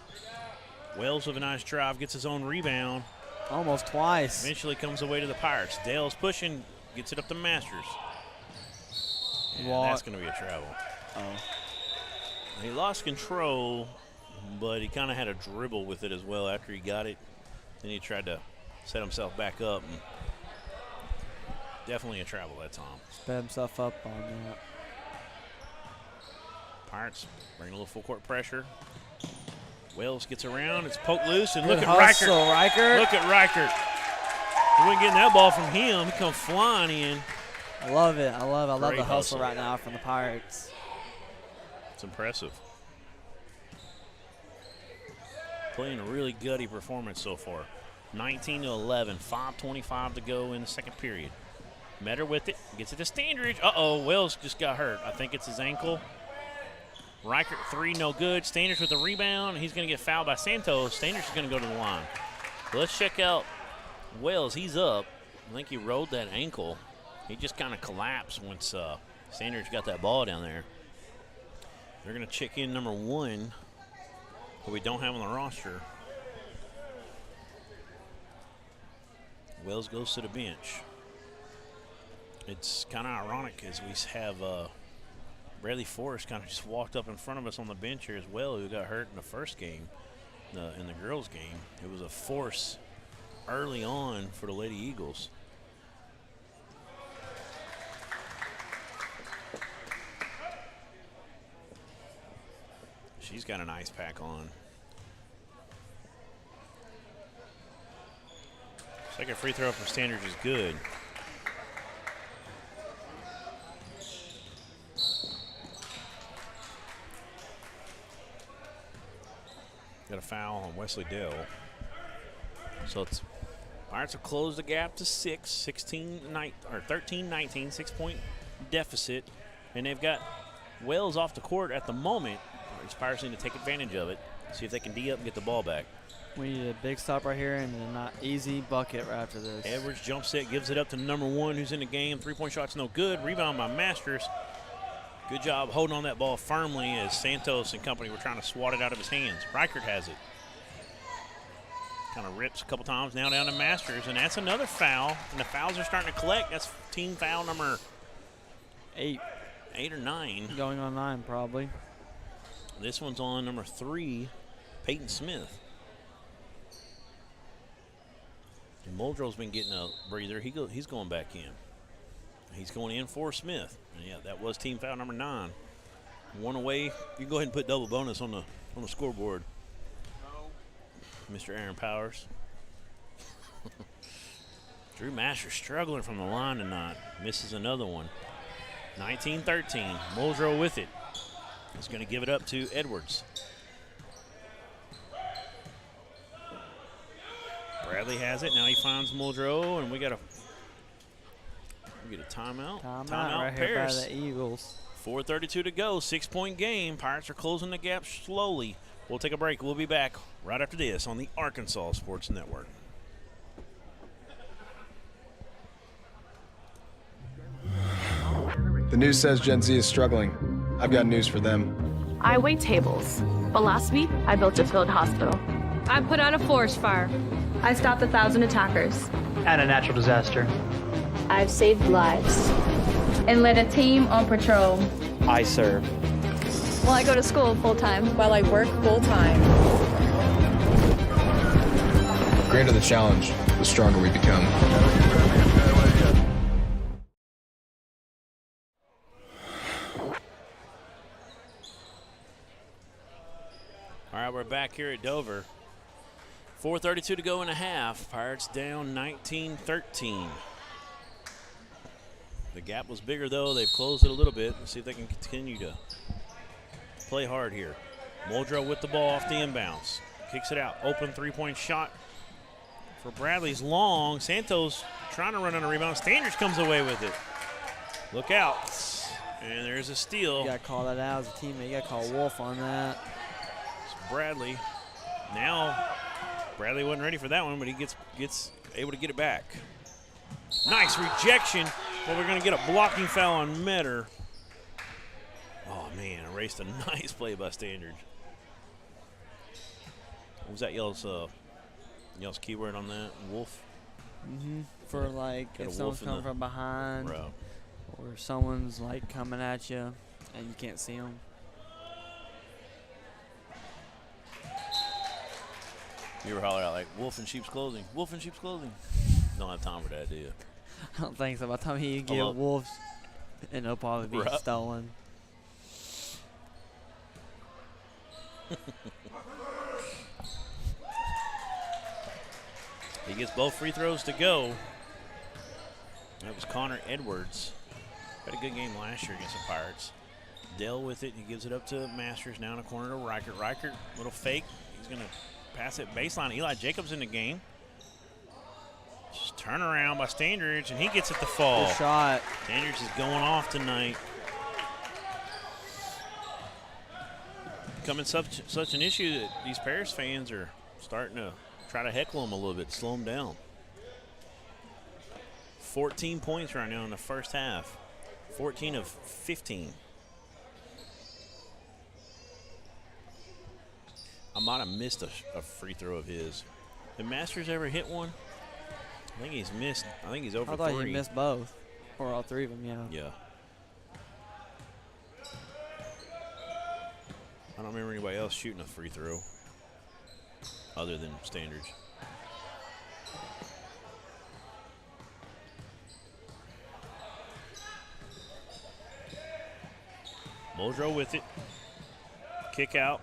Wells with a nice drive, gets his own rebound. Almost twice. Eventually comes away to the Pirates. Dale's pushing, gets it up to Masters. And that's going to be a travel. He lost control, but he kind of had a dribble with it as well after he got it. Then he tried to set himself back up. And definitely a travel that time. Sped himself up on that. Pirates bring a little full court pressure. Wells gets around. It's poked loose, and look at Reichert. Look at Reichert. He wasn't getting that ball from him. He come flying in. I love it. I love the hustle right now from the Pirates. It's impressive. Playing a really gutty performance so far. 19-11, 5:25 to go in the second period. Metter with it, gets it to Standridge. Uh-oh, Wells just got hurt. I think it's his ankle. Reichert 3, no good. Standridge with the rebound. He's going to get fouled by Santos. Standridge is going to go to the line. So let's check out Wells. He's up. I think he rolled that ankle. He just kind of collapsed once Standridge got that ball down there. They're going to check in number 1, who we don't have on the roster. Wells goes to the bench. It's kind of ironic as we have Bradley Forrest kind of just walked up in front of us on the bench here as well, who got hurt in the first game, in the girls' game. It was a force early on for the Lady Eagles. She's got an ice pack on. Second free throw from Standridge is good. Got a foul on Wesley Dell. So it's Pirates have closed the gap to 13-19, 6-point deficit. And they've got Wells off the court at the moment. These Pirates need to take advantage of it, see if they can D up and get the ball back. We need a big stop right here and a not easy bucket right after this. Edwards jump set, gives it up to number 1 who's in the game. 3-point shot's no good. Rebound by Masters. Good job holding on that ball firmly as Santos and company were trying to swat it out of his hands. Reichert has it. Kind of rips a couple times now down to Masters, and that's another foul. And the fouls are starting to collect. That's team foul number 8 or 9. Going on 9 probably. This one's on number 3, Peyton Smith. And Muldrow's been getting a breather. He's going back in. He's going in for Smith. And yeah, that was team foul number 9. 1 away. You can go ahead and put double bonus on the scoreboard. Mr. Aaron Powers. Drew Masters struggling from the line tonight. Misses another one. 19-13. Muldrow with it. He's going to give it up to Edwards. Bradley has it. Now he finds Muldrow, and we get a timeout. Timeout right here by the Eagles. 4:32 to go. 6-point game. Pirates are closing the gap slowly. We'll take a break. We'll be back right after this on the Arkansas Sports Network. The news says Gen Z is struggling. I've got news for them. I wait tables, but last week I built a field hospital. I put out a forest fire. I stopped 1,000 attackers. And a natural disaster. I've saved lives and led a team on patrol. I serve. Well, I go to school full-time. While I work full-time. The greater the challenge, the stronger we become. All right, we're back here at Dover. 4:32 to go in a half. Pirates down 19-13. The gap was bigger, though. They've closed it a little bit. Let's see if they can continue to play hard here. Muldrow with the ball off the inbounds. Kicks it out. Open 3-point shot for Bradley's long. Santos trying to run on a rebound. Standridge comes away with it. Look out. And there's a steal. You got to call that out as a teammate. You got to call Wolf on that. Bradley. Now, Bradley wasn't ready for that one, but he gets able to get it back. Nice rejection, but we're going to get a blocking foul on Metter. Oh, man, erased a nice play by Standridge. What was that y'all's keyword on that? Wolf? For like if someone's coming from behind row. or someone's like coming at you and you can't see them. You ever holler out like wolf in sheep's clothing? Wolf in sheep's clothing. Don't have time for that, do you? I don't think so. By the time you get wolves, and it'll probably be stolen. He gets both free throws to go. That was Connor Edwards. Had a good game last year against the Pirates. Dell with it. He gives it up to Masters. Now in the corner to Reichert. Reichert, little fake. He's going to pass it baseline. Eli Jacobs in the game. Just turn around by Standridge, and he gets it to fall. Good shot. Standridge is going off tonight. Becoming such an issue that these Paris fans are starting to try to heckle him a little bit, slow him down. 14 points right now in the first half. 14 of 15. I might have missed a free throw of his. Did Masters ever hit one? I think he's missed. I think he's over 3. I thought he missed both. Or all 3 of them, yeah. Yeah. I don't remember anybody else shooting a free throw other than Standards. Muldrow with it. Kick out.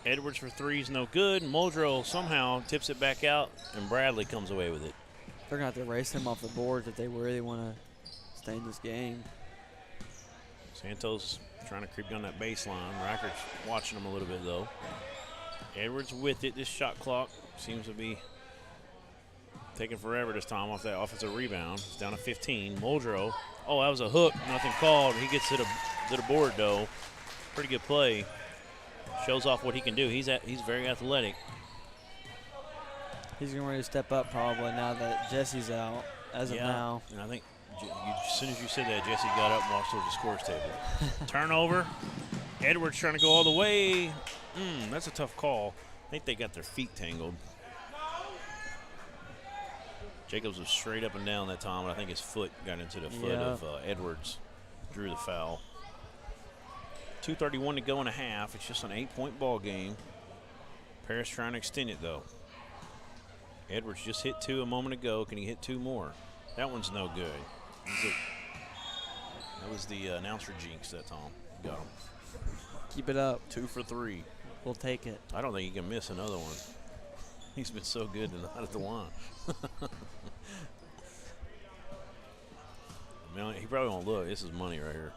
Edwards for 3 is no good. Muldrow somehow tips it back out, and Bradley comes away with it. They're going to have to erase him off the board if they really want to stay in this game. Santos trying to creep down that baseline. Reichert's watching him a little bit, though. Edwards with it. This shot clock seems to be taking forever this time off that offensive rebound. It's down to 15. Muldrow. Oh, that was a hook. Nothing called. He gets to the board, though. Pretty good play. Shows off what he can do. He's very athletic. He's going to step up probably now that Jesse's out as of now. And I think as soon as you said that, Jesse got up and walked over to the scores table. Turnover. Edwards trying to go all the way. That's a tough call. I think they got their feet tangled. Jacobs was straight up and down that time, and I think his foot got into the foot of Edwards. Drew the foul. 2:31 to go in a half. It's just an 8-point ball game. Paris trying to extend it, though. Edwards just hit 2 a moment ago. Can he hit 2 more? That one's no good. That was the announcer jinx that time. Got him. Keep it up. 2 for 3. We'll take it. I don't think he can miss another one. He's been so good tonight at the line. I mean, he probably won't look. This is money right here.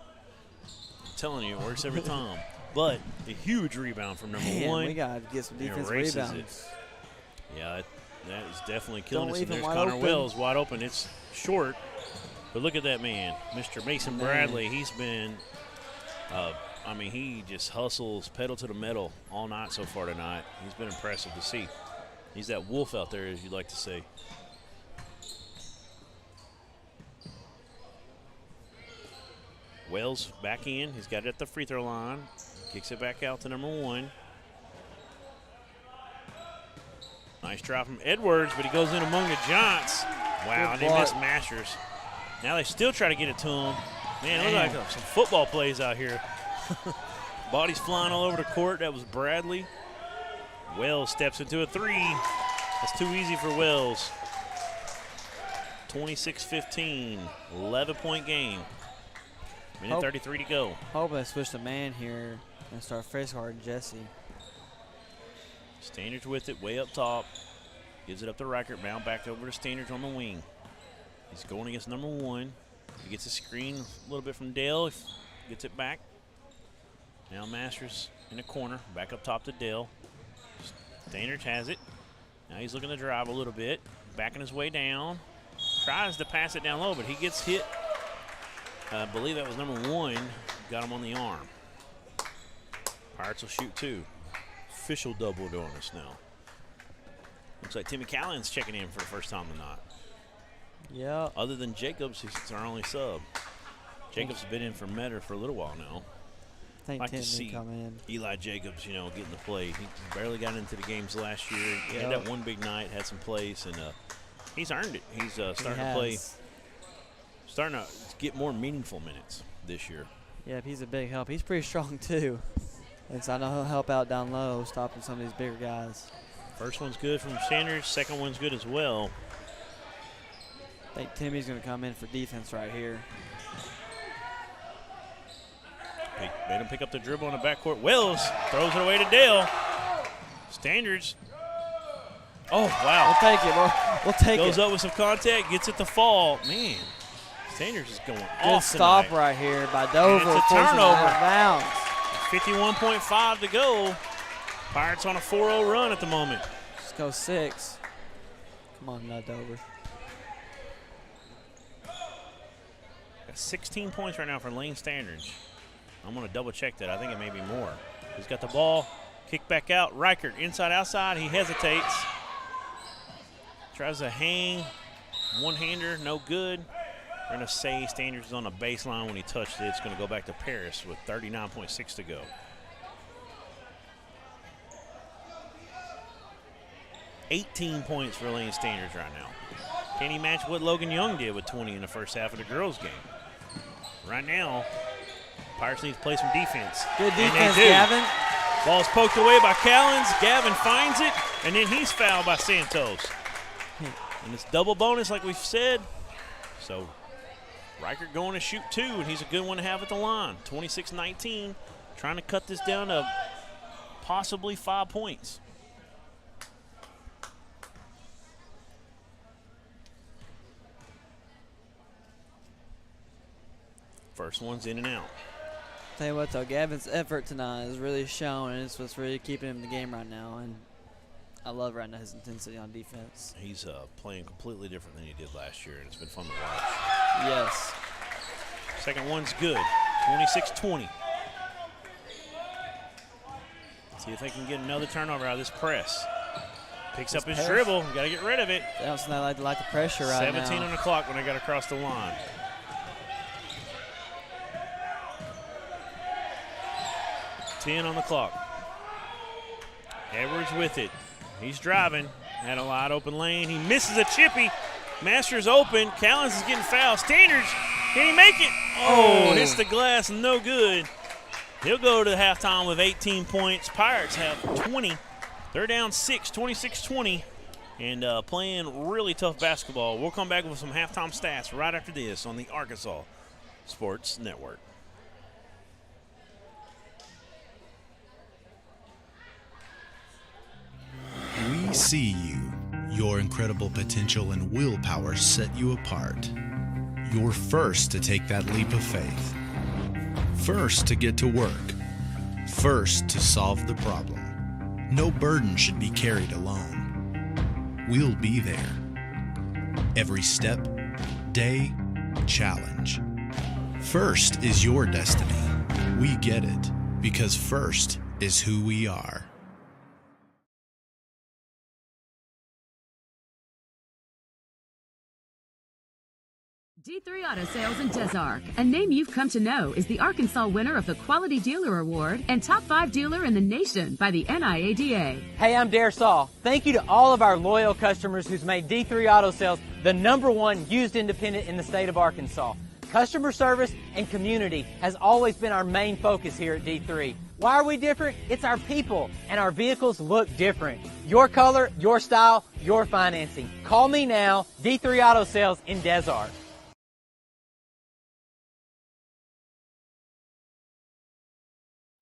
I'm telling you, it works every time. But a huge rebound from number 1. We got to get some defensive rebounds. Yeah, that is definitely killing us. And there's Connor Wells wide open. It's short. But look at that man, Mr. Mason Bradley. He's been, I mean, he just hustles pedal to the metal all night so far tonight. He's been impressive to see. He's that wolf out there, as you like to say. Wells back in. He's got it at the free throw line. Kicks it back out to number 1. Nice drop from Edwards, but he goes in among the Giants. Wow, they missed Masters. Now they still try to get it to him. Man, it looks like some football plays out here. Bodies flying all over the court. That was Bradley. Wells steps into a 3. That's too easy for Wells. 26-15, 11-point game. Minute 33 to go. Hope I switch the man here and start face guarding Jesse. Standards with it, way up top. Gives it up to Reichert, bound back over to Standards on the wing. He's going against number 1. He gets a screen a little bit from Dale. Gets it back. Now Masters in the corner, back up top to Dale. Standards has it. Now he's looking to drive a little bit. Backing his way down. Tries to pass it down low, but he gets hit. I believe that was number 1. Got him on the arm. Pirates will shoot 2. Official double doing this now. Looks like Timmy Callan's checking in for the first time tonight. Yeah. Other than Jacobs, he's our only sub. Jacobs has been in for Metter for a little while now. think like Tim to see come in. Eli Jacobs, getting the play. He barely got into the games last year. He had that one big night, had some plays, and he's earned it. He's starting to play, starting to get more meaningful minutes this year. Yeah, he's a big help. He's pretty strong too. And so I know he'll help out down low, stopping some of these bigger guys. First one's good from Sanders. Second one's good as well. I think Timmy's going to come in for defense right here. Made him pick up the dribble in the backcourt. Wells throws it away to Dale. Standards. Oh, wow. We'll take it, bro. We'll take it. Goes up with some contact, gets it to fall. Man, Standards is going off Good stop tonight. right here by Dover. And it's a turnover. Bounds. 51.5 to go. Pirates on a 4-0 run at the moment. Let's go 6. Come on, Dover. Got 16 points right now for Lane Standards. I'm going to double check that. I think it may be more. He's got the ball. Kick back out. Reichert inside, outside. He hesitates. Tries to hang. One-hander, no good. We're going to say Standards is on the baseline when he touched it. It's going to go back to Paris with 39.6 to go. $18 points for Lane Standards right now. Can he match what Logan Young did with 20 in the first half of the girls' game? Right now, Pirates need to play some defense. Good defense, Gavin. Ball's poked away by Callens. Gavin finds it, and then he's fouled by Santos. And it's double bonus like we've said. So Reichert going to shoot 2, and he's a good one to have at the line. 26-19, trying to cut this down to possibly 5 points. First one's in and out. Tell you what, though, Gavin's effort tonight is really shown, and it's what's really keeping him in the game right now. And I love right now his intensity on defense. He's playing completely different than he did last year, and it's been fun to watch. Yes. Second one's good. 26-20. See if they can get another turnover out of this press. Picks up his dribble. Got to get rid of it. They also like the pressure right now. 17 on the clock when they got across the line. $10 on the clock. Edwards with it. He's driving. Had a wide open lane. He misses a chippy. Masters open. Callens is getting fouled. Standards. Can he make it? Oh, hits the glass. No good. He'll go to halftime with 18 points. Pirates have 20. They're down 6, 26-20, and playing really tough basketball. We'll come back with some halftime stats right after this on the Arkansas Sports Network. We see you. Your incredible potential and willpower set you apart. You're first to take that leap of faith. First to get to work. First to solve the problem. No burden should be carried alone. We'll be there. Every step, day, challenge. First is your destiny. We get it because first is who we are. D3 Auto Sales in Desark, a name you've come to know, is the Arkansas winner of the Quality Dealer Award and top 5 dealer in the nation by the NIADA. Hey, I'm Dare Saul. Thank you to all of our loyal customers who's made D3 Auto Sales the #1 used independent in the state of Arkansas. Customer service and community has always been our main focus here at D3. Why are we different? It's our people, and our vehicles look different. Your color, your style, your financing. Call me now, D3 Auto Sales in Desark.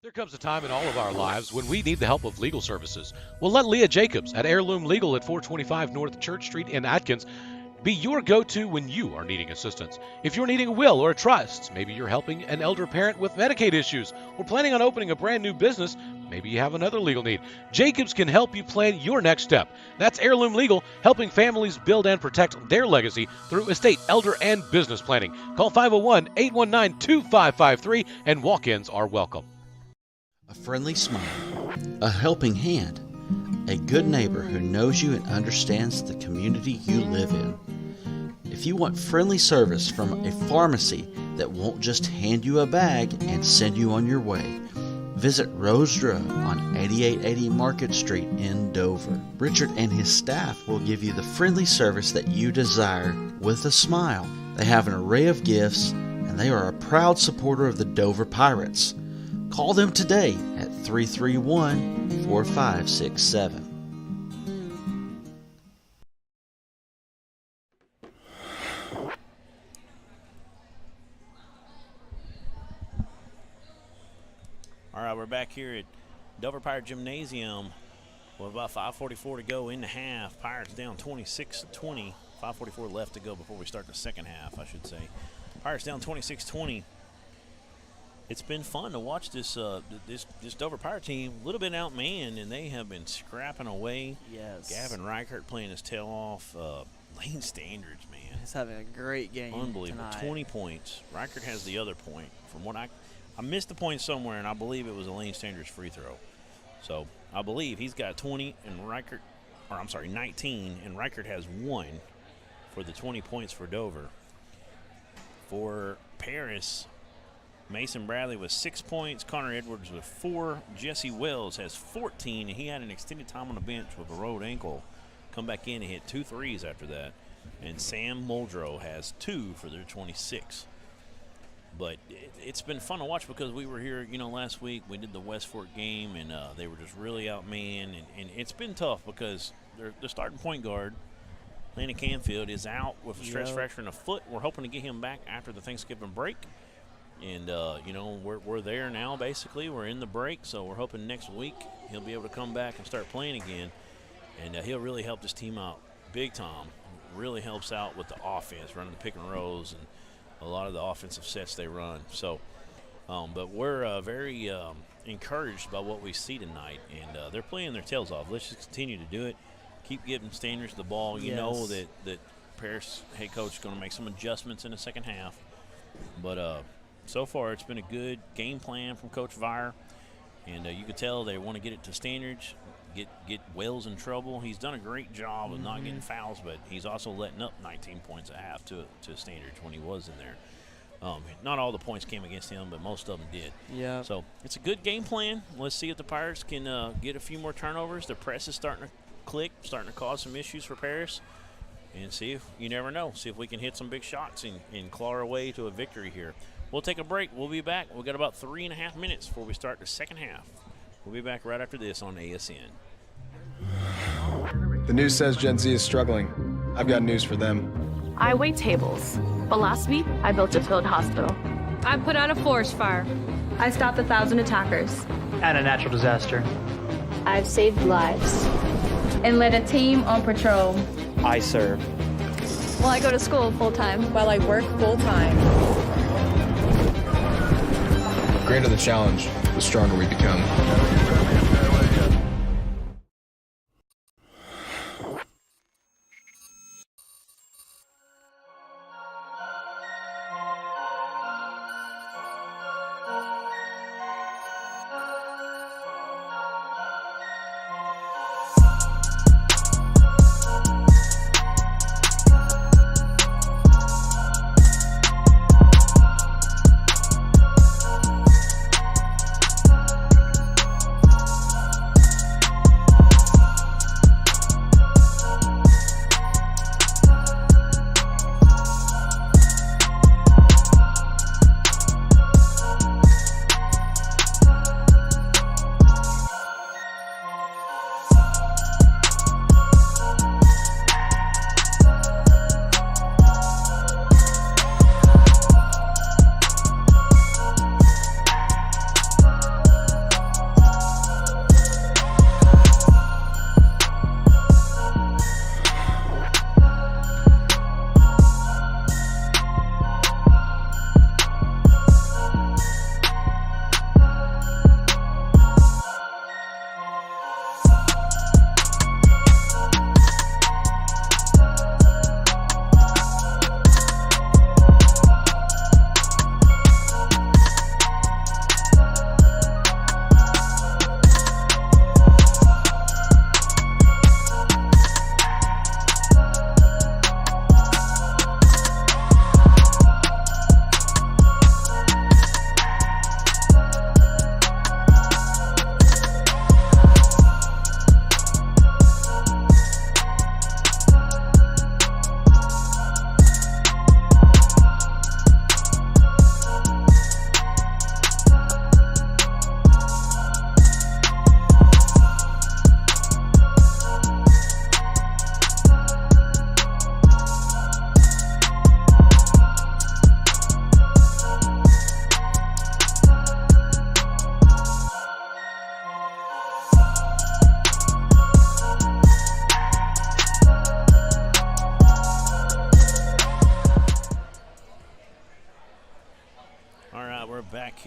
There comes a time in all of our lives when we need the help of legal services. Well, let Leah Jacobs at Heirloom Legal at 425 North Church Street in Atkins be your go-to when you are needing assistance. If you're needing a will or a trust, maybe you're helping an elder parent with Medicaid issues, or planning on opening a brand new business, maybe you have another legal need. Jacobs can help you plan your next step. That's Heirloom Legal, helping families build and protect their legacy through estate, elder, and business planning. Call 501-819-2553, and walk-ins are welcome. A friendly smile, a helping hand, a good neighbor who knows you and understands the community you live in. If If you want friendly service from a pharmacy that won't just hand you a bag and send you on your way, visit Rose Drug on 8880 Market Street in Dover. Richard and his staff will give you the friendly service that you desire with a smile. They have an array of gifts, and they are a proud supporter of the Dover Pirates. Call them today at 331-4567. All right, we're back here at Dover Pirate Gymnasium with about 5:44 to go in the half. Pirates down 26-20. 5:44 left to go before we start the second half, I should say. Pirates down 26-20. It's been fun to watch this this Dover Pirate team. A little bit outmanned, and they have been scrapping away. Yes. Gavin Reichert playing his tail off. Lane Standards, man. He's having a great game. Unbelievable. Tonight. 20 points. Reichert has the other point. From what I missed the point somewhere, and I believe it was a Lane Standards free throw. So I believe he's got 20 and Reichert, or I'm sorry, 19, and Reichert has 1 for the 20 points for Dover. For Paris, Mason Bradley with 6 points, Connor Edwards with 4, Jesse Wells has 14, and he had an extended time on the bench with a rolled ankle. Come back in and hit 2 threes after that. And Sam Muldrow has 2 for their 26. But it's been fun to watch because we were here, last week. We did the West Fork game, and they were just really outmanned. And it's been tough because the starting point guard, Landon Canfield, is out with a stress fracture in a foot. We're hoping to get him back after the Thanksgiving break. And, we're there now, basically. We're in the break, so we're hoping next week he'll be able to come back and start playing again. And he'll really help this team out big time. Really helps out with the offense, running the pick and rolls and a lot of the offensive sets they run. So, but we're very encouraged by what we see tonight. And they're playing their tails off. Let's just continue to do it. Keep giving Standards the ball. You know that Paris head coach is going to make some adjustments in the second half. But so far it's been a good game plan from Coach Vire. And you could tell they want to get it to Standards, get Wells in trouble. He's done a great job of not getting fouls, but he's also letting up 19 points a half to Standards when he was in there. Not all the points came against him, but most of them did. Yeah. So it's a good game plan. Let's see if the Pirates can get a few more turnovers. The press is starting to click, starting to cause some issues for Paris. And see if, you never know, see if we can hit some big shots and claw our way to a victory here. We'll take a break. We'll be back. We've got about 3.5 minutes before we start the second half. We'll be back right after this on ASN. The news says Gen Z is struggling. I've got news for them. I wait tables, but last week I built a field hospital. I put out a forest fire. I stopped 1,000 attackers. And a natural disaster. I've saved lives and led a team on patrol. I serve. Well, I go to school full-time. While I work full-time. The greater the challenge, the stronger we become.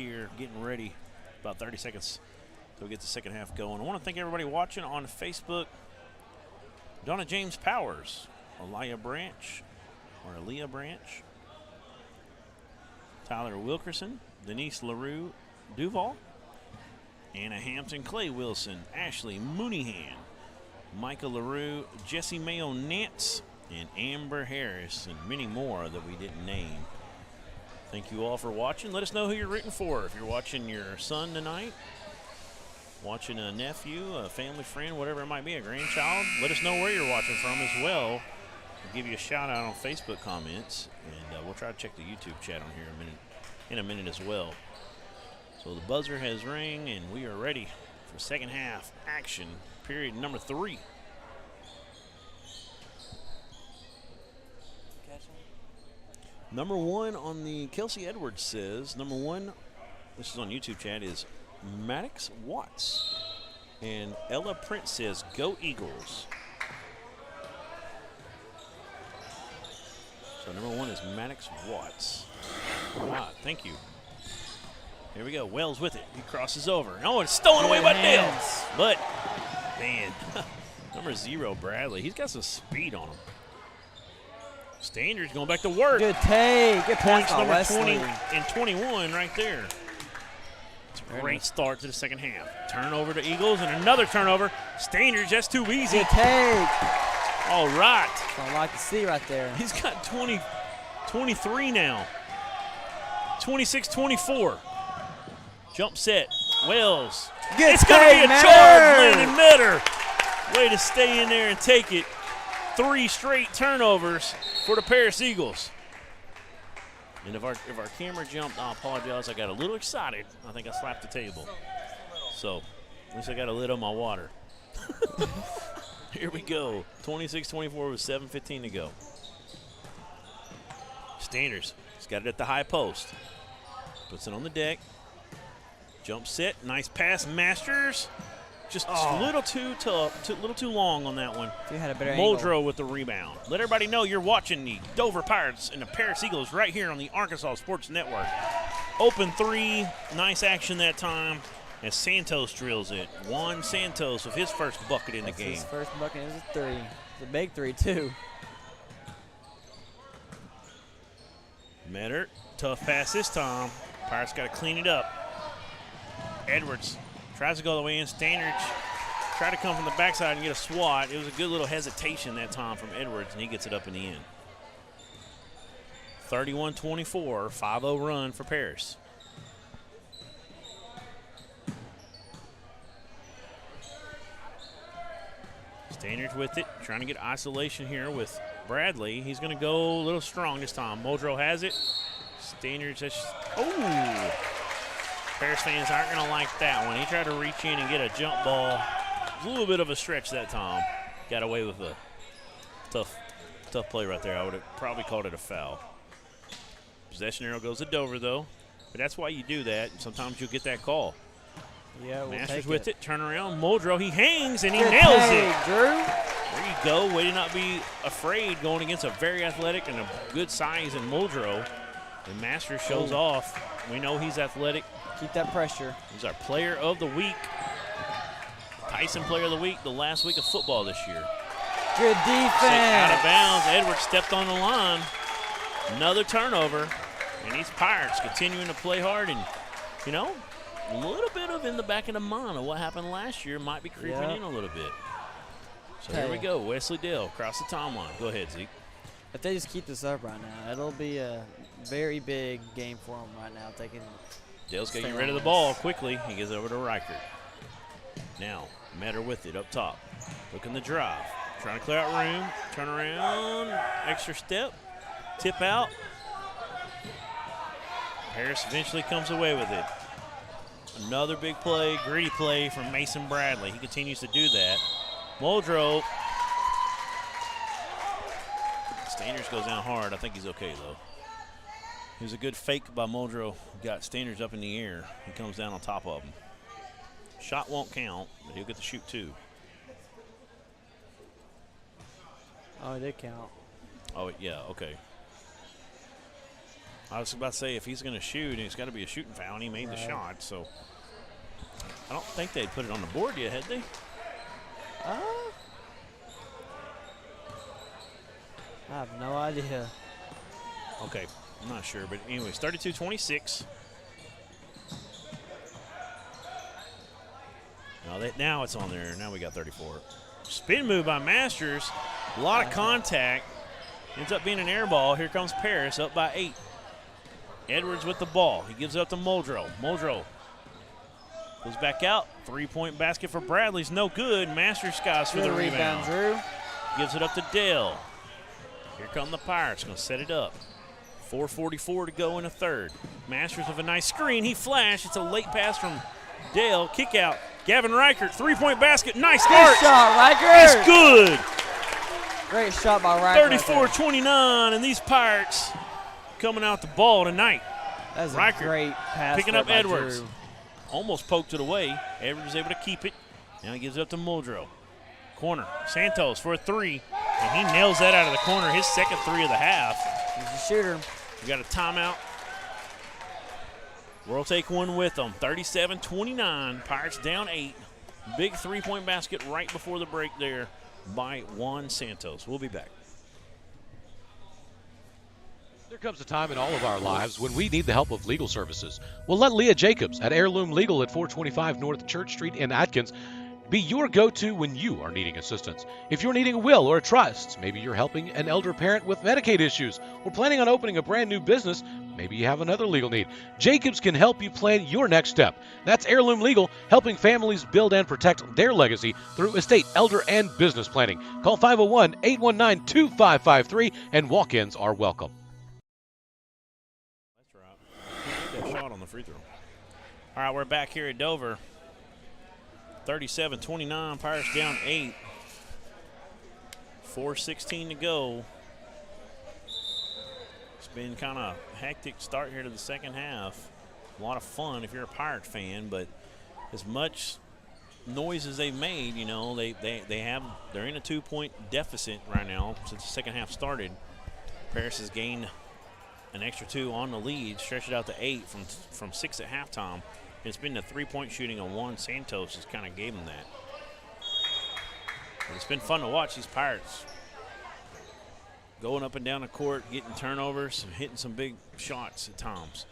here, getting ready. About 30 seconds till we get the second half going. I want to thank everybody watching on Facebook. Donna James Powers, Aaliyah Branch, Tyler Wilkerson, Denise LaRue Duval, Anna Hampton, Clay Wilson, Ashley Mooneyhan, Micah LaRue, Jesse Mayo Nance, and Amber Harris, and many more that we didn't name. Thank you all for watching. Let us know who you're rooting for. If you're watching your son tonight, watching a nephew, a family friend, whatever it might be, a grandchild, let us know where you're watching from as well. We'll give you a shout out on Facebook comments, and we'll try to check the YouTube chat on here in a minute as well. So the buzzer has rang, and we are ready for second half action, period number 3. Number 1 on the Kelsey Edwards says, number 1, this is on YouTube chat, is Maddox Watts. And Ella Prince says, go Eagles. So number 1 is Maddox Watts. Wow, thank you. Here we go. Wells with it. He crosses over. Oh, it's stolen away by Dale. But, man, number 0, Bradley. He's got some speed on him. Standards going back to work. Good take. Good points. Number Wesley. 20 and 21 right there. It's a great start to the second half. Turnover to Eagles and another turnover. Standards, that's too easy. Good take. All right. That's what I like to see right there. He's got 23 now. 26-24. Jump set. Wells. Good it's going to be a charge, Landon Metter. Way to stay in there and take it. 3 straight turnovers for the Paris Eagles. And if our camera jumped, I apologize. I got a little excited. I think I slapped the table. So at least I got a lid on my water. Here we go. 26-24 with 7:15 to go. Standers. He's got it at the high post. Puts it on the deck. Jump set. Nice pass. Masters. Just a little too tough, a little too long on that one. If you had a better Muldrow angle. with the rebound. Let everybody know you're watching the Dover Pirates and the Paris Eagles right here on the Arkansas Sports Network. Open 3, nice action that time as Santos drills it. Juan Santos with his first bucket in the game. His first bucket is a 3. It's a big 3 too. Metter, tough pass this time. Pirates got to clean it up. Edwards tries to go the way in. Standards try to come from the backside and get a swat. It was a good little hesitation that time from Edwards, and he gets it up in the end. 31-24, 5-0 run for Paris. Standards with it, trying to get isolation here with Bradley. He's going to go a little strong this time. Muldrow has it. Standards, Paris fans aren't going to like that one. He tried to reach in and get a jump ball. It was a little bit of a stretch that time. Got away with a tough play right there. I would have probably called it a foul. Possession arrow goes to Dover, though. But that's why you do that. Sometimes you'll get that call. Yeah, we'll Masters take with it. Turn around. Muldrow, he hangs and he Good nails take, it. Drew. There you go. Way to not be afraid going against a very athletic and a good size in Muldrow. And Masters shows off. We know he's athletic. Keep that pressure. He's our player of the week. Tyson player of the week the last week of football this year. Good defense. Out of bounds. Edwards stepped on the line. Another turnover. And these Pirates continuing to play hard. And, you know, a little bit of in the back of the mind of what happened last year might be creeping in a little bit. So here we go. Wesley Dale across the timeline. Go ahead, Zeke. If they just keep this up right now, it'll be a very big game for them right now. If they can. Dale's getting rid of the ball quickly. He gets over to Reichert. Now, Metter with it up top. Looking the drive. Trying to clear out room. Turn around. Extra step. Tip out. Harris eventually comes away with it. Another big play, gritty play from Mason Bradley. He continues to do that. Muldrow. Standards goes down hard. I think he's okay, though. It was a good fake by Muldrow. Got Standards up in the air. He comes down on top of him. Shot won't count, but he'll get to shoot 2. Oh, it did count. Oh, yeah, okay. I was about to say, if he's going to shoot, it's got to be a shooting foul, and he made the shot. So I don't think they'd put it on the board yet, had they? I have no idea. Okay, I'm not sure. But anyways, 32-26. Now it's on there. Now we got 34. Spin move by Masters. A lot of contact. Ends up being an air ball. Here comes Paris up by 8. Edwards with the ball. He gives it up to Muldrow. Muldrow goes back out. 3-point basket for Bradley's no good. Masters skies for the rebound. Drew. Gives it up to Dale. Here come the Pirates. Going to set it up. 4:44 to go in the third. Masters with a nice screen. He flashed. It's a late pass from Dale. Kick out. Gavin Reichert, 3-point basket. Nice start. Good shot, Reichert. It's good. Great shot by Reichert. 34-29, and these Pirates coming out the ball tonight. That's Reichert a great pass. picking up by Edwards. Drew. Almost poked it away. Edwards is able to keep it. Now he gives it up to Muldrow. Corner. Santos for a 3, and he nails that out of the corner. His second 3 of the half. He's a shooter. We got a timeout. We'll take one with them. 37-29. Pirates down 8. Big 3-point basket right before the break there by Juan Santos. We'll be back. There comes a time in all of our lives when we need the help of legal services. Well, let Leah Jacobs at Heirloom Legal at 425 North Church Street in Atkins be your go-to when you are needing assistance. If you're needing a will or a trust, maybe you're helping an elder parent with Medicaid issues, or planning on opening a brand new business, maybe you have another legal need. Jacobs can help you plan your next step. That's Heirloom Legal, helping families build and protect their legacy through estate, elder, and business planning. Call 501-819-2553, and walk-ins are welcome. That's right. That shot on the free throw. All right, we're back here at Dover. 37-29, Pirates down 8. 4:16 to go. It's been kind of a hectic start here to the second half. A lot of fun if you're a Pirate fan, but as much noise as they've made, you know, they're in a 2-point deficit right now since the second half started. Paris has gained an extra 2 on the lead, stretched it out to 8 from 6 at halftime. It's been the 3-point shooting on Juan Santos that's kind of gave them that. But it's been fun to watch these Pirates going up and down the court, getting turnovers, hitting some big shots at times.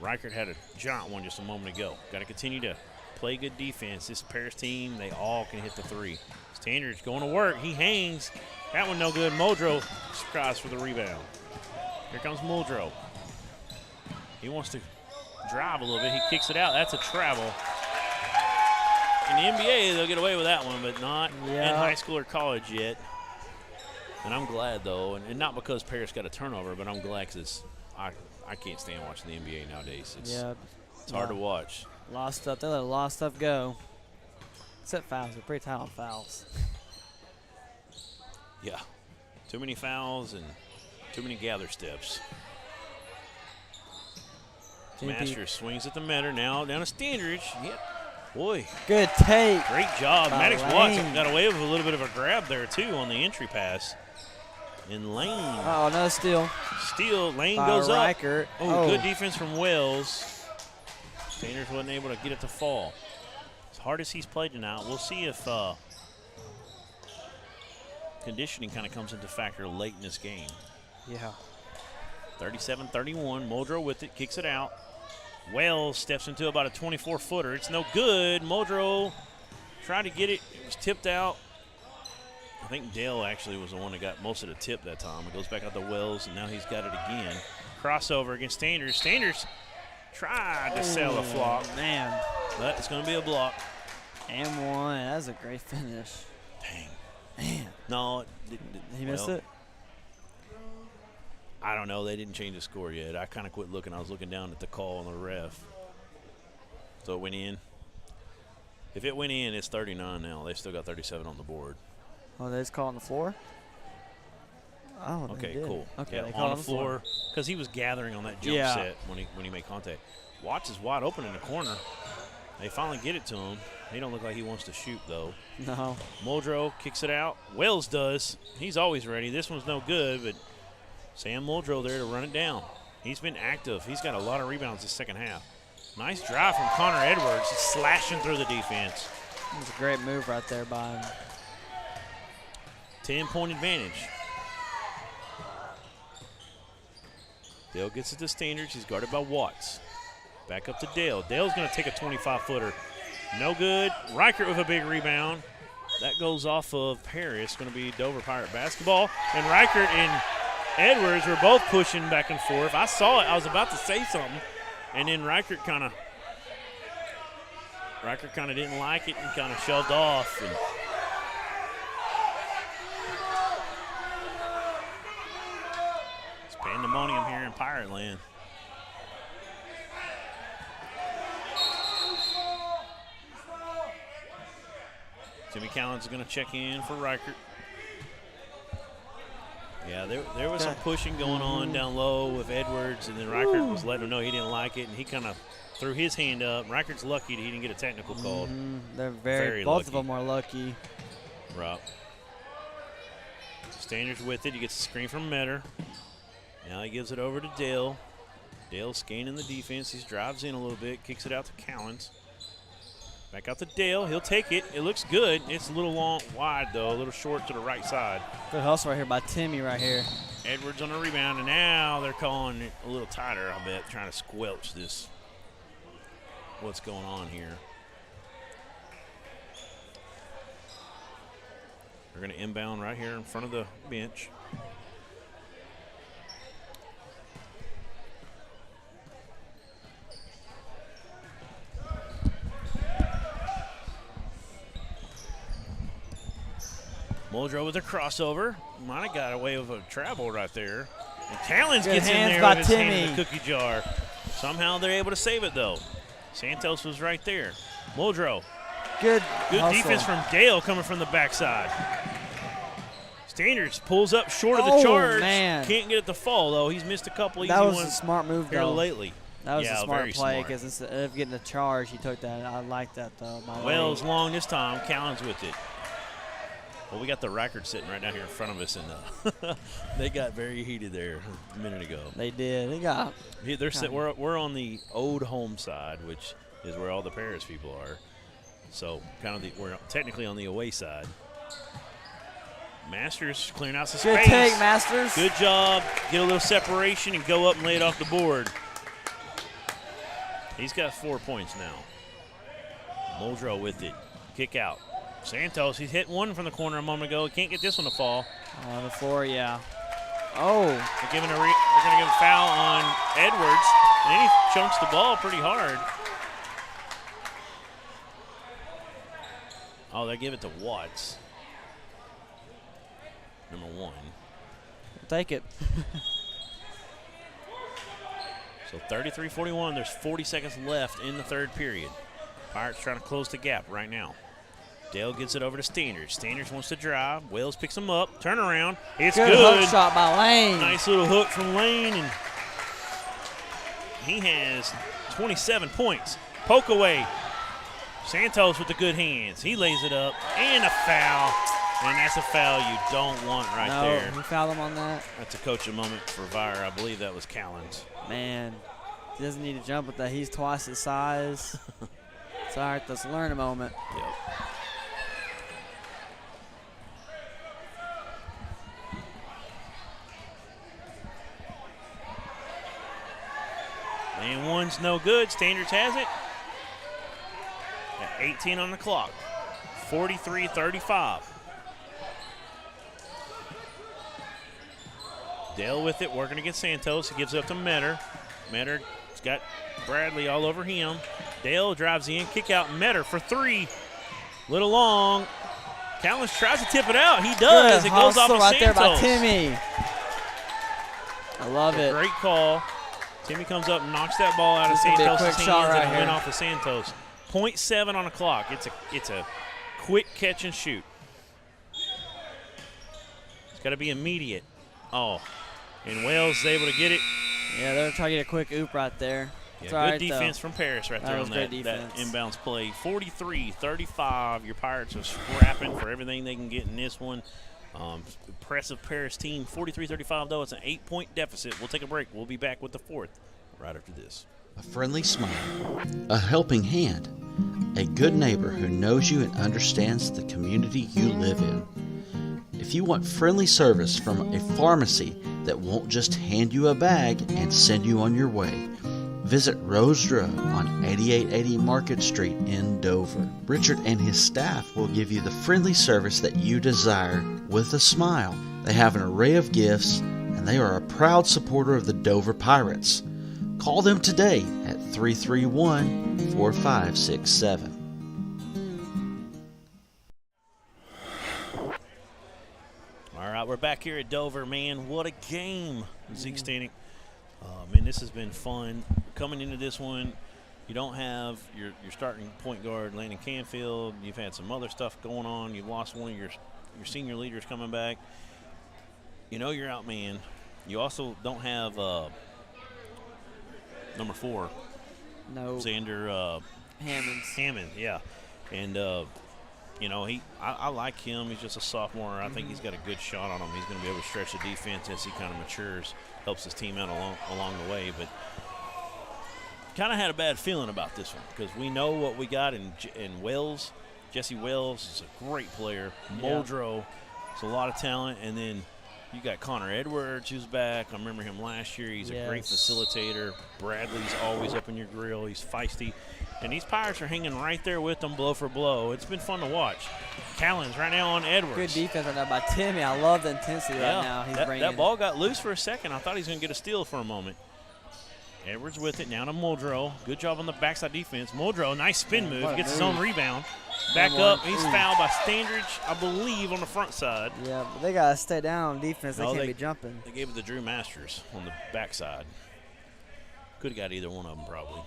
Reichert had a giant one just a moment ago. Got to continue to play good defense. This Paris team, they all can hit the 3. Standards going to work. He hangs. That one no good. Muldrow skies for the rebound. Here comes Muldrow. He wants to drive a little bit. He kicks it out. That's a travel. In the NBA, they'll get away with that one, but not in high school or college yet. And I'm glad, though, and not because Paris got a turnover, but I'm glad because I can't stand watching the NBA nowadays. It's hard to watch. A lot of stuff. They let a lot of stuff go. Except fouls. They're pretty tight on fouls. Yeah. Too many fouls and too many gather steps. Masters swings at the middle. Now down to Standridge. Yep. Boy. Good take. Great job. Maddox Watson got away with a little bit of a grab there, too, on the entry pass. And Lane. Oh, no steal. Steal. Lane by goes Reichert. up. Oh, good defense from Wells. Standridge wasn't able to get it to fall. As hard as he's played tonight, we'll see if conditioning kind of comes into factor late in this game. Yeah. 37-31. Muldrow with it. Kicks it out. Wells steps into about a 24-footer. It's no good. Muldrow tried to get it. It was tipped out. I think Dale actually was the one that got most of the tip that time. It goes back out to Wells, and now he's got it again. Crossover against Standers. Standers tried to sell a flop. Man. But it's going to be a block. And one. That was a great finish. Dang. Man. No. He missed it? I don't know. They didn't change the score yet. I kind of quit looking. I was looking down at the call on the ref. So it went in. If it went in, it's 39 now. They still got 37 on the board. Oh, they just call on the floor? Oh, okay, cool. Okay, yeah, they on the floor because he was gathering on that jump set when he made contact. Watts is wide open in the corner. They finally get it to him. He don't look like he wants to shoot, though. No. Muldrow kicks it out. Wells does. He's always ready. This one's no good, but Sam Muldrow there to run it down. He's been active. He's got a lot of rebounds this second half. Nice drive from Connor Edwards, just slashing through the defense. It was a great move right there by him. 10-point advantage. Dale gets it to Standards. He's guarded by Watts. Back up to Dale. Dale's going to take a 25-footer. No good. Reichert with a big rebound. That goes off of Paris. Going to be Dover Pirate basketball. And Reichert and Edwards were both pushing back and forth. I saw it. I was about to say something. And then Reichert kind of didn't like it and kind of shoved off. And it's pandemonium here in Pirate Land. Timmy Collins is going to check in for Reichert. Yeah, there was some pushing going on down low with Edwards, and then Reichert was letting him know he didn't like it, and he kind of threw his hand up. Reichert's lucky that he didn't get a technical called. They're very both of them are lucky. Right. Standards with it. He gets a screen from Metter. Now he gives it over to Dale. Dale scanning the defense. He drives in a little bit, kicks it out to Collins. Back out to Dale. He'll take it. It looks good. It's a little long, wide, though, a little short to the right side. Good hustle right here by Timmy right here. Edwards on the rebound, and now they're calling it a little tighter, I bet, trying to squelch this, what's going on here. They're going to inbound right here in front of the bench. Muldrow with a crossover. Might have got away with a travel right there. And Collins gets in there with his hand in the cookie jar. Somehow they're able to save it, though. Santos was right there. Muldrow. Good defense from Dale coming from the backside. Standards pulls up short of the charge. Man. Can't get it to fall, though. He's missed a couple easy ones. That was a smart move, here though. Lately. That was a smart play because instead of getting the charge, he took that. I like that, though. Wells long this time. Collins with it. Well, we got the Reichert sitting right down here in front of us, and they got very heated there a minute ago. They did. They got. We're on the old home side, which is where all the Paris people are. So we're technically on the away side. Masters clearing out some space. Good take, Masters. Good job. Get a little separation and go up and lay it off the board. He's got 4 points now. Muldrow with it. Kick out. Santos, he's hit one from the corner a moment ago. He can't get this one to fall. On the floor, yeah. Oh. They're going to give a foul on Edwards, and then he chunks the ball pretty hard. Oh, they give it to Watts. Number 1. We'll take it. So 33-41. There's 40 seconds left in the third period. Pirates trying to close the gap right now. Dale gets it over to Standards. Standards wants to drive. Wells picks him up. Turn around. It's good. Hook shot by Lane. Nice little hook from Lane, and he has 27 points. Poke away. Santos with the good hands. He lays it up, and a foul. And that's a foul you don't want there. No, he fouled him on that. That's a coaching moment for Vire. I believe that was Collins. Man, he doesn't need to jump with that. He's twice his size. It's all right. Let's learn a moment. Yep. And one's no good. Standards has it. Got 18 on the clock. 43-35. Dale with it, working against Santos. He gives it up to Metter. Metter's got Bradley all over him. Dale drives in, kick out. Metter for 3. Little long. Collins tries to tip it out. He does. It goes off of right Santos. There by Timmy. I love it. Great call. Timmy comes up and knocks that ball out of Santos' hands right and went off of Santos. 0.7 on the clock. It's a quick catch and shoot. It's got to be immediate. Oh, and Wells is able to get it. Yeah, they're trying to get a quick oop right there. Yeah, good defense from Paris right there on that inbounds play. 43-35. Your Pirates are scrapping for everything they can get in this one. Impressive Paris team, 43-35 though. It's an 8-point deficit. We'll take a break. We'll be back with the fourth right after this. A friendly smile, a helping hand, a good neighbor who knows you and understands the community you live in. If you want friendly service from a pharmacy that won't just hand you a bag and send you on your way, visit Rose Drug on 8880 Market Street in Dover. Richard and his staff will give you the friendly service that you desire with a smile. They have an array of gifts, and they are a proud supporter of the Dover Pirates. Call them today at 331-4567. All right, we're back here at Dover, man. What a game, Zeke Stanek. Man, this has been fun. Coming into this one, you don't have your starting point guard, Landon Canfield. You've had some other stuff going on. You've lost one of your senior leaders coming back. You know you're out, man. You also don't have number 4. No. Xander Hammond, yeah. And, you know, I like him. He's just a sophomore. I think he's got a good shot on him. He's going to be able to stretch the defense as he kind of matures, helps his team out along the way. But kind of had a bad feeling about this one because we know what we got in Wells. Jesse Wells is a great player. Muldrow is a lot of talent. And then you got Connor Edwards, who's back. I remember him last year. He's a great facilitator. Bradley's always up in your grill. He's feisty. And these Pirates are hanging right there with them blow for blow. It's been fun to watch. Callens right now on Edwards. Good defense right now by Timmy. I love the intensity right now he's bringing. That ball got loose for a second. I thought he was going to get a steal for a moment. Edwards with it. Now to Muldrow. Good job on the backside defense. Muldrow, nice spin move. Gets his own rebound. Back up. He's fouled by Standridge, I believe, on the front side. Yeah, but they got to stay down on defense. They can't be jumping. They gave it to Drew Masters on the backside. Could have got either one of them probably.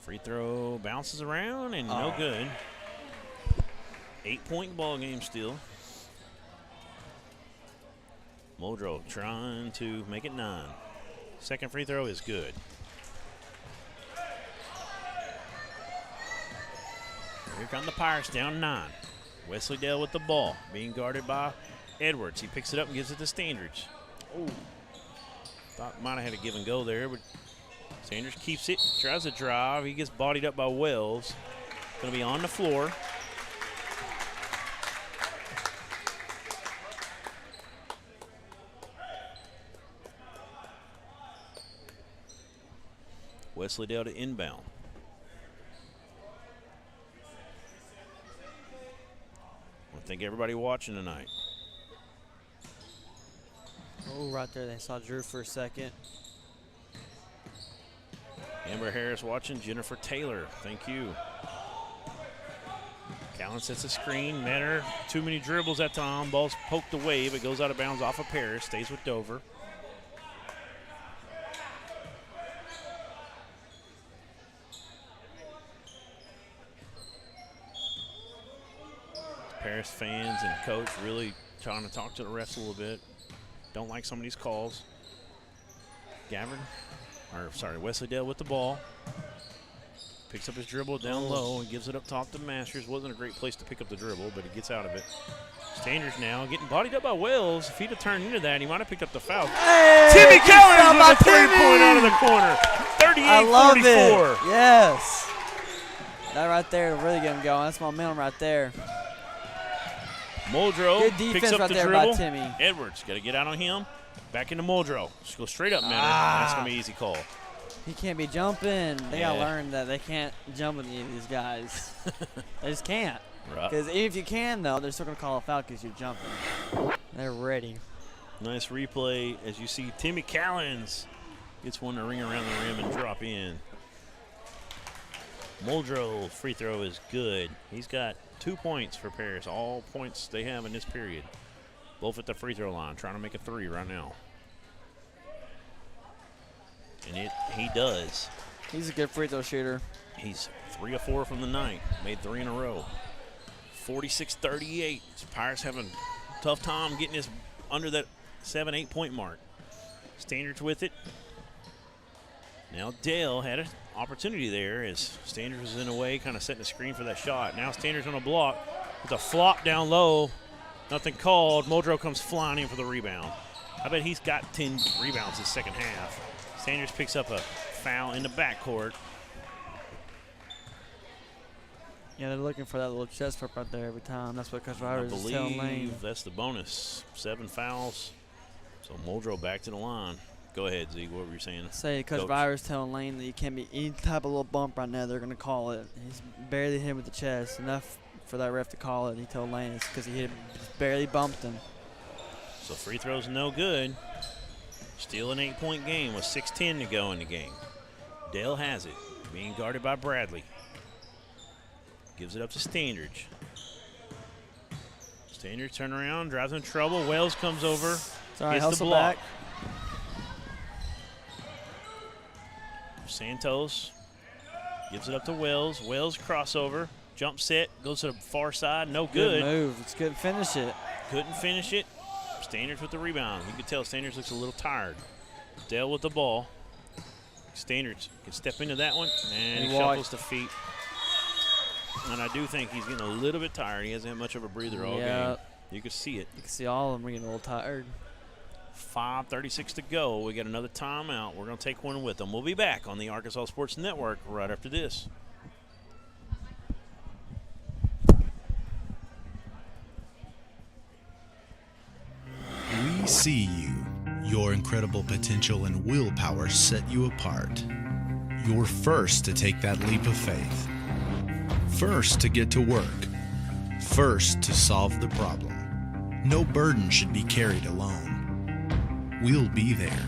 Free throw bounces around and no good. 8-point ball game still. Muldrow trying to make it 9. Second free throw is good. Here come the Pirates down 9. Wesley Dale with the ball, being guarded by Edwards. He picks it up and gives it to Standridge. Oh, thought might have had a give and go there, but Sanders keeps it, tries to drive. He gets bodied up by Wells. Going to be on the floor. Wesley Dale to inbound. I think everybody watching tonight. Oh, right there. They saw Drew for a second. Amber Harris watching. Jennifer Taylor, thank you. Callen sets a screen. Metter, too many dribbles that time. Ball's poked away, but goes out of bounds off of Paris. Stays with Dover. Paris fans and coach really trying to talk to the refs a little bit. Don't like some of these calls. Wesley Dale with the ball. Picks up his dribble down low and gives it up top to Masters. Wasn't a great place to pick up the dribble, but he gets out of it. Standers now getting bodied up by Wells. If he'd have turned into that, he might have picked up the foul. Hey, Timmy Callens with a three-point out of the corner. 38-44. I love it. Yes. That right there to really get him going. That's momentum right there. Muldrow picks up right the there dribble. by Timmy. Edwards got to get out on him. Back into Muldrow. Just go straight up, Metter. That's going to be an easy call. He can't be jumping. They got to learn that they can't jump with any of these guys. They just can't. Because even if you can, though, they're still going to call a foul because you're jumping. They're ready. Nice replay as you see Timmy Callens gets one to ring around the rim and drop in. Muldrow free throw is good. He's got 2 points for Paris. All points they have in this period. Both at the free throw line, trying to make a 3 right now. And he does. He's a good free throw shooter. He's 3 of 4 from the night. Made 3 in a row. 46-38. Pirates having a tough time getting this under that 7-8 point mark. Standards with it. Now Dale had an opportunity there as Standers was in the way, kind of setting the screen for that shot. Now Standers on a block. It's a flop down low. Nothing called. Muldrow comes flying in for the rebound. I bet he's got 10 rebounds this second half. Standers picks up a foul in the backcourt. Yeah, they're looking for that little chest flip right there every time. That's what Coach Byers is telling Lane. I believe that's the bonus. 7 fouls. So Muldrow back to the line. Go ahead, Zeke. What were you saying? Say Coach Byers telling Lane that you can't be any type of little bump right now. They're going to call it. He's barely hit him with the chest. Enough for that ref to call it. He told Lane it's because he barely bumped him. So free throws no good. Still an 8-point game with 6:10 to go in the game. Dale has it. Being guarded by Bradley. Gives it up to Standridge. Standridge turn around, drives in trouble. Wells comes over. Sorry, gets the block. Back. Santos gives it up to Wells. Wells crossover. Jump set. Goes to the far side. No good. Good move. It's good. Finish it. Couldn't finish it. Standards with the rebound. You can tell Standards looks a little tired. Dale with the ball. Standards can step into that one. And he shuffles the feet. And I do think he's getting a little bit tired. He hasn't had much of a breather all game. You can see it. You can see all of them getting a little tired. 5:36 to go. We got another timeout. We're going to take one with them. We'll be back on the Arkansas Sports Network right after this. We see you. Your incredible potential and willpower set you apart. You're first to take that leap of faith. First to get to work. First to solve the problem. No burden should be carried alone. We'll be there.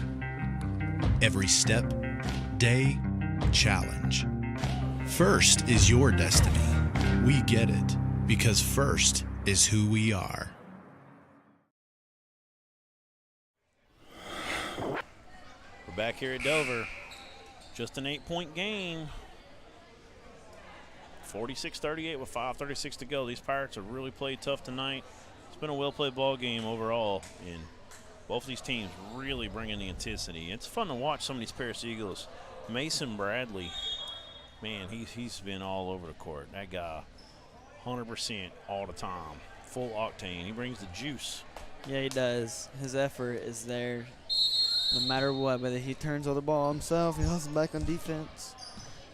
Every step, day, challenge. First is your destiny. We get it because first is who we are. We're back here at Dover. Just an 8-point game. 46-38 with 5:36 to go. These Pirates have really played tough tonight. It's been a well-played ball game overall, and both of these teams really bringing the intensity. It's fun to watch some of these Paris Eagles. Mason Bradley, man, he's been all over the court. That guy, 100% all the time, full octane. He brings the juice. Yeah, he does. His effort is there no matter what. Whether he turns over the ball himself, he hustles back on defense.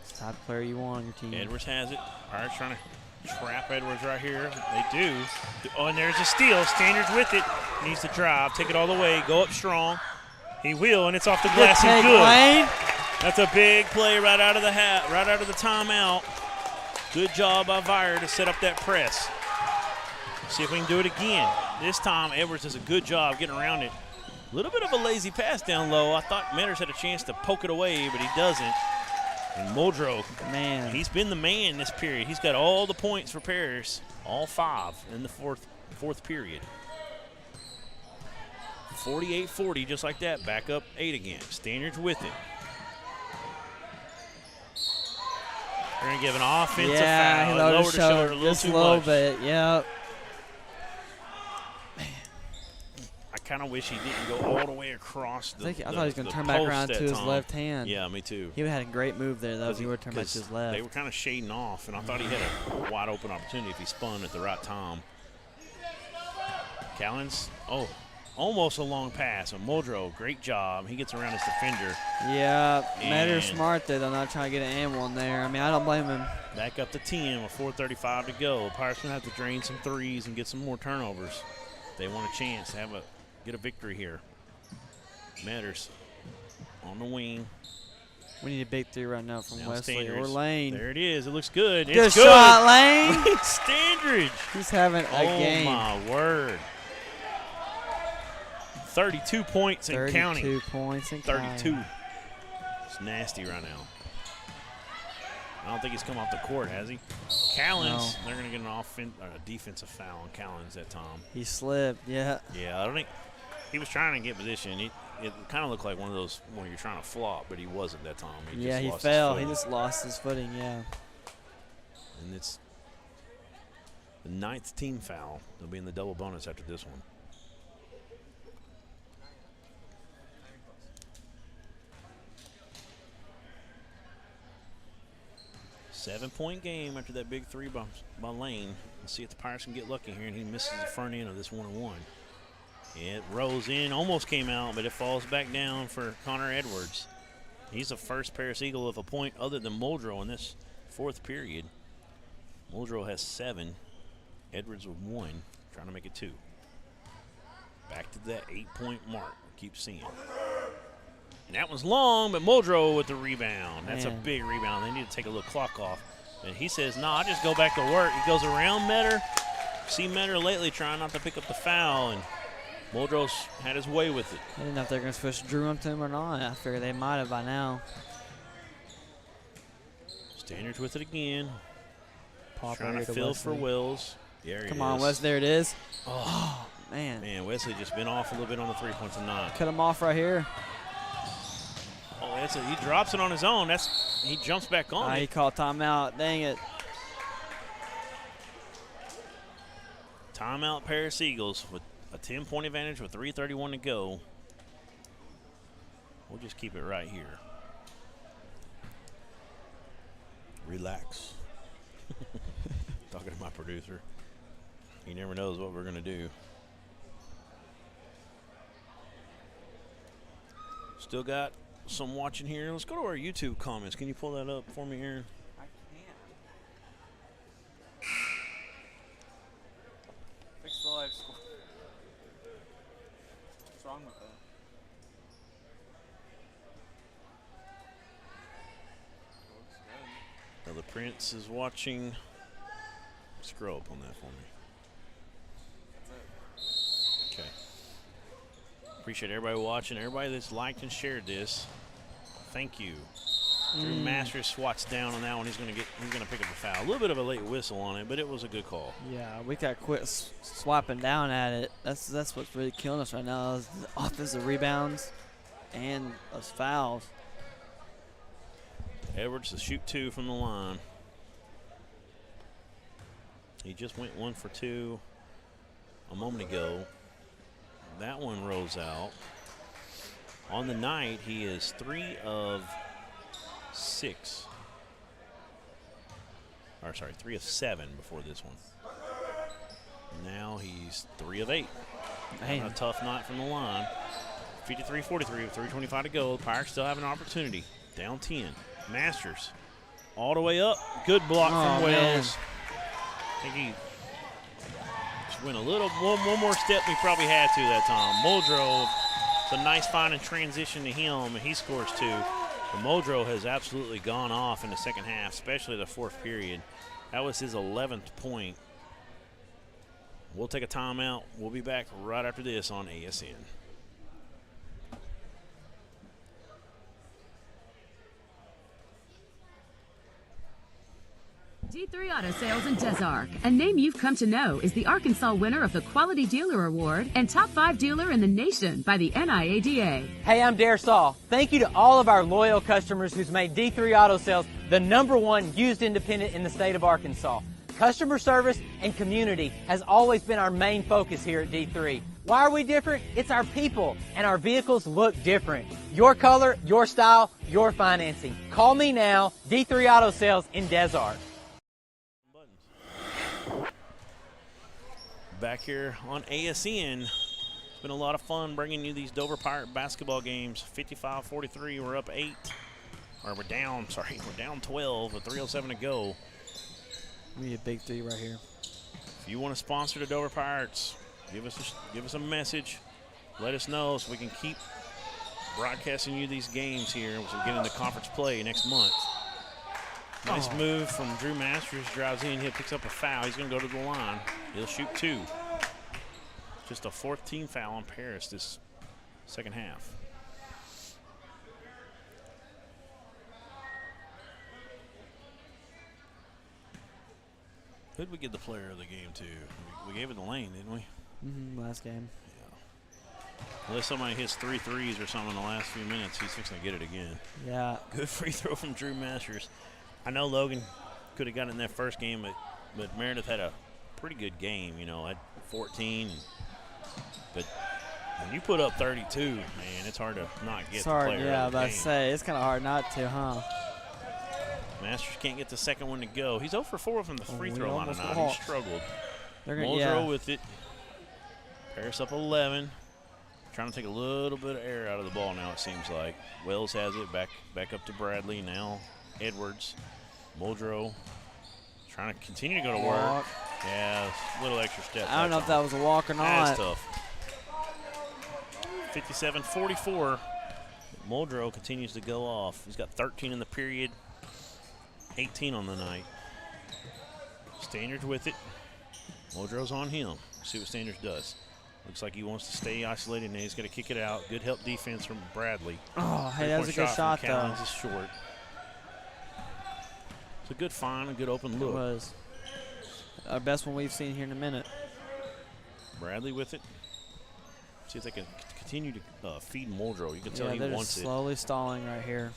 It's the type of player you want on your team. Edwards has it. Pirates trying to trap Edwards right here. They do. Oh, and there's a steal. Standards with it. Needs to drive. Take it all the way. Go up strong. He will, and it's off the glass and good. Lane. That's a big play right out of the right out of the timeout. Good job by Vire to set up that press. See if we can do it again. This time, Edwards does a good job getting around it. A little bit of a lazy pass down low. I thought Metters had a chance to poke it away, but he doesn't. And Muldrow, man, he's been the man this period. He's got all the points for Paris, all 5 in the fourth period. 48-40, just like that. Back up 8 again. Standards with it. They're going to give an offensive foul. He lowered his shoulder a little just too a little much. bit. Yep. I kind of wish he didn't go all the way across the I thought he was going to turn back around to his left hand. Yeah, me too. He would have had a great move there, though, if he would have turned back to his left. They were kind of shading off, and I thought he had a wide open opportunity if he spun at the right time. Callens, almost a long pass. And Muldrow, great job. He gets around his defender. Yeah, Metter's smart there. They're not trying to get an and one there. I mean, I don't blame him. Back up to 10 with 4:35 to go. Pirates going to have to drain some threes and get some more turnovers. They want a chance to get a victory here. Matters on the wing. We need a big 3 right now from Wesley Standards. or Lane. There it is. It looks good. Good it's shot, good. Lane. Standridge. He's having a game. Oh, my word. 32 points and counting. 32 points and 32. It's nasty right now. I don't think he's come off the court, has he? Callens, they're going to get a defensive foul on Callens that time. He slipped, yeah. Yeah, I don't think he was trying to get position. It kind of looked like one of those when you're trying to flop, but he wasn't that time. He fell. He just lost his footing, yeah. And it's the 9th team foul. They'll be in the double bonus after this one. 7-point game after that big three by Lane. Let's see if the Pirates can get lucky here, and he misses the front end of this 1-1. It rolls in, almost came out, but it falls back down for Connor Edwards. He's the first Paris Eagle with a point other than Muldrow in this fourth period. Muldrow has 7. Edwards with 1, trying to make it 2. Back to that 8-point mark. Keep seeing. And that one's long, but Muldrow with the rebound. That's a big rebound. They need to take a little clock off. And he says, no, I'll just go back to work. He goes around Metter. See Metter lately trying not to pick up the foul, and Muldrow's had his way with it. I didn't know if they're going to switch Drew up to him or not. I figured they might have by now. Standards with it again. Pop trying to fill for Wills. There he Come on, Wes. There it is. Oh, man. Man, Wesley just been off a little bit on the 3-point tonight. Cut him off right here. Oh, he drops it on his own. He jumps back on it. He called timeout. Dang it. Timeout Paris Eagles with a 10-point advantage with 3:31 to go. We'll just keep it right here. Relax. Talking to my producer. He never knows what we're going to do. Still got some watching here. Let's go to our YouTube comments. Can you pull that up for me, Aaron? I can. Fix the live score. What's wrong with that? Now the Prince is watching. Scroll up on that for me. Okay. Appreciate everybody watching, everybody that's liked and shared this. Thank you. Drew Masters swats down on that one. He's gonna pick up a foul. A little bit of a late whistle on it, but it was a good call. Yeah, we got to quit swapping down at it. That's what's really killing us right now is the offensive rebounds and those fouls. Edwards to shoot 2 from the line. He just went 1 for 2 a moment ago. That one rolls out. On the night, he is 3 of 6. Or sorry, 3 of 7 before this one. Now he's 3 of 8. Having a tough night from the line. 53-43 with 3:25 to go. The Pirates still have an opportunity. Down 10. Masters all the way up. Good block from Wells. I think he just went one more step he probably had to that time. Muldrow, it's a nice find and transition to him, and he scores 2. But Muldrow has absolutely gone off in the second half, especially the fourth period. That was his 11th point. We'll take a timeout. We'll be back right after this on ASN. D3 Auto Sales in Desark. A name you've come to know is the Arkansas winner of the Quality Dealer Award and Top 5 Dealer in the Nation by the NIADA. Hey, I'm Dare Saul. Thank you to all of our loyal customers who's made D3 Auto Sales the #1 used independent in the state of Arkansas. Customer service and community has always been our main focus here at D3. Why are we different? It's our people, and our vehicles look different. Your color, your style, your financing. Call me now, D3 Auto Sales in Desark. Back here on ASN. It's been a lot of fun bringing you these Dover Pirate basketball games. 55-43, we're up 8. Or we're down 12 with 3:07 to go. We need a big 3 right here. If you want to sponsor the Dover Pirates, give us a message. Let us know so we can keep broadcasting you these games here as we get into conference play next month. Nice move from Drew Masters. Drives in. He picks up a foul. He's going to go to the line. He'll shoot 2. Just a 4th team foul on Paris this second half. Who did we give the player of the game to? We gave it to Lane, didn't we? Last game. Yeah. Unless somebody hits 3 threes or something in the last few minutes, he's fixing to get it again. Yeah. Good free throw from Drew Masters. I know Logan could have gotten in that first game, but Meredith had a pretty good game, at 14. But when you put up 32, man, it's hard to not get the player of the game. Yeah, I was about to say, it's kind of hard not to, huh? Masters can't get the second one to go. He's 0 for 4 from the free throw line tonight. He struggled. Muldrow with it. Paris up 11. Trying to take a little bit of air out of the ball now, it seems like. Wells has it. Back up to Bradley. Now Edwards. Muldrow trying to continue to go to work. Yeah, a little extra step. I don't know if that was a walk or not. That's tough. 57-44. Muldrow continues to go off. He's got 13 in the period, 18 on the night. Standards with it. Muldrow's on him. See what Standards does. Looks like he wants to stay isolated, and he's going to kick it out. Good help defense from Bradley. Oh, hey, that was a good shot, though. Cowens is short. It's a good find, a good open look. It was. Our best one we've seen here in a minute. Bradley with it. See if they can continue to feed Muldrow. You can tell he they're wants just slowly stalling right here.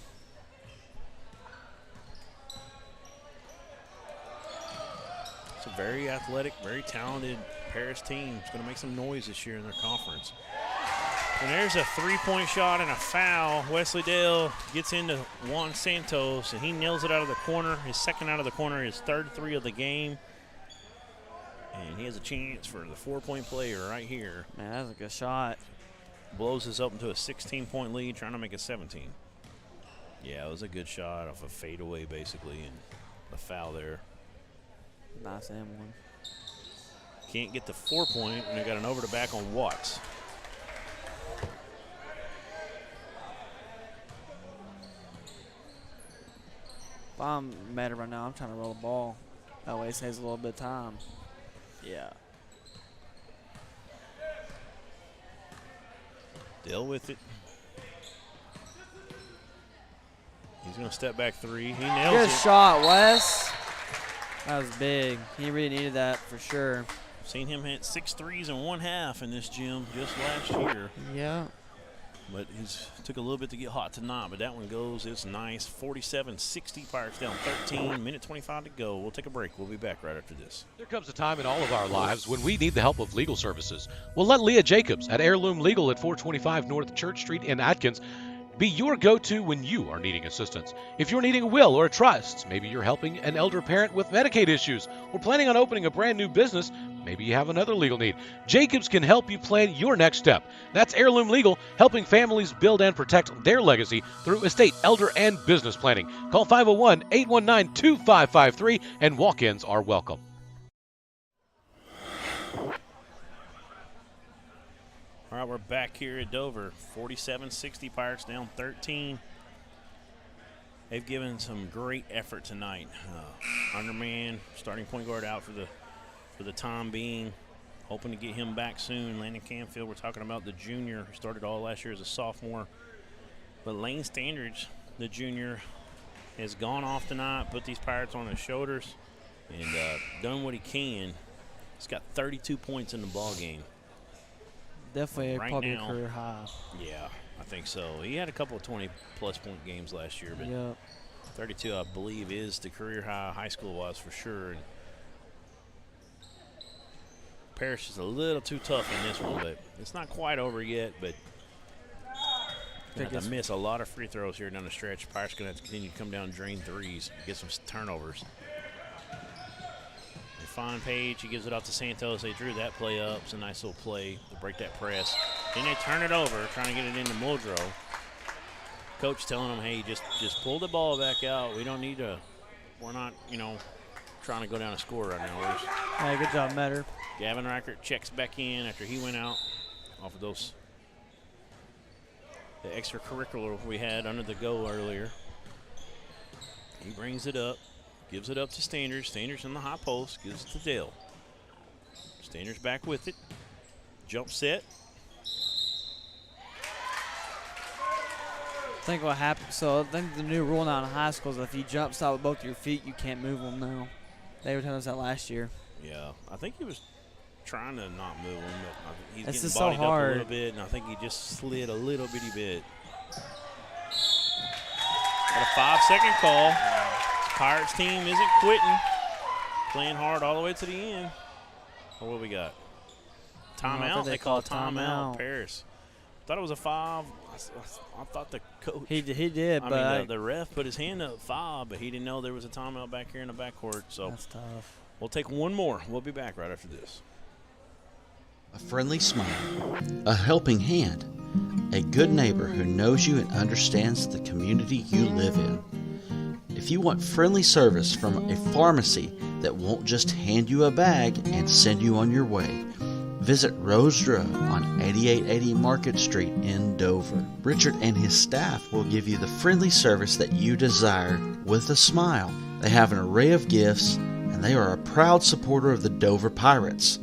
It's a very athletic, very talented Paris team. It's going to make some noise this year in their conference. And there's a three-point shot and a foul. Wesley Dale gets into Juan Santos, and he nails it out of the corner. His second out of the corner, his third three of the game. And he has a chance for the 4-point player right here. Man, that was a good shot. Blows us up into a 16-point lead, trying to make it 17. Yeah, it was a good shot off a fadeaway, basically, and a foul there. Nice and one. Can't get the 4-point, and they got an over to back on Watts. If I'm mad right now, I'm trying to roll the ball. That way it saves a little bit of time. Yeah. Dale with it. He's going to step back three. He nails it. Good shot, Wes. That was big. He really needed that for sure. Seen him hit 6 threes in one half in this gym just last year. Yeah. But he's took a little bit to get hot tonight, but that one goes. It's nice. 47-60, Pirates down 13. Minute 25 to go. We'll take a break. We'll be back right after this. There comes a time in all of our lives when we need the help of legal services. Well, let Leah Jacobs at Heirloom Legal at 425 North Church Street in Atkins be your go-to when you are needing assistance. If you're needing a will or a trust, maybe you're helping an elder parent with Medicaid issues, or planning on opening a brand new business, maybe you have another legal need. Jacobs can help you plan your next step. That's Heirloom Legal, helping families build and protect their legacy through estate, elder, and business planning. Call 501-819-2553, and walk-ins are welcome. All right, we're back here at Dover. 47-60, Pirates down 13. They've given some great effort tonight. Underman, starting point guard out for the time being. Hoping to get him back soon. Landon Canfield, we're talking about the junior who started all last year as a sophomore. But Lane Standards, the junior, has gone off tonight, put these Pirates on his shoulders, and done what he can. He's got 32 points in the ball game. Definitely right probably now, a career high. Yeah, I think so. He had a couple of 20-plus point games last year, but yep. 32, I believe, is the career high school-wise for sure. And Parrish is a little too tough in this one, but it's not quite over yet. But going to miss a lot of free throws here down the stretch. Parrish going to have to continue to come down and drain threes, get some turnovers. Fine Page, he gives it off to Santos. They drew that play up. It's a nice little play to break that press. Then they turn it over, trying to get it into Muldrow. Coach telling them, hey, just pull the ball back out. We don't need to, we're not, trying to go down and score right now. Hey, good job, Metter. Gavin Reichert checks back in after he went out off of the extracurricular we had under the goal earlier. He brings it up. Gives it up to Standards. Standards in the high post. Gives it to Dale. Standards back with it. Jump set. I think what happened, so I think the new rule now in high school is if you jump stop with both your feet, you can't move them now. They were telling us that last year. Yeah, I think he was trying to not move them, but he's it's getting just bodied so hard. up a little bit, and I think he just slid a little bitty bit. Got a 5-second call. Pirates team isn't quitting. Playing hard all the way to the end. Or what we got? Timeout? They call timeout. Paris. Thought it was a 5. I thought the coach. He did, but the ref put his hand up foul, but he didn't know there was a timeout back here in the backcourt. So that's tough. We'll take one more. We'll be back right after this. A friendly smile, a helping hand, a good neighbor who knows you and understands the community you live in. If you want friendly service from a pharmacy that won't just hand you a bag and send you on your way, visit Rose Drug on 8880 Market Street in Dover. Richard and his staff will give you the friendly service that you desire with a smile. They have an array of gifts, and they are a proud supporter of the Dover Pirates.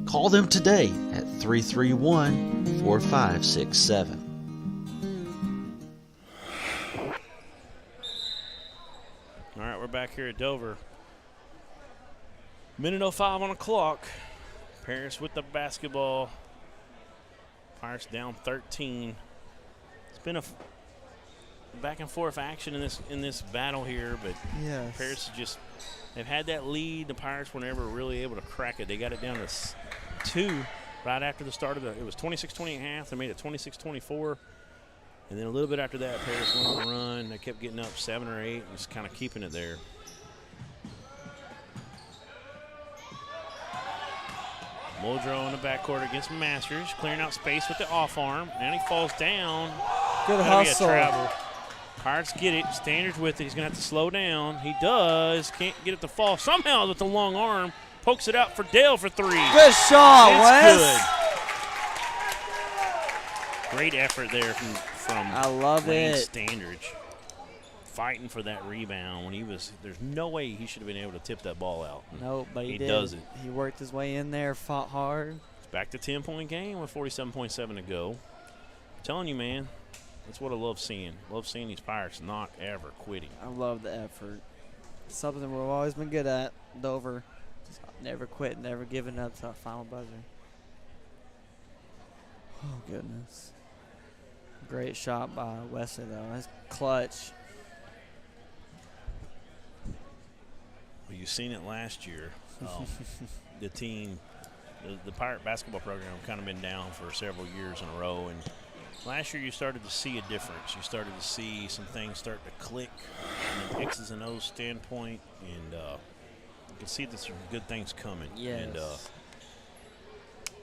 Call them today at 331-4567. All right, we're back here at Dover. Minute 05 on the clock. Paris with the basketball. Pirates down 13. It's been a back and forth action in this battle here, but yes. Paris just they've had that lead. The Pirates were never really able to crack it. They got it down to 2 right after the start of it was 26-20 at half. They made it 26-24. And then a little bit after that, Paris went on a run. They kept getting up 7 or 8 and just kind of keeping it there. Muldrow in the backcourt against Masters, clearing out space with the off arm. And he falls down. Good hustle. hustle. Pirates get it. Standards with it. He's going to have to slow down. He does. Can't get it to fall. Somehow with the long arm, pokes it out for Dale for 3. Good shot, It's Wes. Good. Great effort there from I love Lane it. Standridge. Fighting for that rebound when there's no way he should have been able to tip that ball out. Nope, but he did. Does it. He worked his way in there, fought hard. It's back to 10-point game with 47.7 to go. I'm telling you, man, that's what I love seeing. Love seeing these Pirates not ever quitting. I love the effort. It's something we've always been good at, Dover. Just never quit, never giving up to that final buzzer. Oh, goodness. Great shot by Wesley, though. That's clutch. Well, you've seen it last year. The team, the Pirate basketball program, kind of been down for several years in a row. And last year you started to see a difference. You started to see some things start to click from an X's and O's standpoint. And you can see that some good things coming. Yes. And a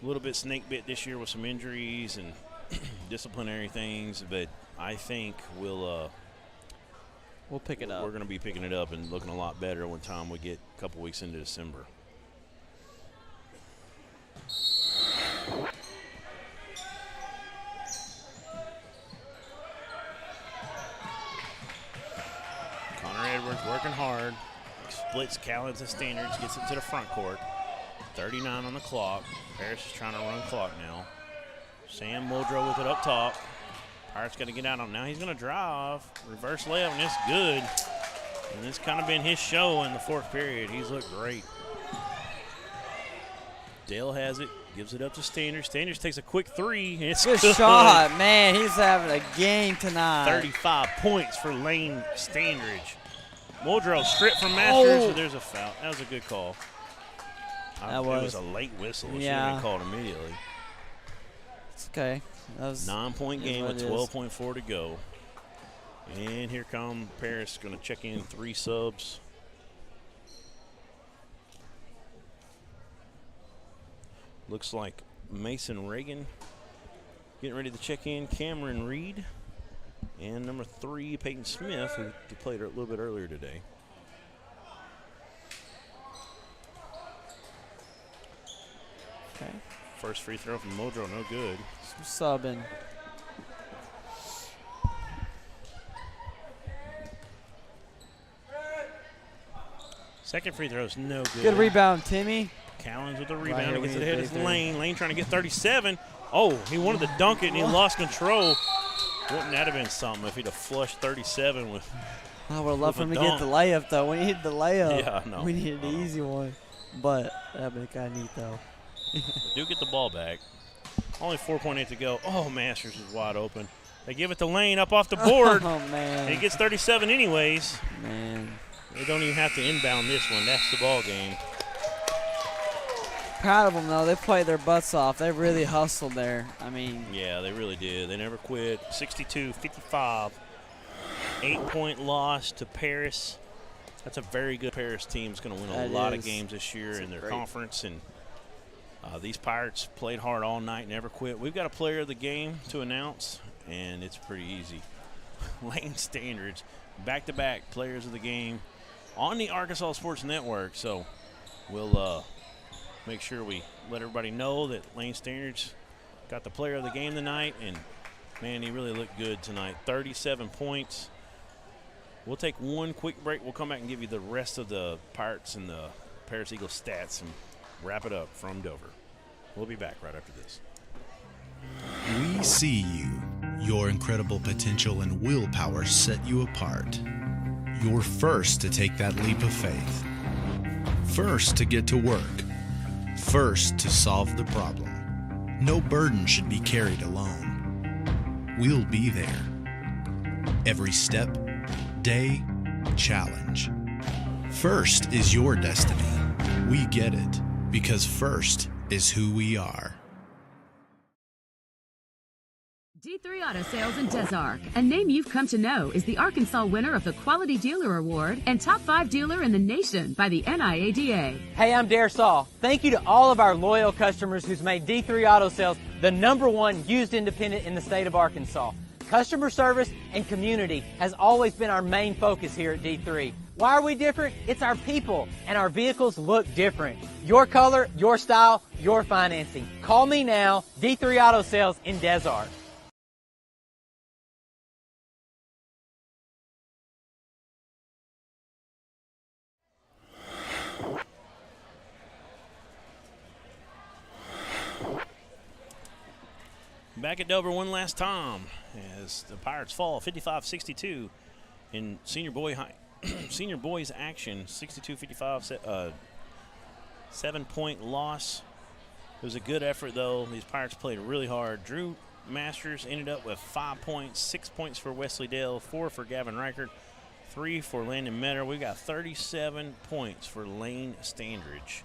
little bit snake bit this year with some injuries and disciplinary things. But I think we'll pick it up. We're going to be picking it up and looking a lot better when time we get a couple weeks into December. Connor Edwards working hard. Splits Callens and Standards, gets it to the front court. 39 on the clock. Paris is trying to run clock now. Sam Muldrow with it up top. Pirates got to get out on him. Now he's going to drive. Reverse layup, and it's good. And it's kind of been his show in the fourth period. He's looked great. Dale has it. Gives it up to Standards. Standards takes a quick 3. It's good shot, man. He's having a game tonight. 35 points for Lane Standridge. Muldrow stripped from Masters, so there's a foul. That was a good call. It was a late whistle. It should have been called immediately. It's okay. That was 9-point game with 12.4 to go. And here come Paris, going to check in 3 subs. Looks like Mason Reagan getting ready to check in. Cameron Reed. And number 3, Peyton Smith, who played a little bit earlier today. Okay. First free throw from Muldrow, no good. Some subbing. Second free throw is no good. Good rebound, Timmy. Callens with the rebound. He gets it ahead of Lane. Lane trying to get 37. Oh, he wanted to dunk it, and he lost control. Wouldn't that have been something if he'd have flushed 37 with I would have loved for him to get the layup, though. We needed the layup. Yeah, I know. We needed the easy one. But that would be kind of neat, though. Do get the ball back. Only 4.8 to go. Oh, Masters is wide open. They give it to Lane up off the board. Oh, man. He gets 37 anyways. Man. They don't even have to inbound this one. That's the ball game. proud of them, though. They played their butts off. They really hustled there. I mean. Yeah, they really did. They never quit. 62-55. 8-point loss to Paris. That's a very good Paris team. It's going to win a lot of games this year in their conference. And these Pirates played hard all night, never quit. We've got a player of the game to announce, and it's pretty easy. Lane Standridge, back-to-back players of the game on the Arkansas Sports Network. So we'll make sure we let everybody know that Lane Standridge got the player of the game tonight. And, man, he really looked good tonight. 37 points. We'll take one quick break. We'll come back and give you the rest of the Pirates and the Paris Eagles stats and wrap it up from Dover. We'll be back right after this. We see you. Your incredible potential and willpower set you apart. You're first to take that leap of faith. First to get to work. First to solve the problem. No burden should be carried alone. We'll be there. Every step, day, challenge. First is your destiny. We get it, because first is who we are. D3 Auto Sales in Des Arc, a name you've come to know, is the Arkansas winner of the Quality Dealer Award and Top 5 Dealer in the Nation by the NIADA. Hey, I'm Dare Saul. Thank you to all of our loyal customers who's made D3 Auto Sales the #1 used independent in the state of Arkansas. Customer service and community has always been our main focus here at D3. Why are we different? It's our people, and our vehicles look different. Your color, your style, your financing. Call me now, D3 Auto Sales in Des Arc. Back at Dover one last time as the Pirates fall 55-62 in senior boys action. 62-55, 7-point loss. It was a good effort, though. These Pirates played really hard. Drew Masters ended up with 5 points, 6 points for Wesley Dale, 4 for Gavin Reichert, 3 for Landon Metter. We got 37 points for Lane Standridge.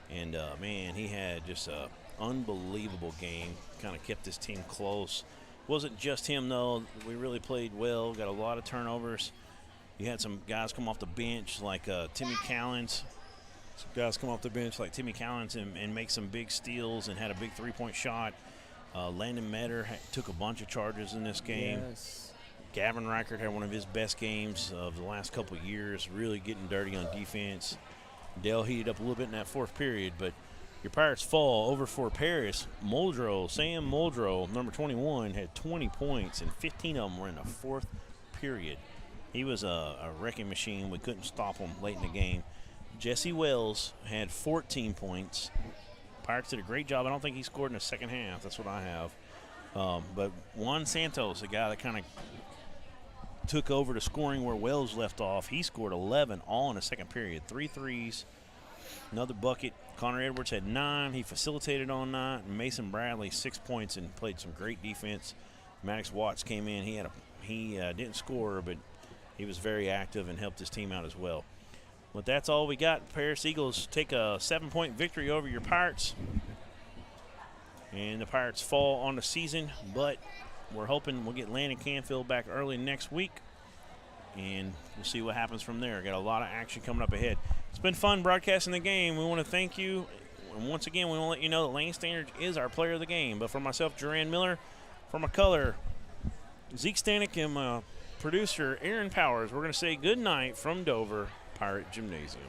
And, man, he had just a unbelievable game. Kind of kept his team close. Wasn't just him, though. We really played well. Got a lot of turnovers. You had some guys come off the bench like Timmy Callens. Some guys come off the bench like Timmy Callens and make some big steals and had a big three-point shot. Landon Metter took a bunch of charges in this game. Yes. Gavin Reichert had one of his best games of the last couple of years, really getting dirty on defense. Dale heated up a little bit in that fourth period, but your Pirates fall over for Paris. Sam Muldrow, number 21, had 20 points, and 15 of them were in the fourth period. He was a wrecking machine. We couldn't stop him late in the game. Jesse Wells had 14 points. Pirates did a great job. I don't think he scored in the second half. That's what I have. But Juan Santos, a guy that kind of took over the scoring where Wells left off, he scored 11 all in the second period. 3 threes, another bucket. Connor Edwards had 9. He facilitated all night. And Mason Bradley, 6 points and played some great defense. Maddox Watts came in. He didn't score, but he was very active and helped his team out as well. But that's all we got. Paris Eagles take a 7-point victory over your Pirates. And the Pirates fall on the season, but we're hoping we'll get Landon Canfield back early next week. And we'll see what happens from there. Got a lot of action coming up ahead. It's been fun broadcasting the game. We want to thank you. And once again, we want to let you know that Lane Standridge is our player of the game. But for myself, Jaran Miller, for my color, Zeke Stanek, and my producer, Aaron Powers, we're going to say good night from Dover Pirate Gymnasium.